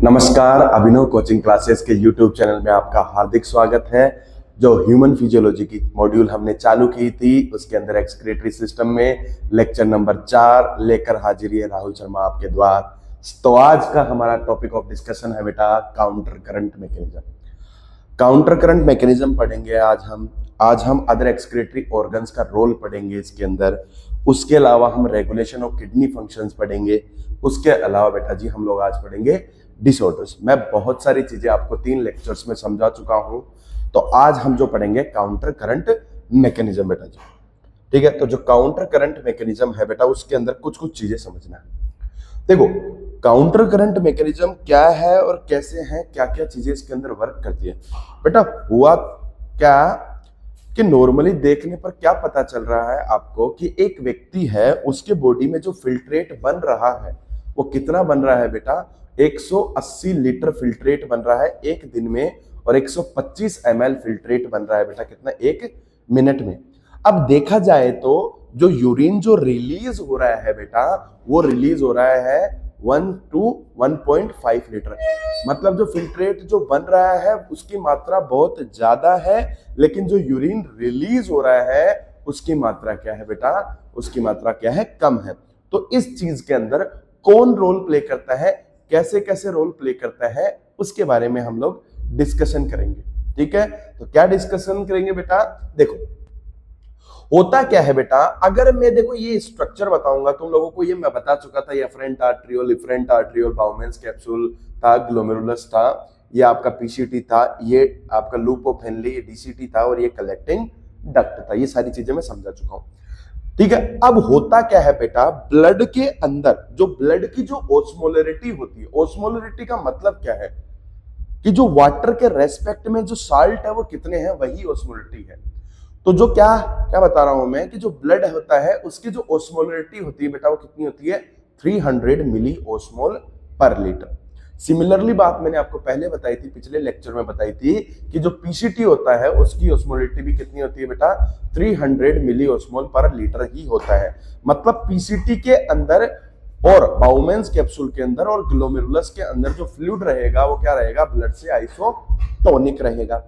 नमस्कार, अभिनव coaching classes के YouTube channel में आपका हार्दिक स्वागत है। जो ह्यूमन फिजियोलॉजी की मॉड्यूल हमने चालू की थी उसके अंदर एक्सक्रीटरी सिस्टम में लेक्चर नंबर 4 लेकर हाजिर है राहुल शर्मा आपके द्वार। तो आज का हमारा टॉपिक ऑफ डिस्कशन है बेटा counter current mechanism. Counter current mechanism पढ़ेंगे आज हम अदर एक्सक्रीटरी ऑर्गन्स का रोल पढ़ेंगे इसके अंदर। उसके अलावा हम रेगुलेशन ऑफ किडनी फंक्शंस पढ़ेंगे। उसके अलावा बेटा जी हम लोग आज पढ़ेंगे डिसऑर्डर्स। मैं बहुत सारी चीजें आपको 3 लेक्चर्स में समझा चुका हूं, तो आज हम जो पढ़ेंगे काउंटर करंट मैकेनिज्म बेटा जी। ठीक है, तो जो काउंटर करंट मैकेनिज्म है बेटा उसके अंदर कुछ चीजें समझना है। देखो, काउंटर करंट मैकेनिज्म क्या है और कैसे है, क्या क्या चीजें इसके अंदर वर्क करती है। बेटा हुआ क्या कि नॉर्मली देखने पर क्या पता चल रहा है आपको कि एक व्यक्ति है, उसके बॉडी में जो फिल्ट्रेट बन रहा है वो कितना बन रहा है बेटा, 180 लीटर फिल्ट्रेट बन रहा है एक दिन में, और 125 ml फिल्ट्रेट बन रहा है बेटा कितना, एक मिनट में। अब देखा जाए तो जो यूरिन जो रिलीज हो रहा है बेटा, वो रिलीज हो रहा है 1 to 1.5 लीटर। मतलब जो फिल्ट्रेट जो बन रहा है उसकी मात्रा बहुत ज्यादा है, लेकिन जो यूरिन रिलीज हो रहा है उसकी मात्रा क्या है बेटा, उसकी मात्रा क्या है, कम है। तो इस चीज के अंदर कौन रोल प्ले करता है, कैसे कैसे रोल प्ले करता है, उसके बारे में हम लोग डिस्कशन करेंगे। ठीक है, तो क्या डिस्कशन करेंगे बेटा, देखो होता क्या है बेटा, अगर मैं देखो ये स्ट्रक्चर बताऊंगा तुम लोगों को, ये मैं बता चुका था, ये एफरेंट आर्टरियोल, इफरेंट आर्टरियोल, बाउमेंस कैप्सूल था, ग्लोमेरुलस था, ये आपका पीसीटी था, ये आपका लूप ऑफ हेनली, ये डीसीटी था, और ये कलेक्टिंग डक्ट था। ये सारी चीजें मैं समझा चुका हूं। ठीक है, अब होता क्या है बेटा, ब्लड के अंदर जो ब्लड की जो ओस्मोलरिटी होती है, ओस्मोलरिटी का मतलब क्या है कि जो वाटर के रेस्पेक्ट में जो साल्ट है वो कितने हैं, वही ओस्मोलरिटी है। तो जो क्या क्या बता रहा हूं मैं कि जो ब्लड होता है उसकी जो ओस्मोलरिटी होती है बेटा वो कितनी होती है, 300 मिली ओस्मोल पर लीटर। सिमिलरली बात मैंने आपको पहले बताई थी, पिछले लेक्चर में बताई थी कि जो पीसीटी होता है उसकी ओस्मोलरिटी भी कितनी होती है बेटा, 300 मिली ओस्मोल पर लीटर ही होता है। मतलब पीसीटी के अंदर और बाउमेंस कैप्सूल के अंदर और ग्लोमेरुलस के अंदर जो फ्लूइड रहेगा वो क्या रहेगा, ब्लड से आइसोटोनिक रहेगा।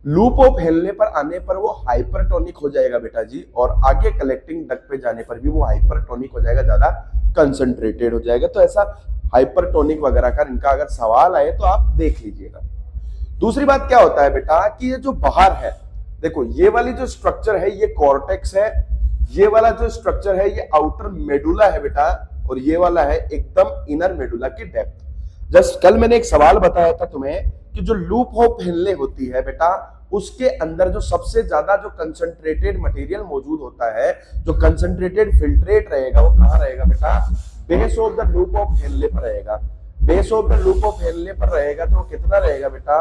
लूप ऑफ हेनले पर आने पर वो हाइपरटोनिक हो जाएगा बेटा जी, और आगे कलेक्टिंग डक्ट पे जाने पर भी वो हाइपरटोनिक हो जाएगा, ज्यादा कंसंट्रेटेड हो जाएगा। तो ऐसा हाइपरटोनिक वगैरह का इनका अगर सवाल आए तो आप देख लीजिएगा। दूसरी बात क्या होता है बेटा कि ये जो बाहर है, देखो ये वाली जो स्ट्रक्चर है ये कॉर्टेक्स है, ये वाला जो स्ट्रक्चर है ये आउटर मेडुला है बेटा, और ये वाला है एकदम इनर मेडुला की डेप्थ। जस्ट कल मैंने एक सवाल बताया था तुम्हें कि जो लूप ऑफ हेनले होती है बेटा उसके अंदर जो सबसे ज्यादा जो कंसंट्रेटेड मटेरियल मौजूद होता है, जो कंसंट्रेटेड फिल्ट्रेट रहेगा वो कहां रहेगा बेटा, base of the loop of Henley पर रहेगा। Base of the loop of Henley पर रहेगा तो कितना रहेगा बेटा,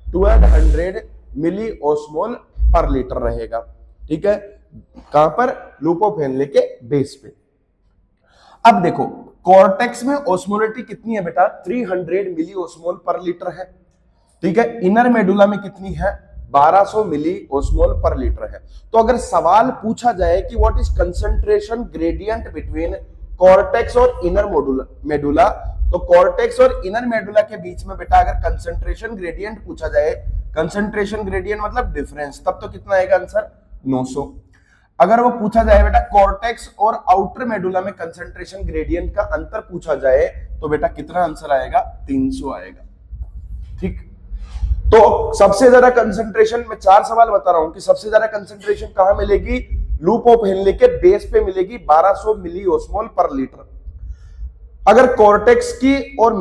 1200 मिली ओस्मोल पर लीटर रहेगा। ठीक है, कहां पर, लूप ऑफ हेनले के बेस पे। अब देखो कॉर्टेक्स में ओस्मोलरिटी कितनी है बेटा, 300 मिली ओस्मोल पर लीटर है। ठीक है, इनर मेडुला में कितनी है, 1200 मिली ओस्मोल पर लीटर है। तो अगर सवाल पूछा जाए कि what is concentration gradient between cortex और इनर मेडुला, तो कॉर्टेक्स और इनर मेडुला के बीच में बेटा अगर कंसंट्रेशन ग्रेडियंट पूछा जाए, कंसंट्रेशन ग्रेडियंट मतलब डिफरेंस, तब तो कितना आएगा आंसर, 900। अगर वो पूछा जाए बेटा कॉर्टेक्स और आउटर मेडुला में कंसंट्रेशन ग्रेडियंट का अंतर पूछा जाए तो बेटा कितना आंसर आएगा, 300 आएगा। ठीक, तो सबसे ज्यादा कंसंट्रेशन, मैं 4 सवाल बता रहा हूं कि सबसे ज्यादा कंसंट्रेशन कहां मिलेगी, लूप ऑफ हेनले के बेस पे मिलेगी, 1200 मिली ओस्मोल पर लीटर। अगर कॉर्टेक्स की और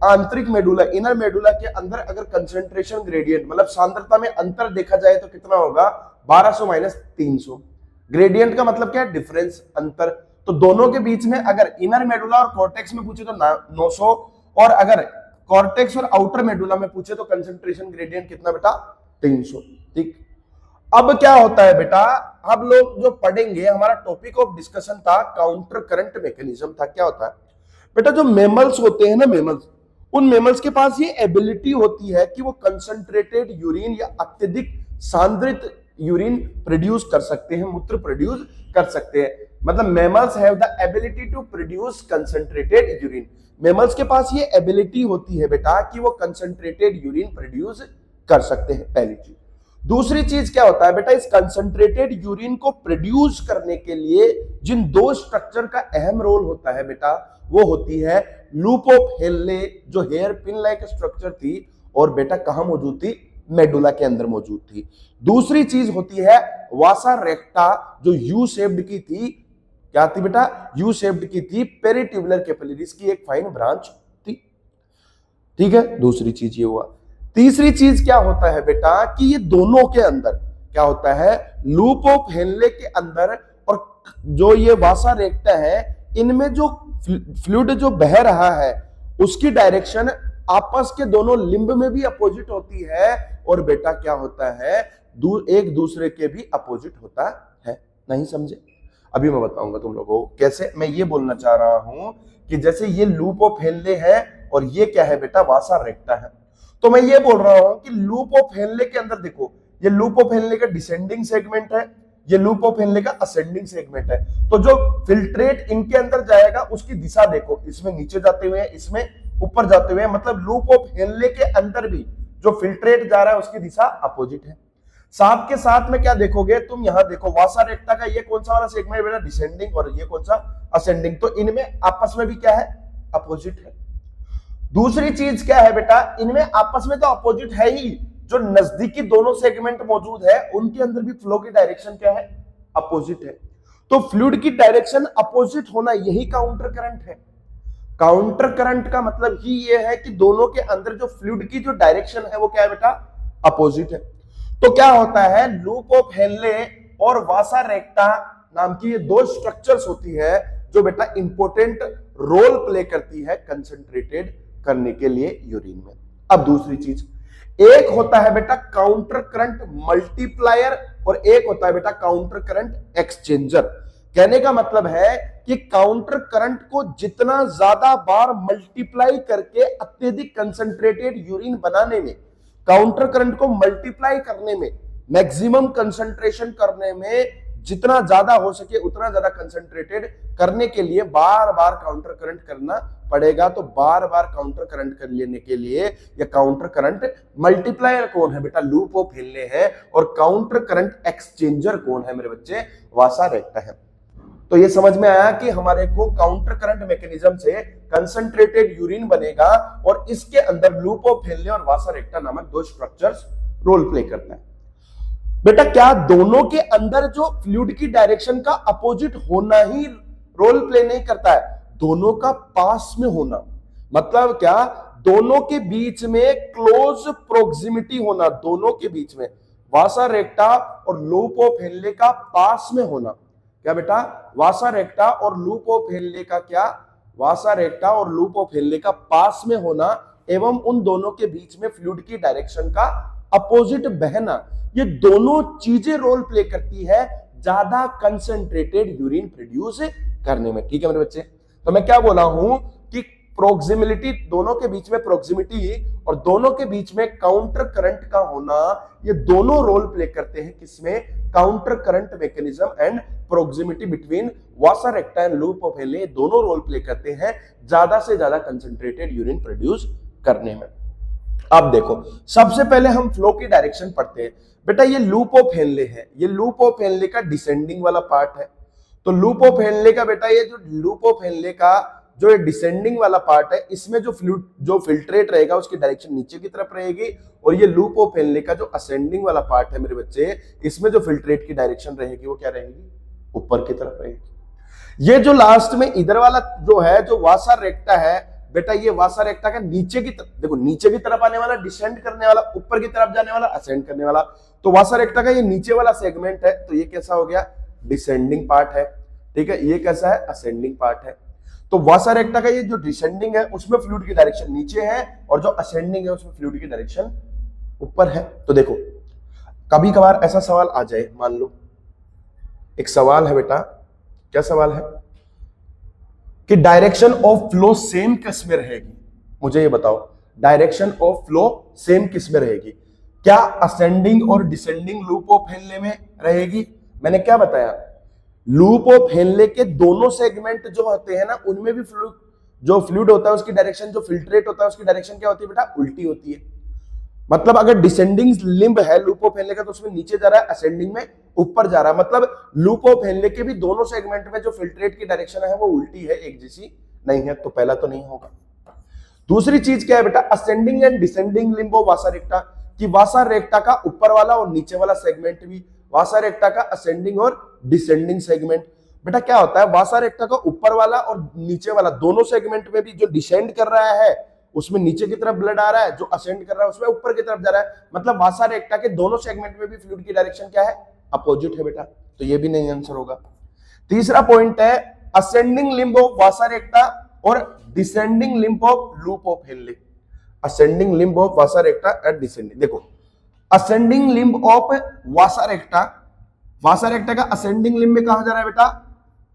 आंतरिक मेडुला, इनर मेडुला के अंदर अगर कंसंट्रेशन ग्रेडियंट मतलब सांद्रता में अंतर देखा जाए तो कितना होगा, 1200 माइनस 300। ग्रेडियंट का मतलब क्या है, डिफरेंस, अंतर। तो दोनों के बीच में अगर इनर मेडुला और कॉर्टेक्स में पूछे तो 900, और अगर कॉर्टेक्स और आउटर मेडुला में पूछे तो कंसंट्रेशन ग्रेडियंट कितना बेटा, 300। ठीक, अब क्या होता है बेटा, हम लोग जो पढ़ेंगे, हमारा टॉपिक ऑफ डिस्कशन था काउंटर करंट मैकेनिज्म था। क्या होता है बेटा, जो मेमल्स होते हैं ना, मेमल्स, उन मेमल्स के पास ये एबिलिटी होती है कि वो कंसंट्रेटेड यूरिन या अत्यधिक सांद्रित यूरिन प्रोड्यूस कर सकते हैं, मूत्र प्रोड्यूस कर सकते हैं। मतलब mammals have the ability to produce concentrated urine. Mammals के पास ये एबिलिटी होती है बेटा कि वो कंसंट्रेटेड यूरिन प्रोड्यूस कर सकते हैं, पहली चीज। दूसरी चीज क्या होता है बेटा, इस कंसंट्रेटेड यूरिन को प्रोड्यूस करने के लिए जिन दो स्ट्रक्चर का अहम रोल होता है बेटा, वो होती है लूप ऑफ हेनले, जो हेयर पिन लाइक स्ट्रक्चर थी और बेटा कहां मौजूद थी, मेडुला के अंदर मौजूद थी। दूसरी चीज होती है वासा रेक्टा, जो यू शेप्ड की थी। क्या थी बेटा, यू शेप्ड की थी, पेरिट्यूबुलर कैपिलरीज की एक फाइन ब्रांच थी। ठीक है, दूसरी चीज ये हुआ। तीसरी चीज क्या होता है बेटा कि ये दोनों के अंदर क्या होता है, लूप ऑफ हेनले के अंदर और जो ये वासा रेक्टा है, इनमें जो फ्लूइड जो बह रहा है उसकी डायरेक्शन आपस के दोनों लिंब में भी अपोजिट होती है और बेटा क्या होता है, एक दूसरे के भी अपोजिट होता है। नहीं समझे? अभी मैं बताऊंगा तुम लोगों को कैसे। मैं ये बोलना चाह रहा हूं कि जैसे ये लूप ऑफ हेनले है और ये क्या है बेटा, वासा रेक्टा है। तो मैं ये बोल रहा हूं कि लूप ऑफ हेनले के अंदर देखो, ये लूप ऑफ हेनले का डिसेंडिंग सेगमेंट है, ये लूप ऑफ हेनले का असेंडिंग सेगमेंट है। तो जो फिल्ट्रेट इनके अंदर जाएगा उसकी दिशा देखो, इसमें नीचे जाते हुए, इसमें ऊपर जाते हुए, मतलब लूप ऑफ हेनले के अंदर भी जो फिल्ट्रेट जा रहा है उसकी दिशा अपोजिट है। साथ के साथ में क्या देखोगे तुम, यहां देखो वासा रेक्टा का ये कौन सा वाला सेगमेंट बेटा, डिसेंडिंग, और ये कौन सा, असेंडिंग। तो इनमें आपस में भी क्या है, अपोजिट है। दूसरी चीज क्या है बेटा, इनमें आपस में तो अपोजिट है ही, जो नजदीकी दोनों सेगमेंट मौजूद है उनके अंदर भी फ्लो की डायरेक्शन क्या है, अपोजिट है। तो फ्लूइड की डायरेक्शन अपोजिट होना यही काउंटर करंट है। काउंटर करंट का मतलब ही ये है कि दोनों के अंदर जो फ्लूइड की जो डायरेक्शन है वो क्या है बेटा, अपोजिट है। तो क्या होता है, लूप ऑफ हेनले और वासा रेक्टा नाम की ये दो स्ट्रक्चर्स होती है जो बेटा इंपॉर्टेंट रोल प्ले करती है कंसंट्रेटेड करने के लिए यूरिन में। अब दूसरी चीज, एक होता है बेटा काउंटर करंट मल्टीप्लायर और एक होता है बेटा काउंटर करंट एक्सचेंजर। कहने का मतलब है कि काउंटर करंट को जितना ज्यादा बार मल्टीप्लाई करके अत्यधिक कंसंट्रेटेड यूरिन बनाने में, काउंटर करंट को मल्टीप्लाई करने में, मैक्सिमम कंसंट्रेशन करने में जितना ज्यादा हो सके उतना ज्यादा कंसंट्रेटेड करने के लिए बार बार काउंटर करंट करना पड़ेगा। तो बार बार काउंटर करंट कर लेने के लिए या काउंटर करंट मल्टीप्लायर कौन है बेटा, लूप ऑफ हेनले है, और काउंटर करंट एक्सचेंजर कौन है मेरे बच्चे, वासा रेक्टा है। तो ये समझ में आया कि हमारे को काउंटर करंट मैकेनिज्म से कंसंट्रेटेड यूरिन बनेगा और इसके अंदर लूप ऑफ हेनले और वासा रेक्टा नामक दो स्ट्रक्चर्स रोल प्ले करता है। बेटा क्या दोनों के अंदर जो फ्लूइड की डायरेक्शन का अपोजिट होना ही रोल प्ले नहीं करता है, दोनों का पास में होना, मतलब क्या, दोनों के बीच में क्लोज प्रोक्सिमिटी होना, दोनों के बीच में वासा रेक्टा और लूप ऑफ हेनले का पास में होना। क्या बेटा, वासा रेक्टा और लूप ऑफ हेनले का क्या, वासा रेक्टा और लूप ऑफ हेनले का पास में होना एवं उन दोनों के बीच में फ्लूइड की डायरेक्शन का अपोजिट बहना, ये दोनों चीजें रोल प्ले करती है ज्यादा कंसंट्रेटेड यूरिन प्रोड्यूस करने में। ठीक है मेरे बच्चे, तो मैं क्या बोला हूं कि प्रोक्सिमिलिटी, दोनों के बीच में प्रोक्सिमिटी और दोनों के बीच में काउंटर करंट का होना, ये दोनों रोल प्ले करते हैं किसमें, counter current mechanism and proximity between Vasa रेक्टा and loop of Henley, दोनों रोल प्ले करते हैं ज्यादा से ज्यादा कंसंट्रेटेड यूरिन प्रोड्यूस करने में। अब देखो, सबसे पहले हम फ्लो की डायरेक्शन पढ़ते हैं। बेटा ये लूप ऑफ हेनले है, ये लूप ऑफ हेनले का डिसेंडिंग वाला पार्ट है। तो लूप ऑफ हेनले का बेटा, ये जो लूप ऑफ हेनले का जो ये डिसेंडिंग वाला पार्ट है, इसमें जो फ्लूइड, जो फिल्ट्रेट रहेगा उसकी डायरेक्शन नीचे की तरफ रहेगी, और ये लूप ऑफ हेनले का जो असेंडिंग वाला पार्ट है मेरे बच्चे, इसमें जो फिल्ट्रेट की डायरेक्शन रहेगी वो क्या रहेगी, ऊपर की तरफ रहेगी। ये जो लास्ट में इधर वाला जो है, जो वासा रेक्टा है बेटा, ये वासा रेक्टा का नीचे की तरफ, देखो नीचे की तरफ आने वाला डिसेंड करने वाला, ऊपर की तरफ जाने वाला असेंड करने वाला। तो वासा रेक्टा का ये नीचे वाला सेगमेंट है, तो ये कैसा हो गया, डिसेंडिंग पार्ट है। ठीक है, ये कैसा है, असेंडिंग पार्ट है। तो वासा रेक्टा का ये जो डिसेंडिंग है उसमें फ्लूइड की डायरेक्शन नीचे है, और जो असेंडिंग है उसमें फ्लूइड की डायरेक्शन ऊपर है। तो देखो, कभी कभार ऐसा सवाल आ जाए, मान लो एक सवाल है बेटा, क्या सवाल है कि डायरेक्शन ऑफ फ्लो सेम किस में रहेगी, मुझे ये बताओ, डायरेक्शन ऑफ फ्लो सेम किस में रहेगी। क्या असेंडिंग और डिसेंडिंग लूप ऑफ हेनले में रहेगी? मैंने क्या बताया, लूप ऑफ हेनले के दोनों सेगमेंट जो होते हैं ना, उनमें भी जो फ्लूइड होता है उसकी डायरेक्शन, जो फिल्ट्रेट होता है उसकी डायरेक्शन क्या होती है बेटा? उल्टी होती है। मतलब अगर डिसेंडिंग लिंब है लूप ऑफ हेनले का तो उसमें नीचे जा रहा है, असेंडिंग में ऊपर जा रहा है। मतलब लूप ऑफ हेनले के भी दोनों सेगमेंट में जो फिल्ट्रेट की डायरेक्शन है वो उल्टी है, एक जैसी नहीं है। तो पहला तो नहीं होगा। दूसरी चीज क्या है बेटा? Ascending and descending limb of वासा रेक्टा, कि वासा रेक्टा का ऊपर वाला और नीचे वाला सेगमेंट भी, वासा रेक्टा का असेंडिंग और डिसेंडिंग सेगमेंट। बेटा क्या होता है, वासा रेक्टा का ऊपर वाला और नीचे वाला दोनों सेगमेंट में भी जो डिसेंड कर रहा है उसमें नीचे की तरफ ब्लड आ रहा है, जो असेंड कर रहा है उसमें ऊपर की तरफ जा रहा है। मतलब वासा रेक्टा के दोनों सेगमेंट में भी फ्लूइड की डायरेक्शन क्या है? अपोजिट है बेटा। तो ये भी नहीं आंसर होगा। तीसरा पॉइंट है असेंडिंग लिम्ब ऑफ वासा रेक्टा और descending limb of loop of Henley. Ascending limb of Vasa रेक्टा and descending, देखो असेंडिंग लिम्ब ऑफ वासा रेक्टा का असेंडिंग लिम्ब में कहां जा रहा है बेटा?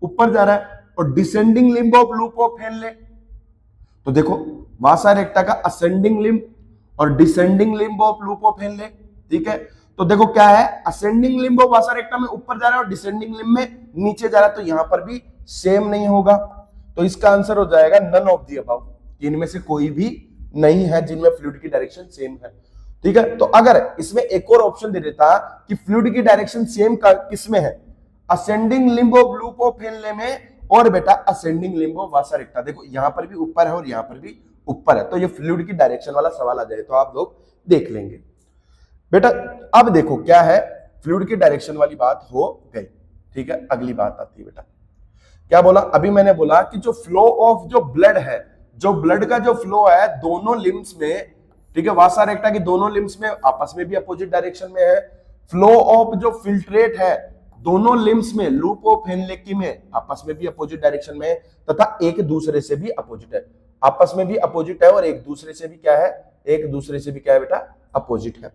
ऊपर जा रहा है। और descending limb of loop of Henley, तो देखो वासा रेक्टा का असेंडिंग लिम्ब और descending limb of loop of Henley, ठीक है। तो देखो क्या है, असेंडिंग लिम्ब ऑफ वासा रेक्टा में ऊपर जा रहा है और डिसेंडिंग लिम्ब में नीचे जा रहा है, तो यहां पर भी सेम नहीं होगा। तो इसका आंसर हो जाएगा नन ऑफ दी अबव, इनमें से कोई भी नहीं है जिनमें फ्लूइड की डायरेक्शन सेम है, ठीक है। तो अगर इसमें एक और ऑप्शन दे देता कि फ्लूइड की डायरेक्शन सेम किसमें है, ascending limb of loop of Henle में और बेटा असेंडिंग लिम्ब ऑफ वासा रेक्टा, देखो यहां पर भी ऊपर है और यहां पर भी ऊपर है, तो ये फ्लूइड की डायरेक्शन वाला सवाल आ जाए तो आप लोग देख लेंगे बेटा। अब देखो क्या है, फ्लूइड की डायरेक्शन वाली बात हो गई, ठीक है। अगली बात आती है बेटा, क्या बोला अभी मैंने बोला कि जो फ्लो ऑफ जो ब्लड है, जो ब्लड का जो फ्लो है दोनों लिम्स में, ठीक है, वासा रेक्टा की दोनों लिम्स में आपस में भी अपोजिट डायरेक्शन में है। फ्लो ऑफ जो फिल्ट्रेट है दोनों लिम्स में, लूप ऑफ हेनले में आपस में भी अपोजिट डायरेक्शन में है, तथा एक दूसरे से भी अपोजिट है, आपस में भी अपोजिट है और एक दूसरे से भी क्या है, एक दूसरे से भी क्या है बेटा? अपोजिट है।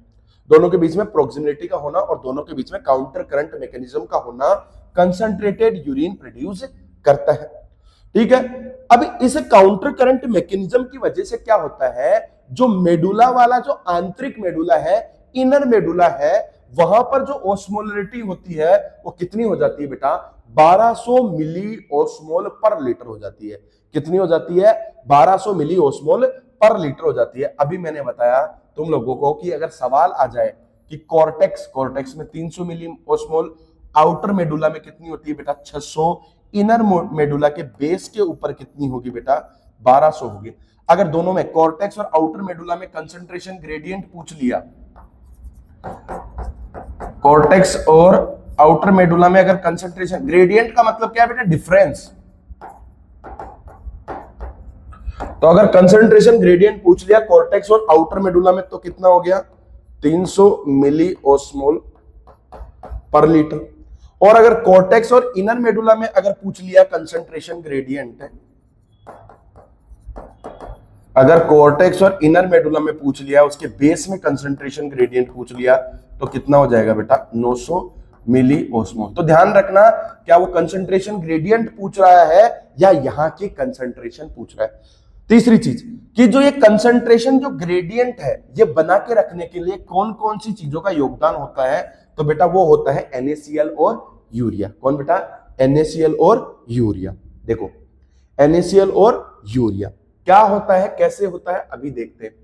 दोनों के बीच में प्रोक्सिमिटी का होना और दोनों के बीच में काउंटर करंट मैकेनिज्म का होना कंसंट्रेटेड यूरिन प्रोड्यूस करता है, ठीक है। अब इस काउंटर करंट मैकेनिज्म की वजह से क्या होता है, जो मेडुला वाला जो आंतरिक मेडुला है, इनर मेडुला है, वहां पर जो ऑस्मोलरिटी होती है वो कितनी हो जाती है बेटा? 1200 मिली ऑस्मोल पर लीटर हो जाती है। कितनी हो जाती है? 1200 मिली ऑस्मोल पर लीटर हो जाती है। अभी मैंने बताया तुम लोगों को कि अगर सवाल आ जाए कि कॉर्टेक्स में 300 मिली ऑस्मोल, आउटर मेडुला में कितनी होती है बेटा? 600, इनर मेडुला के बेस के ऊपर कितनी होगी बेटा? 1200 होगी। अगर दोनों में कॉर्टेक्स और आउटर मेडुला में कंसंट्रेशन ग्रेडियंट पूछ लिया, कॉर्टेक्स और आउटर मेडुला में अगर कंसंट्रेशन ग्रेडियंट का मतलब क्या है बेटा? डिफरेंस। तो अगर कंसंट्रेशन ग्रेडियंट पूछ लिया कॉर्टेक्स और आउटर मेडुला में तो कितना हो गया? 300 मिली ऑस्मोल पर लीटर। और अगर कॉर्टेक्स और इनर मेडुला में अगर पूछ लिया कंसंट्रेशन ग्रेडियंट, अगर कॉर्टेक्स और इनर मेडुला में पूछ लिया, उसके बेस में कंसंट्रेशन ग्रेडियंट पूछ लिया, तो कितना हो जाएगा बेटा? 900 मिली ऑस्मोल। तो ध्यान रखना, क्या वो कंसंट्रेशन ग्रेडियंट पूछ रहा है या यहां की कंसंट्रेशन पूछ रहा है। तीसरी चीज कि जो ये कंसंट्रेशन जो ग्रेडियंट है ये बना के रखने के लिए कौन कौन सी चीजों का योगदान होता है, तो बेटा वो होता है NaCl और यूरिया। कौन बेटा? NaCl और यूरिया। देखो NaCl और यूरिया क्या होता है, कैसे होता है, अभी देखते हैं।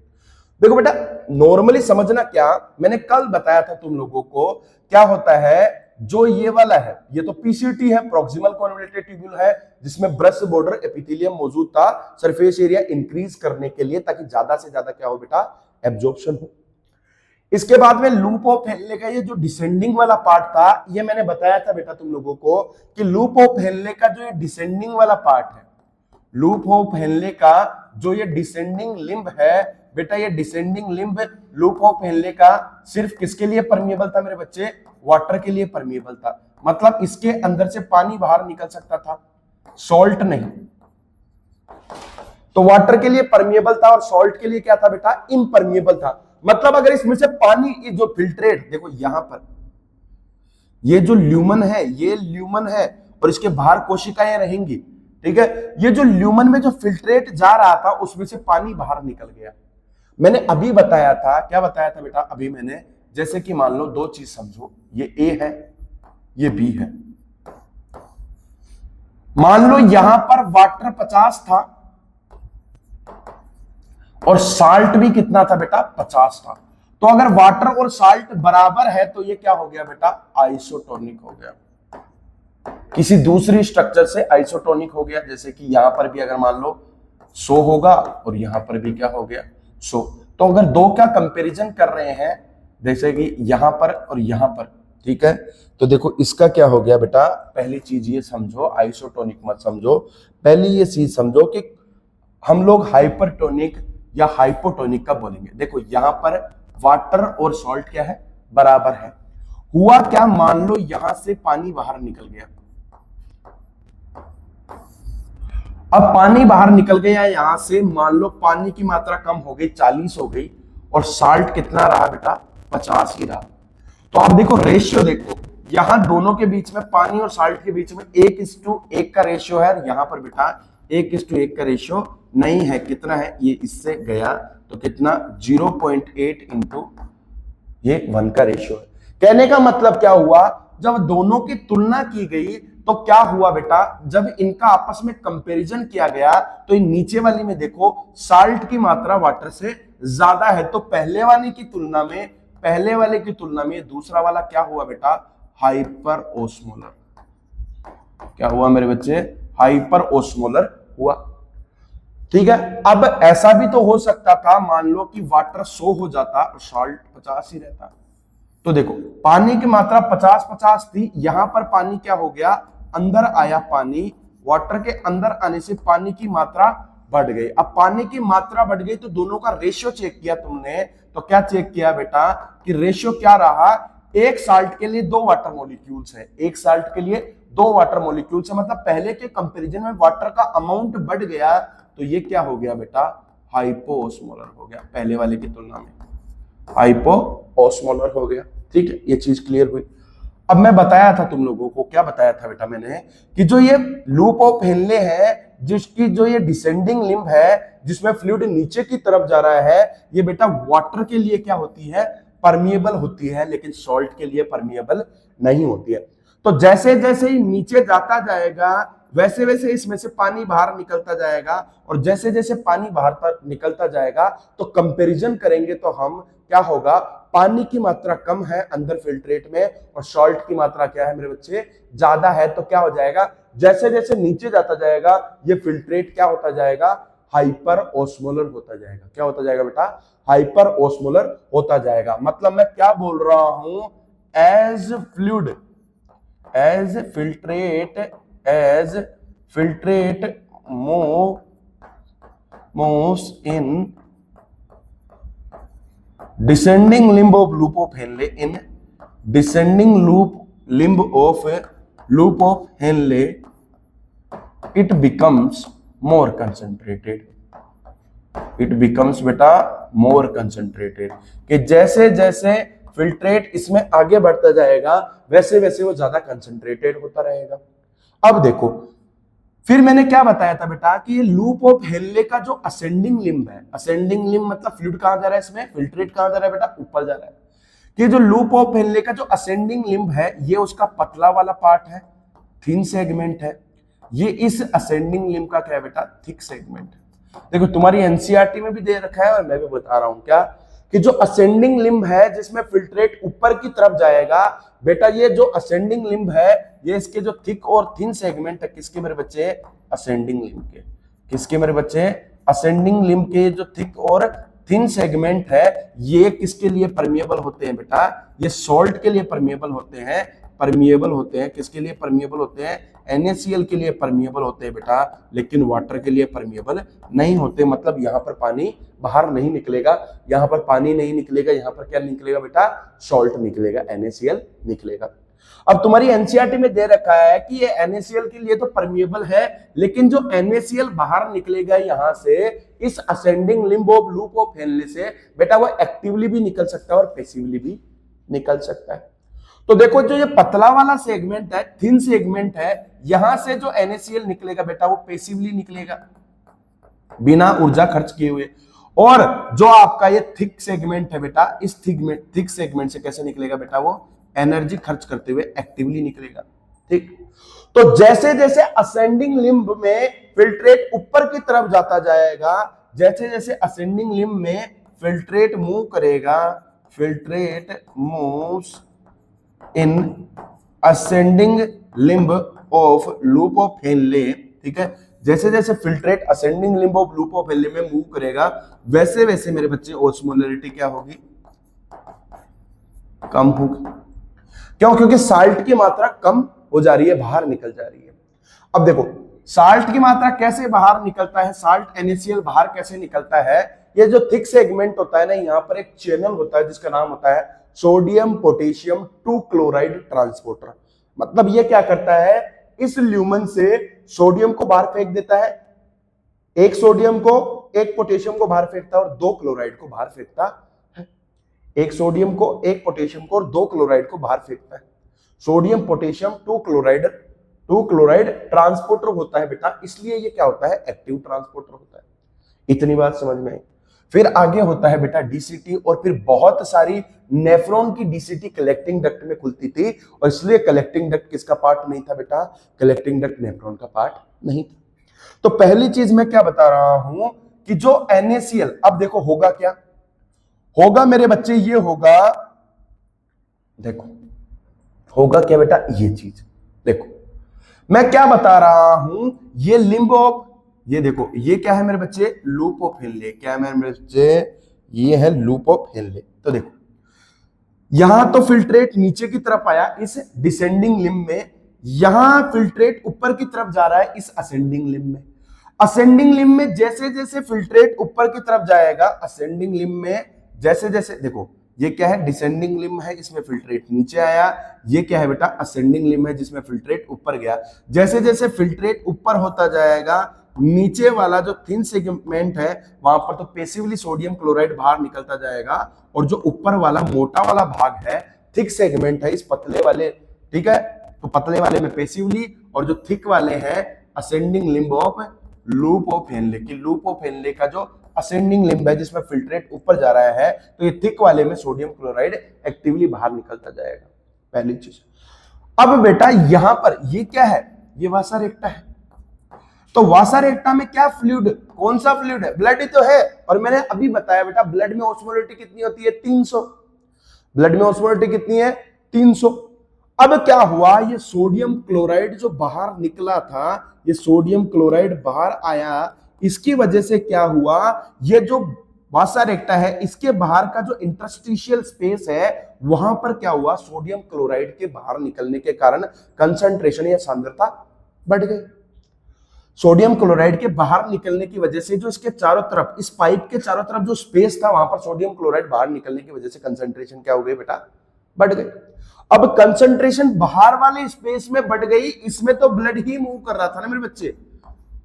देखो बेटा नॉर्मली समझना, क्या मैंने कल बताया था तुम लोगों को, क्या होता है जो ये वाला है, ये तो PCT है, प्रॉक्सिमल कॉन्वोल्यूटेड ट्यूब्यूल है, जिसमें ब्रश बॉर्डर एपिथेलियम मौजूद था सरफेस एरिया इंक्रीज करने के लिए, ताकि ज्यादा से ज्यादा क्या हो बेटा? एब्जॉर्प्शन हो। इसके बाद में लूप ऑफ हेनले का ये जो डिसेंडिंग वाला पार्ट था, ये मैंने बताया था बेटा तुम लोगों को कि लूप ऑफ हेनले का जो ये डिसेंडिंग वाला पार्ट है, लूप ऑफ हेनले का जो ये डिसेंडिंग लिम्ब है बेटा, ये descending limb loop of Henley का सिर्फ किसके लिए परमिएबल था मेरे बच्चे? वाटर के लिए परमिएबल था। मतलब इसके अंदर से पानी बाहर निकल सकता था, सॉल्ट नहीं। तो वाटर के लिए परमिएबल था और सॉल्ट के लिए क्या था बेटा? इम्परमिएबल था। मतलब अगर इसमें से पानी, ये जो फिल्ट्रेट, देखो यहां पर ये जो ल्यूमन है, ये ल्यूमन है और इसके बाहर कोशिकाएं रहेंगी, ठीक है। ये जो ल्यूमन में जो फिल्ट्रेट जा रहा था उसमें से पानी बाहर निकल गया। मैंने अभी बताया था, क्या बताया था बेटा अभी मैंने, जैसे कि मान लो दो चीज समझो, ये ए है, ये बी है। मान लो यहां पर वाटर 50 था और साल्ट भी कितना था बेटा, 50 था। तो अगर वाटर और साल्ट बराबर है तो ये क्या हो गया बेटा, आइसोटोनिक हो गया। किसी दूसरी स्ट्रक्चर से आइसोटोनिक हो गया, जैसे कि यहां पर भी अगर मान लो 100 होगा और यहां पर भी क्या हो गया 100। तो अगर दो का कंपैरिजन कर रहे हैं, जैसे कि यहां पर और यहां पर, ठीक है, तो देखो इसका क्या हो गया बेटा, पहली चीज ये समझो, आइसोटोनिक मत समझो, पहली ये चीज समझो कि हम लोग हाइपरटोनिक या हाइपोटोनिक का बोलेंगे। देखो यहां पर वाटर और सॉल्ट क्या है, बराबर है। हुआ क्या, मान लो यहां से पानी बाहर निकल गया। अब पानी बाहर निकल गया यहां से, मान लो पानी की मात्रा कम हो गई, 40 हो गई, और साल्ट कितना रहा बेटा, 50 ही रहा। तो आप देखो रेशियो देखो, यहां दोनों के बीच में, पानी और साल्ट के बीच में 1:1 का रेशियो है, यहां पर बेटा 1:1 का रेशियो नहीं है। कितना है, ये इससे गया तो कितना, 0.8 इंटू ये 1 का रेशियो है। कहने का मतलब क्या हुआ, जब दोनों की तुलना की गई तो क्या हुआ बेटा, जब इनका आपस में कंपैरिजन किया गया तो इन नीचे वाली में देखो साल्ट की मात्रा वाटर से ज्यादा है, तो पहले वाले की तुलना में, पहले वाले की तुलना में दूसरा वाला क्या हुआ बेटा, हाइपर ओस्मोलर। क्या हुआ मेरे बच्चे, हाइपर ओस्मोलर हुआ। ठीक है, अब ऐसा भी तो हो सकता था, मान लो कि वाटर 100 हो जाता और सॉल्ट 50 ही रहता। तो देखो पानी की मात्रा 50-50 थी, यहां पर पानी क्या हो गया, अंदर आया पानी, वाटर के अंदर आने से पानी की मात्रा बढ़ गई। अब पानी की मात्रा बढ़ गई तो दोनों का रेशियो चेक किया तुमने, तो क्या चेक किया बेटा कि रेशियो क्या रहा, एक साल्ट के लिए 2 वाटर मॉलिक्यूल्स है, एक साल्ट के लिए 2 वाटर मॉलिक्यूल्स है, मतलब पहले के कंपैरिजन में वाटर का अमाउंट बढ़ गया, तो ये क्या हो गया बेटा, हाइपोओस्मोलर हो गया, पहले वाले की तुलना में हाइपोओस्मोलर हो गया। ठीक है, ये चीज क्लियर हुई। अब मैं बताया था तुम लोगों को, क्या बताया था बेटा मैंने, कि जो ये लूप ऑफ हेनले है, जिसकी जो ये डिसेंडिंग लिम्ब है, जिसमें फ्लूइड नीचे की तरफ जा रहा है, ये बेटा वाटर के लिए क्या होती है, परमिएबल होती है, लेकिन सॉल्ट के लिए परमिएबल नहीं होती है। तो जैसे जैसे ही नीचे जाता जाएगा वैसे वैसे इसमें से पानी बाहर निकलता जाएगा, और जैसे जैसे पानी बाहर निकलता जाएगा तो कंपैरिजन करेंगे तो हम क्या होगा, पानी की मात्रा कम है अंदर फिल्ट्रेट में और सॉल्ट की मात्रा क्या है मेरे बच्चे, ज्यादा है। तो क्या हो जाएगा, जैसे जैसे नीचे जाता जाएगा ये फिल्ट्रेट क्या होता जाएगा, हाइपर ओस्मोलर होता जाएगा। क्या होता जाएगा बेटा, हाइपर ओस्मोलर होता जाएगा। मतलब मैं क्या बोल रहा हूं, as fluid, as filtrate moves in descending limb of loop of Henle, in descending limb of loop of Henle, it becomes more concentrated, it becomes बेटा more concentrated, कि जैसे जैसे फिल्ट्रेट इसमें आगे बढ़ता जाएगा वैसे वैसे वो ज्यादा कंसंट्रेटेड होता रहेगा। अब देखो फिर मैंने क्या बताया था बेटा कि ये लूप ऑफ हेनले का जो असेंडिंग लिम्ब है, असेंडिंग लिम्ब मतलब फ्लूइड कहां जा रहा है, इसमें फिल्ट्रेट कहां जा रहा है बेटा, ऊपर जा रहा है। कि जो लूप ऑफ हेनले का जो असेंडिंग लिम्ब है, ये उसका पतला वाला पार्ट है, थिन सेगमेंट है। ये इस असेंडिंग लिम्ब का क्या है बेटा, थिक सेगमेंट है। देखो तुम्हारी एनसीईआरटी में भी दे रखा है और मैं भी बता रहा हूं क्या, कि जो असेंडिंग लिम्ब है जिसमें फिल्ट्रेट ऊपर की तरफ जाएगा बेटा, ये जो असेंडिंग लिम्ब है ये इसके जो थिक और थिन सेगमेंट है, किसके मेरे बच्चे, असेंडिंग लिम्ब के। किसके मेरे बच्चे, असेंडिंग लिम्ब के जो थिक और थिन सेगमेंट है, ये किसके लिए परमिएबल होते हैं बेटा, ये सॉल्ट के लिए परमिएबल होते हैं, परमिएबल होते हैं। किसके लिए परमिएबल होते हैं, NaCl के लिए परमिएबल होते हैं बेटा, लेकिन वाटर के लिए परमिएबल नहीं होते। मतलब यहाँ पर पानी बाहर नहीं निकलेगा, यहाँ पर पानी नहीं निकलेगा, यहाँ पर क्या निकलेगा बेटा, सॉल्ट निकलेगा, NaCl निकलेगा। अब तुम्हारी एनसीईआरटी में दे रखा है कि ये NaCl के लिए तो परमिएबल है, लेकिन जो NaCl बाहर निकलेगा यहाँ से इस ascending limb of loop of Henley से बेटा, वो एक्टिवली भी निकल सकता है और पैसिवली भी निकल सकता है। तो देखो जो ये पतला वाला सेगमेंट है, थिन सेगमेंट है, यहां से जो NaCl निकलेगा बेटा वो पैसिवली निकलेगा, बिना ऊर्जा खर्च किए हुए। और जो आपका ये थिक सेगमेंट है बेटा, इस थिक सेगमेंट से कैसे निकलेगा बेटा, वो एनर्जी खर्च करते हुए एक्टिवली निकलेगा। ठीक, तो जैसे जैसे असेंडिंग लिम्ब में फिल्ट्रेट ऊपर की तरफ जाता जाएगा, जैसे जैसे असेंडिंग लिम्ब में फिल्ट्रेट मूव करेगा, filtrate moves in ascending limb of loop of Henley, ठीक है, जैसे जैसे filtrate ascending limb of loop of Henle में मूव करेगा, वैसे वैसे मेरे बच्चे ओस्मोलरिटी क्या होगी, कम होगी। क्यों? क्योंकि साल्ट की मात्रा कम हो जा रही है, बाहर निकल जा रही है। अब देखो साल्ट की मात्रा कैसे बाहर निकलता है, साल्ट NaCl बाहर कैसे निकलता है, ये जो थिक सेगमेंट होता है ना, यहां पर एक चैनल होता है जिसका नाम होता है सोडियम पोटेशियम 2 क्लोराइड ट्रांसपोर्टर। मतलब ये क्या करता है, इस ल्यूमन से सोडियम को बाहर फेंक देता है, एक सोडियम को एक पोटेशियम को बाहर फेंकता है और 2 क्लोराइड को बाहर फेंकता है, एक सोडियम को एक पोटेशियम को और 2 क्लोराइड को बाहर फेंकता है। सोडियम पोटेशियम 2 क्लोराइड ट्रांसपोर्टर होता है बेटा, इसलिए ये क्या होता है, एक्टिव ट्रांसपोर्टर होता है। इतनी बात समझ में आई। फिर आगे होता है बेटा डीसीटी, और फिर बहुत सारी नेफ्रॉन की डीसीटी कलेक्टिंग डक्ट में खुलती थी, और इसलिए कलेक्टिंग डक्ट किसका पार्ट नहीं था बेटा, कलेक्टिंग डक्ट नेफ्रॉन का पार्ट नहीं था। तो पहली चीज मैं क्या बता रहा हूं कि जो NaCl, अब देखो होगा क्या, होगा मेरे बच्चे, ये होगा, देखो होगा क्या बेटा, ये चीज देखो मैं क्या बता रहा हूं, ये लिम्ब ऑफ, ये देखो ये क्या है मेरे बच्चे, लूप ऑफ हेनले, क्या है मेरे बच्चे, ये है लूप ऑफ हेनले। तो देखो यहां तो फिल्ट्रेट नीचे की तरफ आया इस डिसेंडिंग लिम्ब में, यहां फिल्ट्रेट ऊपर की तरफ जा रहा है इस असेंडिंग लिम्ब में। असेंडिंग लिम्ब में जैसे जैसे फिल्ट्रेट ऊपर की तरफ जाएगा, असेंडिंग लिम्ब में जैसे जैसे, देखो ये क्या है, डिसेंडिंग लिम्ब है, इसमें फिल्ट्रेट नीचे आया, ये क्या है बेटा, असेंडिंग लिम्ब है जिसमें फिल्ट्रेट ऊपर गया। जैसे जैसे फिल्ट्रेट ऊपर होता जाएगा, नीचे वाला जो थिन सेगमेंट है वहां पर तो पैसिवली सोडियम क्लोराइड बाहर निकलता जाएगा, और जो ऊपर वाला मोटा वाला भाग है, थिक सेगमेंट है, इस पतले वाले, ठीक है, तो पतले वाले में पैसिवली, और जो थिक वाले हैं ascending limb of loop of Henley, की लूप ऑफ हेनले का जो असेंडिंग लिम्ब है जिसमें फिल्ट्रेट ऊपर जा रहा है, तो ये थिक वाले में सोडियम क्लोराइड एक्टिवली बाहर निकलता जाएगा, पहली चीज। अब बेटा यहां पर ये क्या है, ये वासा रेक्टा है, तो वासा रेक्टा में क्या फ्लूइड, कौन सा फ्लूइड है, ब्लड ही तो है, और मैंने अभी बताया बेटा ब्लड में ऑस्मोलिटी कितनी होती है, 300, ब्लड में ऑस्मोलिटी कितनी है, 300। अब क्या हुआ, ये सोडियम क्लोराइड जो बाहर निकला था, ये सोडियम क्लोराइड बाहर आया, इसकी वजह से क्या हुआ, ये जो वासा रेक्टा है इसके बाहर का जो इंटरस्टिशियल स्पेस है, वहां पर क्या हुआ, सोडियम क्लोराइड के बाहर निकलने के कारण कंसंट्रेशन या सांद्रता बढ़ गई। सोडियम क्लोराइड के बाहर निकलने की वजह से जो इसके चारों तरफ, इस पाइप के चारों तरफ जो स्पेस था, वहां पर सोडियम क्लोराइड बाहर निकलने की वजह से कंसंट्रेशन क्या हो गई बेटा, बढ़ गई। अब कंसंट्रेशन बाहर वाले स्पेस में बढ़ गई, इसमें तो ब्लड ही मूव कर रहा था ना मेरे बच्चे,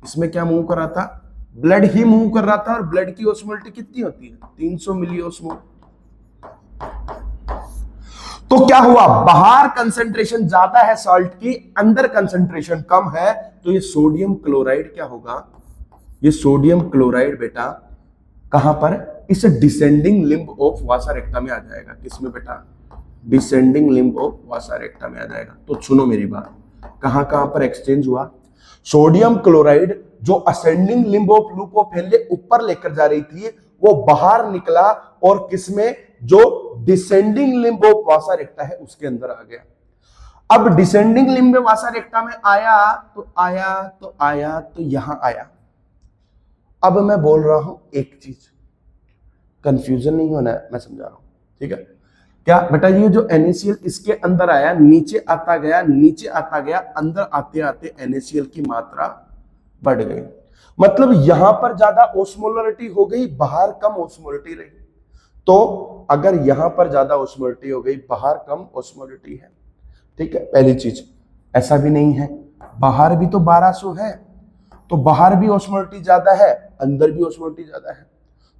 इसमें क्या मूव कर रहा था, ब्लड ही मूव कर रहा था, और ब्लड की ऑस्मोलिटी कितनी होती है, 300 मिली ऑस्मोल। तो क्या हुआ, बाहर कंसंट्रेशन ज्यादा है सॉल्ट की, अंदर कंसंट्रेशन कम है, तो ये सोडियम क्लोराइड क्या होगा, ये सोडियम क्लोराइड बेटा कहां पर, इस डिसेंडिंग लिम्ब ऑफ वासा रेक्टा में आ जाएगा, किसमें बेटा, डिसेंडिंग लिम्ब ऑफ वासा रेक्टा में आ जाएगा। तो सुनो मेरी बात, कहां कहां पर एक्सचेंज हुआ, सोडियम क्लोराइड जो ascending limb of loop of Henley ऊपर लेकर जा रही थी, वो बाहर निकला, और किसमें, जो डिसेंडिंग लिम्ब ऑफ वासा रेक्टा है उसके अंदर आ गया। अब डिसेंडिंग लिम्ब वासा रेक्टा में आया तो यहां आया। अब मैं बोल रहा हूं एक चीज, कंफ्यूजन नहीं होना है, मैं समझा रहा हूं, ठीक है, क्या बेटा, ये जो NaCl इसके अंदर आया, नीचे आता गया, नीचे आता गया, अंदर आते आते NaCl की मात्रा बढ़ गई, मतलब यहां पर ज्यादा ओस्मोलरिटी हो गई, बाहर कम ओस्मोलरिटी रही। तो अगर यहां पर ज्यादा ओस्मोलरिटी हो गई, बाहर कम ओस्मोलरिटी है, ठीक है, पहली चीज। ऐसा भी नहीं है, बाहर भी तो 1200 है, तो बाहर भी ओस्मोलरिटी ज्यादा है, अंदर भी ओस्मोलरिटी ज्यादा है,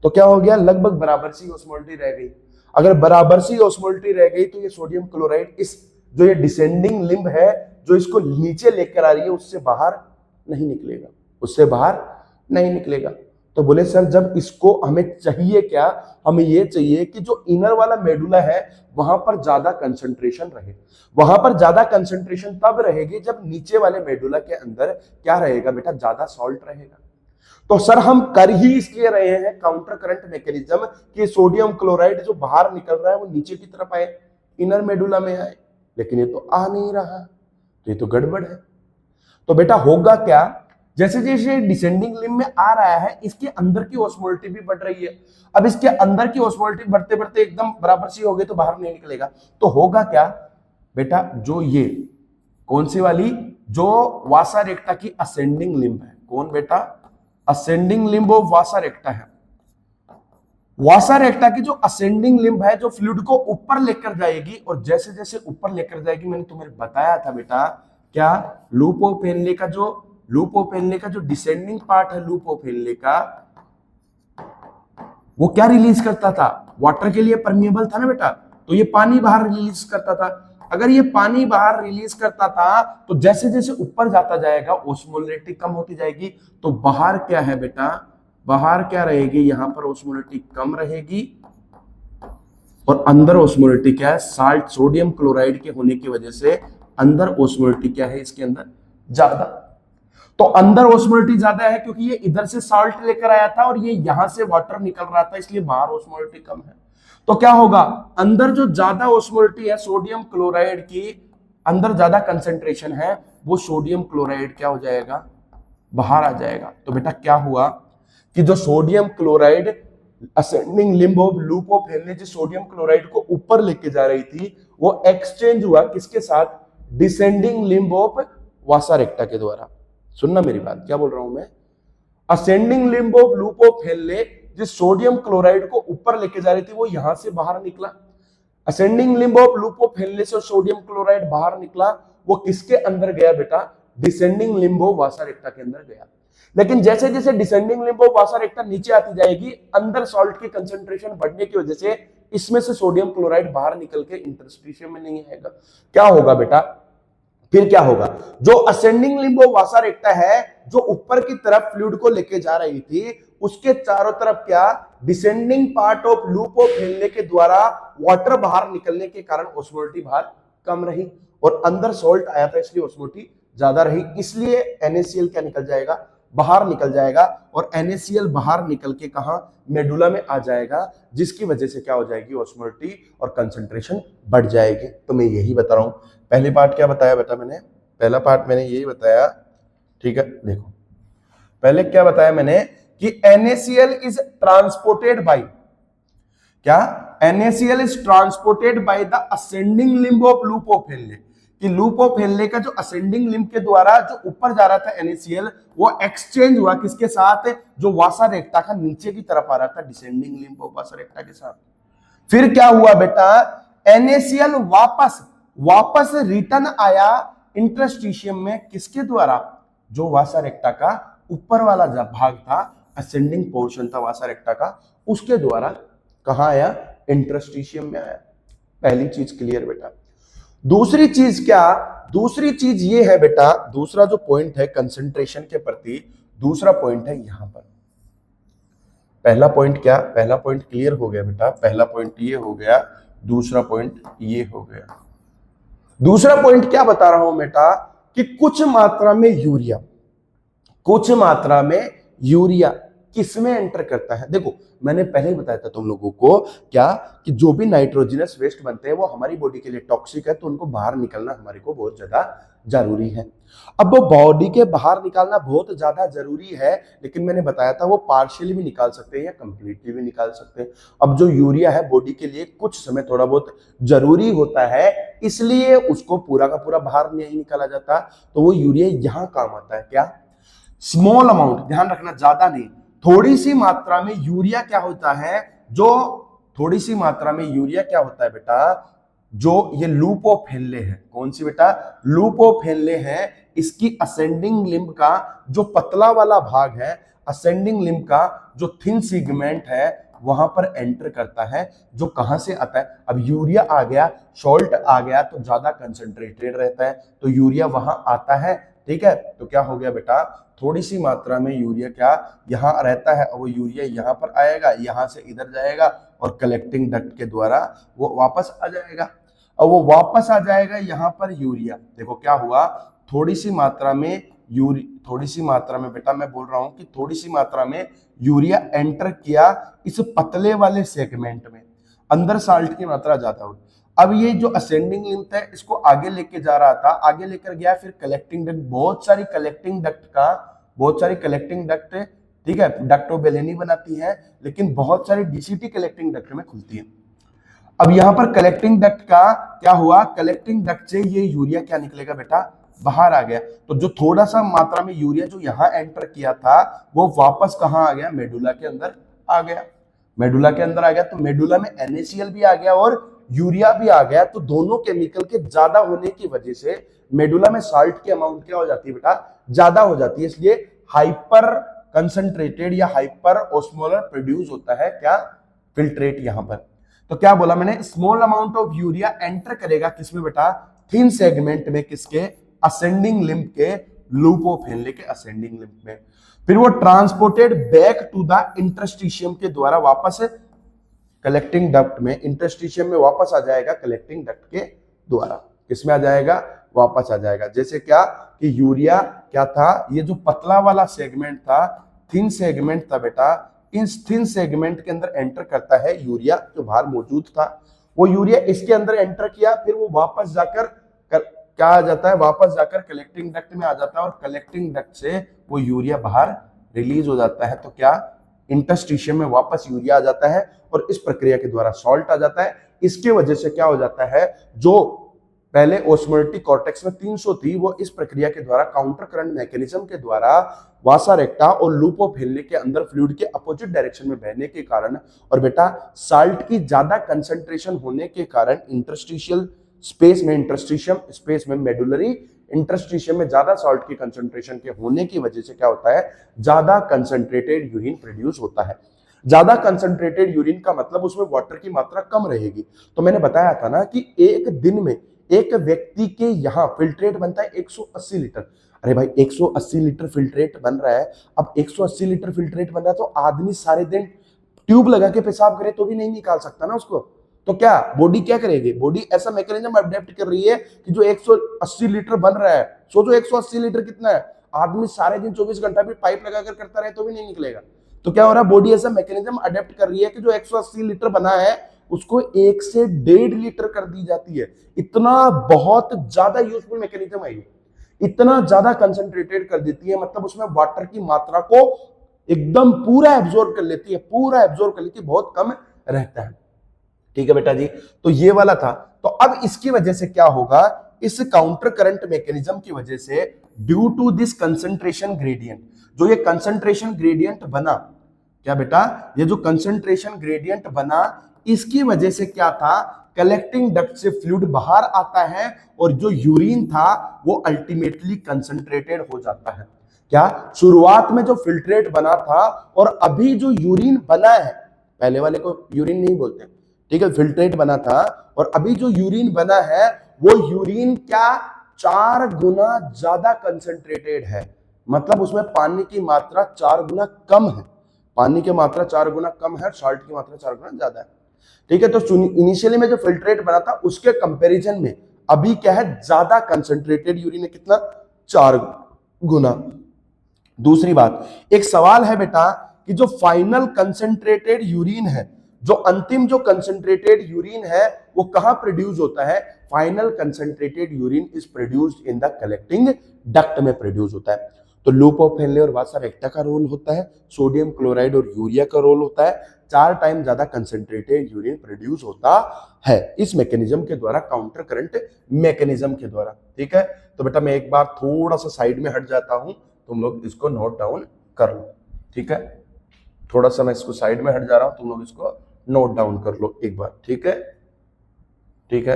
तो क्या हो गया, लगभग बराबर सी ओस्मोलरिटी रह गई। अगर बराबर सी ओस्मोलरिटी रह गई तो ये सोडियम क्लोराइड, इस जो ये डिसेंडिंग लिम्ब है जो इसको नीचे लेकर आ रही है, उससे बाहर नहीं निकलेगा, उससे बाहर नहीं निकलेगा। तो बोले सर जब इसको हमें चाहिए क्या, हमें ये चाहिए कि जो इनर वाला मेडुला है वहां पर ज्यादा कंसंट्रेशन रहे। वहां पर ज्यादा कंसंट्रेशन तब रहेगी जब नीचे वाले मेडुला के अंदर क्या रहेगा बेटा, ज्यादा सॉल्ट रहेगा। तो सर हम कर ही इसलिए रहे हैं काउंटर करंट मैकेनिज्म कि सोडियम क्लोराइड जो बाहर निकल रहा है वो नीचे की तरफ आए, इनर मेडुला में आए, लेकिन ये तो आ नहीं रहा, तो ये तो गड़बड़ है। तो बेटा होगा क्या, जैसे जैसे डिसेंडिंग लिम्ब में आ रहा है इसके अंदर की ऑस्मोलिटी भी बढ़ रही है। अब इसके अंदर की ऑस्मोलिटी बढ़ते बढ़ते एकदम बराबर सी हो गई तो बाहर नहीं निकलेगा। तो होगा क्या बेटा, जो ये कौन सी वाली, जो वासा रेक्टा की असेंडिंग लिम्ब है, कौन बेटा, असेंडिंग लिम्ब ऑफ वासा रेक्टा है। वासा रेक्टा की जो असेंडिंग लिम्ब है जो फ्लूइड को ऊपर लेकर जाएगी, और जैसे जैसे ऊपर लेकर जाएगी, मैंने तुम्हें बताया था बेटा क्या, लूप ऑफ हेनले का जो डिसेंडिंग पार्ट है लूप ऑफ हेनले का, वो क्या रिलीज करता था, वाटर के लिए परमिएबल था ना बेटा, तो ये पानी बाहर रिलीज करता था। अगर ये पानी बाहर रिलीज करता था तो जैसे जैसे ऊपर जाता जाएगा ओस्मोलैरिटी कम होती जाएगी। तो बाहर क्या है बेटा, बाहर क्या रहेगी, यहां पर ओस्मोलैरिटी कम रहेगी, और अंदर ओस्मोलैरिटी क्या है, साल्ट सोडियम क्लोराइड के होने की वजह से अंदर ओस्मोलैरिटी क्या है, इसके अंदर ज्यादा। तो अंदर ओस्मोलैरिटी ज्यादा है क्योंकि ये इधर से साल्ट लेकर आया था और ये यहां से वाटर निकल रहा था, इसलिए बाहर ओस्मोलैरिटी कम है। तो क्या होगा, अंदर जो ज्यादा ओस्मोलैरिटी है सोडियम क्लोराइड की, अंदर ज्यादा कंसेंट्रेशन है, वो सोडियम क्लोराइड क्या हो जाएगा, बाहर आ जाएगा। तो बेटा क्या हुआ कि जो sodium chloride ascending limb of loop of Henley जो सोडियम क्लोराइड को ऊपर लेके जा रही थी, वो एक्सचेंज हुआ किसके साथ, डिसेंडिंग लिम्ब ऑफ वासा रेक्टा के द्वारा। सुनना मेरी बात, क्या बोल रहा हूं मैं, ascending limb of loop of Henley जिस सोडियम क्लोराइड को ऊपर लेके जा रही थी वो यहां से बाहर निकला। Ascending limb of loop of Henley से सोडियम क्लोराइड बाहर निकला, वो किसके अंदर गया बेटा, डिसेंडिंग लिम्ब ऑफ वासा रेक्टा के अंदर गया। लेकिन जैसे जैसे डिसेंडिंग लिम्ब ऑफ वासा रेक्टा नीचे आती जाएगी, अंदर सॉल्ट की कंसंट्रेशन बढ़ने की वजह से इसमें से सोडियम क्लोराइड बाहर निकल के इंटरस्टिशियम में नहीं आएगा। क्या होगा बेटा, फिर क्या होगा, जो असेंडिंग लिम्ब ऑफ वासा रेक्टा है जो ऊपर की तरफ फ्लूइड को लेके जा रही थी, उसके चारों तरफ क्या, descending part of loop of Henle के द्वारा वाटर बाहर निकलने के कारण ओस्मोलिटी बाहर कम रही, और अंदर सॉल्ट आया था इसलिए ओस्मोलिटी ज्यादा रही, इसलिए NaCl क्या निकल जाएगा, बाहर निकल जाएगा, और NaCl बाहर निकल के कहा, मेडुला में आ जाएगा, जिसकी वजह से क्या हो जाएगी, ओस्मोलिटी और कंसंट्रेशन बढ़ जाएगी। तो मैं यही बता रहा हूं। पहली पार्ट क्या बताया बेटा मैंने, पहला पार्ट मैंने यही बताया, ठीक है, देखो पहले क्या बताया मैंने कि NaCl इज ट्रांसपोर्टेड बाय, क्या, NaCl is transported by the ascending limb of loop of Henley, कि लूप ऑफ हेनले का जो असेंडिंग लिम्ब के द्वारा जो ऊपर जा रहा था NaCl, वो एक्सचेंज हुआ किसके साथ, जो वासा रेक्टा का नीचे की तरफ आ रहा था, डिसेंडिंग लिम्ब ऑफ वासा रेक्टा के साथ। फिर क्या हुआ बेटा, NaCl वापस रिटर्न आया इंटरस्टिशियम में, किसके द्वारा, जो वासा रेक्टा का ऊपर वाला भाग था, असेंडिंग पोर्शन था वासा रेक्टा का, उसके द्वारा कहां आया, इंटरस्टिशियम में आया। पहली चीज क्लियर बेटा। दूसरी चीज क्या, दूसरी चीज ये है बेटा, दूसरा जो पॉइंट है कंसंट्रेशन के प्रति, दूसरा पॉइंट है यहां पर। पहला पॉइंट क्या, पहला पॉइंट क्लियर हो गया बेटा, पहला पॉइंट ये हो गया, दूसरा पॉइंट ये हो गया। दूसरा पॉइंट क्या बता रहा हूं बेटा, कि कुछ मात्रा में यूरिया किसमें एंटर करता है। देखो मैंने पहले ही बताया था तुम लोगों को क्या, कि जो भी नाइट्रोजनस वेस्ट बनते हैं वो हमारी बॉडी के लिए टॉक्सिक है, तो उनको बाहर निकलना हमारे को बहुत ज्यादा जरूरी है। अब वो बॉडी के बाहर निकालना बहुत ज्यादा जरूरी है, लेकिन मैंने बताया था वो पार्शियली भी निकाल सकते हैं या कंप्लीटली भी निकाल सकते हैं। अब जो यूरिया है बॉडी के लिए कुछ समय थोड़ा बहुत जरूरी होता है, इसलिए उसको पूरा का पूरा बाहर नहीं निकाला जाता, तो वो यूरिया यहां काम आता है। क्या, स्मॉल अमाउंट, ध्यान रखना ज्यादा नहीं, थोड़ी सी मात्रा में यूरिया क्या होता है, जो थोड़ी सी मात्रा में यूरिया क्या होता है बेटा, जो ये लूप ऑफ हेनले है, कौन सी बेटा, लूप ऑफ हेनले है, इसकी असेंडिंग लिम्ब का जो पतला वाला भाग है, असेंडिंग लिम्ब का जो थिन सेगमेंट है, वहां पर एंटर करता है, जो कहां से आता है। अब यूरिया आ गया, सॉल्ट आ गया, तो ज्यादा कंसंट्रेटेड रहता है, तो यूरिया वहां आता है, ठीक है। तो क्या हो गया बेटा, थोड़ी सी मात्रा में यूरिया क्या यहाँ रहता है और वो यूरिया यहाँ पर आएगा, यहाँ से इधर जाएगा और कलेक्टिंग डक्ट के द्वारा वो वापस आ जाएगा। और वो वापस आ जाएगा यहाँ पर यूरिया। देखो क्या हुआ, थोड़ी सी मात्रा में थोड़ी सी मात्रा में बेटा मैं बोल रहा हूं कि थोड़ी सी मात्रा में यूरिया एंटर किया इस पतले वाले सेगमेंट में, अंदर साल्ट की मात्रा ज्यादा हुई। अब ये जो असेंडिंग लिंथ है इसको आगे लेके जा रहा था, आगे लेकर गया, फिर कलेक्टिंग डक्ट, बहुत सारी कलेक्टिंग डक्ट ठीक है डक्टोबेलेनी बनाती है, लेकिन बहुत सारी डीसीटी कलेक्टिंग डक्ट में खुलती है। अब यहां पर कलेक्टिंग डक्ट का क्या हुआ, कलेक्टिंग डक्ट से ये यूरिया क्या निकलेगा बेटा, बाहर आ गया। तो जो थोड़ा सा मात्रा में यूरिया जो यहां एंटर किया था वो वापस कहां आ गया, मेडुला के अंदर आ गया। मेडुला के अंदर आ गया तो मेडुला में NaCl भी आ गया और यूरिया भी आ गया। तो दोनों केमिकल के ज्यादा होने की वजह से मेडुला में साल्ट की अमाउंट क्या हो जाती है बेटा, ज्यादा हो जाती है। इसलिए हाइपर कंसंट्रेटेड या हाइपर ओस्मोलर प्रोड्यूस होता है क्या, फिल्ट्रेट। यहां पर तो क्या बोला मैंने, small amount of urea enter करेगा किसमें बेटा, थिन सेगमेंट में, किसके, असेंडिंग लिम्फ के, लूप ऑफ हेनले के असेंडिंग लिम्फ में। फिर वो transported back to the interstitium के द्वारा वापस कलेक्टिंग डक्ट में, इंटरस्टिशियम में वापस आ जाएगा कलेक्टिंग डक्ट के द्वारा। किसमें आ जाएगा, वापस आ जाएगा। जैसे क्या कि यूरिया क्या था, ये जो पतला वाला सेगमेंट था, थिन सेगमेंट था बेटा, इस थिन सेगमेंट के अंदर एंटर करता है यूरिया जो बाहर मौजूद था। वो यूरिया इसके अंदर एंटर किया, फिर वो वापस जाकर क्या आ जाता है, वापस जाकर कलेक्टिंग डक्ट में आ जाता है और कलेक्टिंग डक्ट से वो यूरिया बाहर रिलीज हो जाता है। तो क्या, इंटरस्टिशियम में वापस यूरिया आ जाता है और इस प्रक्रिया के द्वारा सॉल्ट आ जाता है। इसके वजह से क्या हो जाता है, जो पहले ओस्मोटिक कॉर्टेक्स में 300 थी, वो इस प्रक्रिया के द्वारा काउंटर करंट मैकेनिज्म के द्वारा वासा रेक्टा और लूप ऑफ हेनले के अंदर फ्लूइड के अपोजिट डायरेक्शन में बहने के कारण और बेटा साल्ट की ज्यादा कंसंट्रेशन होने के कारण इंटरस्टिशियल स्पेस में, इंटरस्टिशियम स्पेस में, मेडुलरी इंटरस्टिशियम में ज्यादा सॉल्ट की कंसंट्रेशन के होने की वजह से क्या होता है, ज्यादा कंसंट्रेटेड यूरिन प्रोड्यूस होता है। ज्यादा कंसंट्रेटेड यूरिन का मतलब उसमें वाटर की मात्रा कम रहेगी। तो मैंने बताया था ना कि एक दिन में एक व्यक्ति के यहाँ फिल्ट्रेट बनता है 180 लीटर। अरे भाई 180 लीटर फिल्ट्रेट बन रहा है, अब 180 लीटर फिल्ट्रेट बन रहा है तो आदमी सारे दिन ट्यूब लगा के पेशाब करे तो भी नहीं निकाल सकता ना उसको। तो क्या बॉडी क्या करेगी, बॉडी ऐसा मैकेनिज्म अडेप्ट कर रही है कि जो 180 लीटर बन रहा है, सोचो 180 लीटर कितना है, आदमी सारे दिन 24 घंटा भी पाइप लगाकर करता रहे तो भी नहीं निकलेगा। तो क्या हो रहा है, बॉडी ऐसा मैकेनिज्म अडेप्ट कर रही है कि जो 180 लीटर बना है उसको 1 से 1.5 लीटर कर दी जाती है। इतना बहुत ज्यादा यूजफुल मैकेनिज्म है ये, इतना ज्यादा कंसंट्रेटेड कर देती है, मतलब उसमें वाटर की मात्रा को एकदम पूरा एब्जॉर्ब कर लेती है, पूरा एब्जॉर्ब कर लेती है, बहुत कम रहता है। ठीक है बेटा जी, तो ये वाला था। तो अब इसकी वजह से क्या होगा, इस काउंटर करंट मैकेनिज्म की वजह से due to this concentration gradient, जो ये कंसंट्रेशन ग्रेडियंट बना, क्या बेटा, ये जो कंसंट्रेशन ग्रेडियंट बना, इसकी वजह से क्या था, कलेक्टिंग डक्ट से फ्लूइड बाहर आता है और जो यूरिन था वो अल्टीमेटली कंसंट्रेटेड हो जाता है। क्या, शुरुआत में जो फिल्ट्रेट बना था और अभी जो यूरिन बना है, पहले वाले को यूरिन नहीं बोलते, ठीक है, फिल्ट्रेट बना था और अभी जो यूरिन बना है वो यूरिन क्या 4 गुना ज्यादा कंसंट्रेटेड है, मतलब उसमें पानी की मात्रा 4 गुना कम है, पानी की मात्रा 4 गुना कम है, साल्ट की मात्रा 4 गुना ज्यादा है। ठीक है, तो इनिशियली में जो फिल्ट्रेट बना था उसके कंपैरिजन में अभी क्या है, ज्यादा कंसंट्रेटेड यूरिन है, कितना, 4 गुना। दूसरी बात, एक सवाल है बेटा कि जो फाइनल कंसंट्रेटेड यूरिन है, जो अंतिम जो कंसंट्रेटेड यूरिन है वो कहां प्रोड्यूस होता है, final concentrated urine is produced in the collecting duct में प्रोड्यूस होता है। तो लूप ऑफ हेनले और वासा रेक्टा का रोल होता है, सोडियम क्लोराइड और यूरिया का रोल होता है, 4 टाइम ज्यादा कंसंट्रेटेड यूरिन प्रोड्यूस होता है इस मैकेनिज्म के द्वारा, काउंटर करंट मैकेनिज्म के द्वारा। ठीक है, तो बेटा मैं एक बार थोड़ा सा साइड में हट जाता हूं, तुम लोग इसको नोट डाउन कर लो। ठीक है, थोड़ा सा मैं इसको साइड में हट जा रहा हूं, तुम लोग इसको नोट डाउन कर लो एक बार। ठीक है, ठीक है,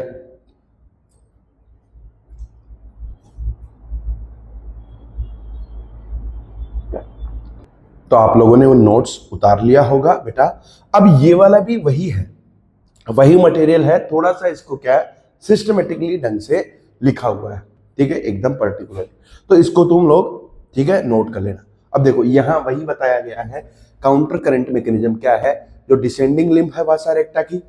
तो आप लोगों ने वो नोट्स उतार लिया होगा बेटा। अब ये वाला भी वही है, वही मटेरियल है, थोड़ा सा इसको क्या है, सिस्टमेटिकली ढंग से लिखा हुआ है। ठीक है, एकदम पर्टिकुलर। तो इसको तुम लोग ठीक है, नोट कर लेना। अब देखो यहां वही बताया गया है, काउंटर करंट मैकेनिज्म क्या है, जो डिसेंडिंग लिम्ब है वासा रेक्टा की,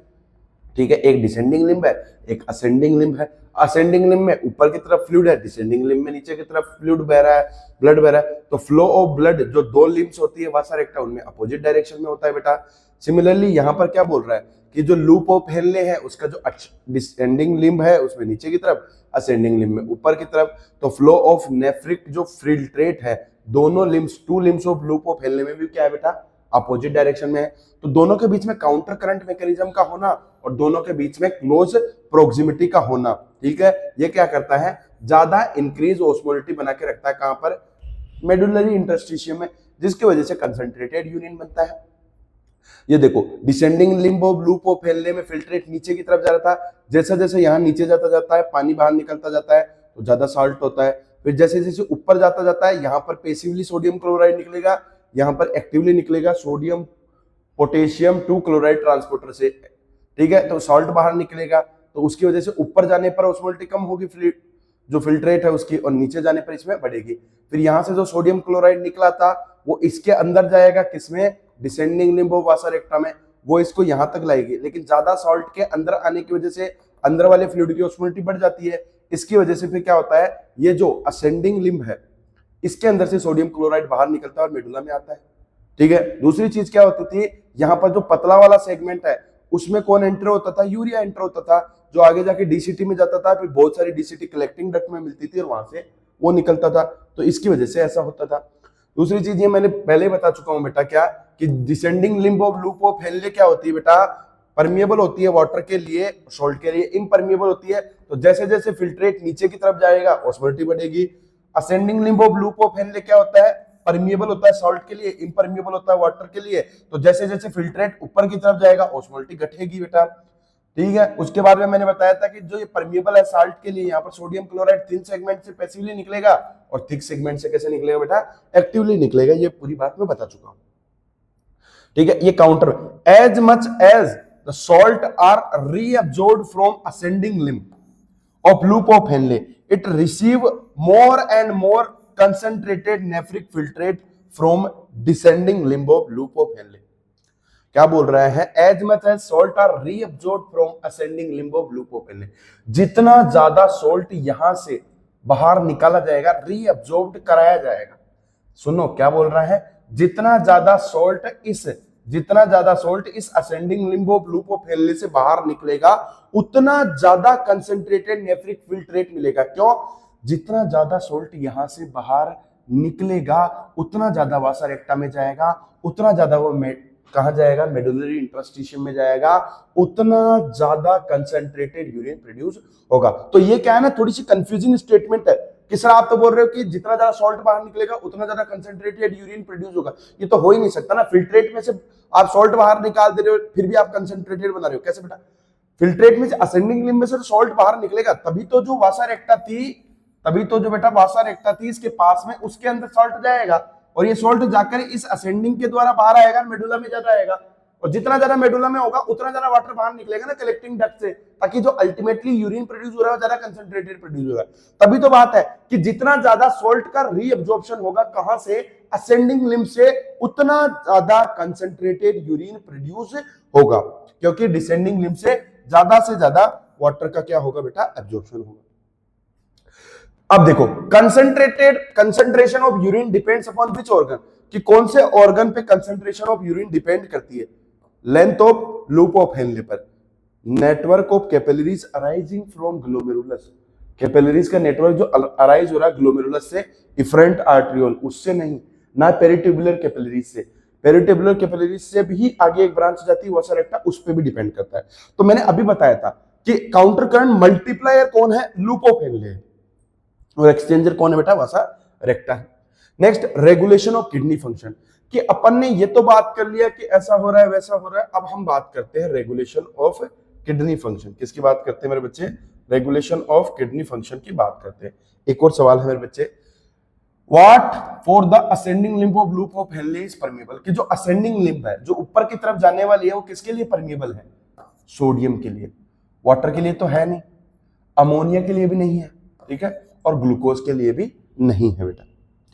ठीक है, एक डिसेंडिंग लिम्ब है, एक असेंडिंग लिम्ब है। असेंडिंग लिम्ब में ऊपर की तरफ फ्लूइड है, डिसेंडिंग लिम्ब में नीचे की तरफ फ्लूइड बह रहा है, ब्लड बह रहा है। तो फ्लो ऑफ ब्लड जो दो लिम्ब्स होती है वासा रेक्टा, उनमें अपोजिट डायरेक्शन में होता है बेटा। सिमिलरली यहां पर क्या बोल रहा है कि जो लूप ऑफ हेनले है उसका जो डिसेंडिंग लिम्ब है उसमें नीचे की तरफ, असेंडिंग लिम्ब में ऊपर की तरफ। तो फ्लो ऑफ नेफ्रिक जो फिल्ट्रेट है, दोनों limbs, two limbs of loop of Henle में भी क्या है बेटा, अपोजिट डायरेक्शन में है। तो दोनों के बीच में काउंटर करंट मैकेनिज्म का होना और दोनों के बीच में क्लोज प्रोक्सिमिटी का होना, ठीक है, ये क्या करता है, ज्यादा इंक्रीज ऑस्मोलिटी बना के रखता है कहां पर, मेडुलरी इंटरस्टिशियम में, जिसकी वजह से कंसंट्रेटेड यूरिन बनता है। ये देखो descending limb of loop of Henle में फिल्ट्रेट नीचे की तरफ जा रहा था, जैसे जैसे यहाँ नीचे जाता जाता है पानी बाहर निकलता जाता है तो ज्यादा साल्ट होता है। फिर जैसे जैसे ऊपर जाता जाता है यहाँ पर पैसिवली सोडियम क्लोराइड निकलेगा, यहाँ पर एक्टिवली निकलेगा सोडियम पोटेशियम 2 क्लोराइड ट्रांसपोर्टर से, ठीक है, तो सॉल्ट बाहर निकलेगा। तो उसकी वजह से ऊपर जाने पर ऑस्मोलिटी कम होगी जो फिल्ट्रेट है उसकी, और नीचे जाने पर इसमें बढ़ेगी। फिर यहाँ से जो सोडियम क्लोराइड निकला था वो इसके अंदर जाएगा, किसमें, डिसेंडिंग लिम्ब ऑफ वासा रेक्टा में, वो इसको यहां तक लाएगी। लेकिन ज्यादा सॉल्ट के अंदर आने की वजह से अंदर वाले फ्लूइड की ऑस्मोलिटी बढ़ जाती है। इसकी वजह से फिर क्या होता है, ये जो असेंडिंग लिम्ब है इसके अंदर से सोडियम क्लोराइड बाहर निकलता है और मेडुला में आता है, ठीक है। दूसरी चीज क्या होती थी, यहाँ पर जो पतला वाला सेगमेंट है उसमें कौन एंटर होता था, यूरिया एंटर होता था, जो आगे जाके डीसीटी में जाता था। फिर बहुत सारी डीसीटी कलेक्टिंग डक्ट में मिलती थी और वहां से वो निकलता था, तो इसकी वजह से ऐसा होता था। दूसरी चीज ये मैंने पहले बता चुका हूं बेटा, क्या कि descending limb of loop of Henle क्या होती है बेटा, परमिएबल होती है वाटर के लिए, सॉल्ट के लिए इम्परमिएबल होती है। तो जैसे जैसे फिल्ट्रेट नीचे की तरफ जाएगा ऑस्मोलिटी बढ़ेगी। Ascending limb of loop of Henle क्या होता है, परमिएबल होता है सॉल्ट के लिए, इम्परमिएबल होता है वाटर के लिए। तो जैसे जैसे फिल्ट्रेट ऊपर की तरफ जाएगा ऑस्मोलिटी घटेगी बेटा, ठीक है। उसके बाद में मैंने बताया था कि जो ये परमिएबल है साल्ट के लिए, यहाँ पर सोडियम क्लोराइड थिन सेगमेंट से पैसिवली निकलेगा और थिक सेगमेंट से कैसे निकलेगा बेटा, एक्टिवली निकलेगा। ये पूरी बात मैं बता चुका हूं, ठीक है। ये counter, as much as the salt are reabsorbed from ascending limb of loop of Henle, it receive more and more concentrated nephric filtrate from descending limb of loop of Henle. क्या बोल रहा है, as much as salt are reabsorbed from ascending limb of loop of Henle, जितना ज्यादा salt यहां से बाहर निकाला जाएगा, रीअब्सॉर्ब्ड कराया जाएगा। सुनो क्या बोल रहा है, जितना ज्यादा सॉल्ट इस ascending limb of loop of Henley से बाहर निकलेगा उतना ज्यादा कंसंट्रेटेड नेफ्रिक फिल्ट्रेट मिलेगा। क्यों, जितना ज्यादा सॉल्ट यहां से बाहर निकलेगा उतना ज्यादा वासा रेक्टा में जाएगा, उतना ज्यादा वो कहां जाएगा, मेडुलरी इंटरस्टिशियम में जाएगा, उतना ज्यादा कंसंट्रेटेड यूरिन प्रोड्यूस होगा। तो ये क्या है ना, थोड़ी सी कंफ्यूजिंग स्टेटमेंट है कि सर आप तो बोल रहे हो कि जितना ज्यादा सॉल्ट बाहर निकलेगा उतना ज्यादा कंसंट्रेटेड यूरिन प्रोड्यूस होगा। ये तो हो ही नहीं सकता ना, फिल्ट्रेट में से आप सॉल्ट बाहर निकाल दे रहे हो फिर भी आप कंसंट्रेटेड बना रहे हो, कैसे बेटा। फिल्ट्रेट में से असेंडिंग लिम्ब में से सॉल्ट बाहर निकलेगा, तभी तो जो वासा रेक्टा थी, तभी तो जो बेटा वासा रेक्टा थी इसके पास में, उसके अंदर सॉल्ट जाएगा और ये सॉल्ट जाकर इस असेंडिंग के द्वारा बाहर आएगा, मेडुला में जाता आएगा। और जितना ज्यादा मेडुला में होगा उतना ज्यादा वाटर बाहर निकलेगा ना कलेक्टिंग डक्ट से, ताकि जो अल्टीमेटली यूरिन प्रोड्यूस हो रहा है ज्यादा कंसंट्रेटेड प्रोड्यूस होगा। तभी तो बात है कि जितना ज्यादा सॉल्ट का रीअब्जॉर्प्शन होगा कहां से, असेंडिंग लिम्ब से, उतना ज्यादा कंसंट्रेटेड यूरिन प्रोड्यूस होगा, क्योंकि डिसेंडिंग लिम्ब से ज्यादा वाटर का क्या होगा बेटा, एब्जॉर्प्शन होगा। अब देखो concentration of urine depends upon which organ, कि कौन से ऑर्गन पे कंसंट्रेशन ऑफ यूरिन डिपेंड करती है, length of loop of Henley पर, network of capillaries arising from glomerulus, capillaries का नेटवर्क जो अराइज हो रहा है ग्लोमेरुलस से, इफरेंट आर्ट्रियोल उससे नहीं, ना पेरिट्यूबुलर कैपिलरीज से। पेरिट्यूबुलर कैपिलरीज से भी आगे एक ब्रांच जाती है वासा रेक्टा, उस पे भी डिपेंड करता है। तो मैंने अभी बताया था कि काउंटर करंट मल्टीप्लायर कौन है, लूप ऑफ हेनले, और एक्सचेंजर कौन है बेटा, वासा रेक्टा है। Next, regulation of kidney function, कि अपन ने ये तो बात कर लिया कि ऐसा हो रहा है वैसा हो रहा है, अब हम बात करते हैं रेगुलेशन ऑफ किडनी फंक्शन। किसकी बात करते हैं मेरे बच्चे, रेगुलेशन ऑफ किडनी फंक्शन की बात करते हैं। एक और सवाल है मेरे बच्चे, what for the ascending limb of loop of Henley is permeable, कि जो असेंडिंग लिम्ब है जो ऊपर की तरफ जाने वाली है वो किसके लिए परमिएबल है, सोडियम के लिए, वाटर के लिए तो है नहीं, अमोनिया के लिए भी नहीं है, ठीक है, और ग्लूकोज के लिए भी नहीं है बेटा।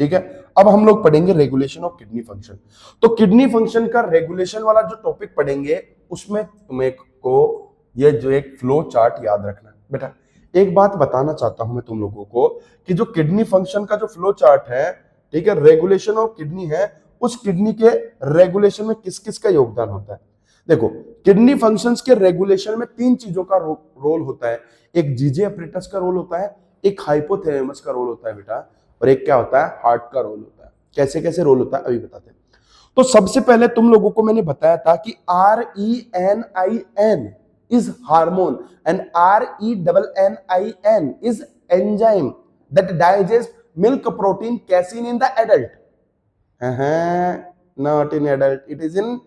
ठीक है। अब हम लोग पढ़ेंगे रेगुलेशन ऑफ किडनी फंक्शन। तो किडनी फंक्शन का रेगुलेशन वाला जो टॉपिक पढ़ेंगे उसमें तुम्हें को ये जो एक फ्लो चार्ट याद रखना है बेटा। एक बात बताना चाहता हूं मैं तुम लोगों को कि जो किडनी फंक्शन का जो फ्लो चार्ट है, ठीक है, रेगुलेशन ऑफ किडनी है, उस किडनी के रेगुलेशन में किस किस का योगदान होता है। देखो, किडनी फंक्शंस के रेगुलेशन में 3 चीजों का रोल होता है। एक जीजे अपरेटस का रोल होता है, एक हाइपोथैलेमस का रोल होता है बेटा, और एक क्या होता है, हार्ट का रोल होता है। कैसे कैसे रोल होता है अभी बताते हैं। तो सबसे पहले तुम लोगों को मैंने बताया था कि RENIN is hormone and RENNIN is enzyme that digests milk protein casein in the adult. Not in adult, it is in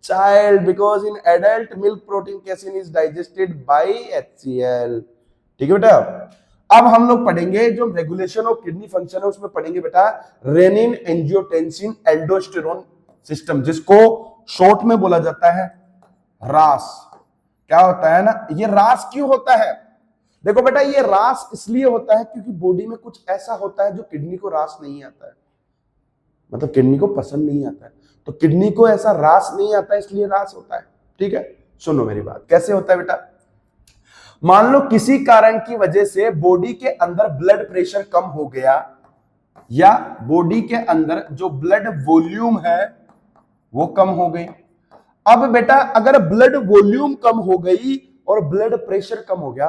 child, because in adult milk protein casein is digested by HCl. ठीक है बेटा। अब हम लोग पढ़ेंगे जो regulation of kidney function है, उसमें पढ़ेंगे बेटा रेनिन एंजियोटेंसिन एल्डोस्टेरोन सिस्टम, जिसको शॉर्ट में बोला जाता है रास। क्या होता है ना, ये रास क्यों होता है? देखो बेटा, ये रास इसलिए होता है क्योंकि बॉडी में कुछ ऐसा होता है जो किडनी को रास नहीं आता है, मतलब किडनी को पसंद नहीं आता है। तो किडनी को ऐसा रास नहीं आता है, इसलिए रास होता है। ठीक है, सुनो मेरी बात, कैसे होता है बेटा। मान लो किसी कारण की वजह से बॉडी के अंदर ब्लड प्रेशर कम हो गया, या बॉडी के अंदर जो ब्लड वॉल्यूम है वो कम हो गई। अब बेटा अगर ब्लड वॉल्यूम कम हो गई और ब्लड प्रेशर कम हो गया,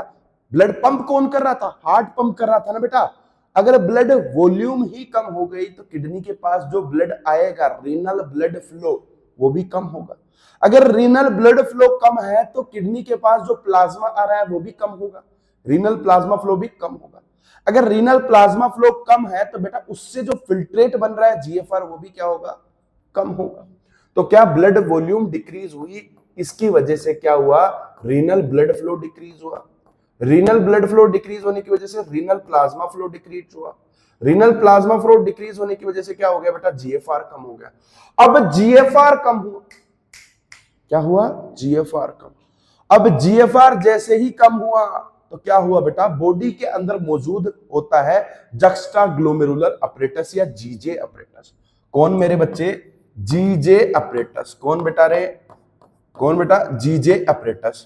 ब्लड पंप कौन कर रहा था? हार्ट पंप कर रहा था ना बेटा। अगर ब्लड वॉल्यूम ही कम हो गई तो किडनी के पास जो ब्लड आएगा, रीनल ब्लड फ्लो, वो भी कम होगा। अगर रीनल ब्लड फ्लो कम है तो किडनी के पास जो प्लाज्मा आ रहा है वो भी कम होगा, रीनल प्लाज्मा फ्लो भी कम होगा। अगर रीनल प्लाज्मा फ्लो कम है तो बेटा उससे जो फिल्ट्रेट बन रहा है GFR, वो भी क्या होगा, कम होगा। तो क्या ब्लड वॉल्यूम डिक्रीज हुई, इसकी वजह से क्या हुआ, रीनल ब्लड फ्लो डिक्रीज हुआ। रीनल ब्लड फ्लो डिक्रीज होने की वजह से रीनल प्लाज्मा फ्लो डिक्रीज हुआ। रीनल प्लाज्मा फ्लो डिक्रीज होने की वजह से क्या हो गया बेटा, GFR कम हो गया। अब GFR कम हुआ, क्या हुआ, GFR कम। अब GFR जैसे ही कम हुआ तो क्या हुआ बेटा, बॉडी के अंदर मौजूद होता है जक्स्टाग्लोमेरुलर अपरेटस या जीजे अपरेटस। कौन मेरे बच्चे, जीजे अपरेटस। कौन बेटा रे, कौन बेटा, जीजे अपरेटस।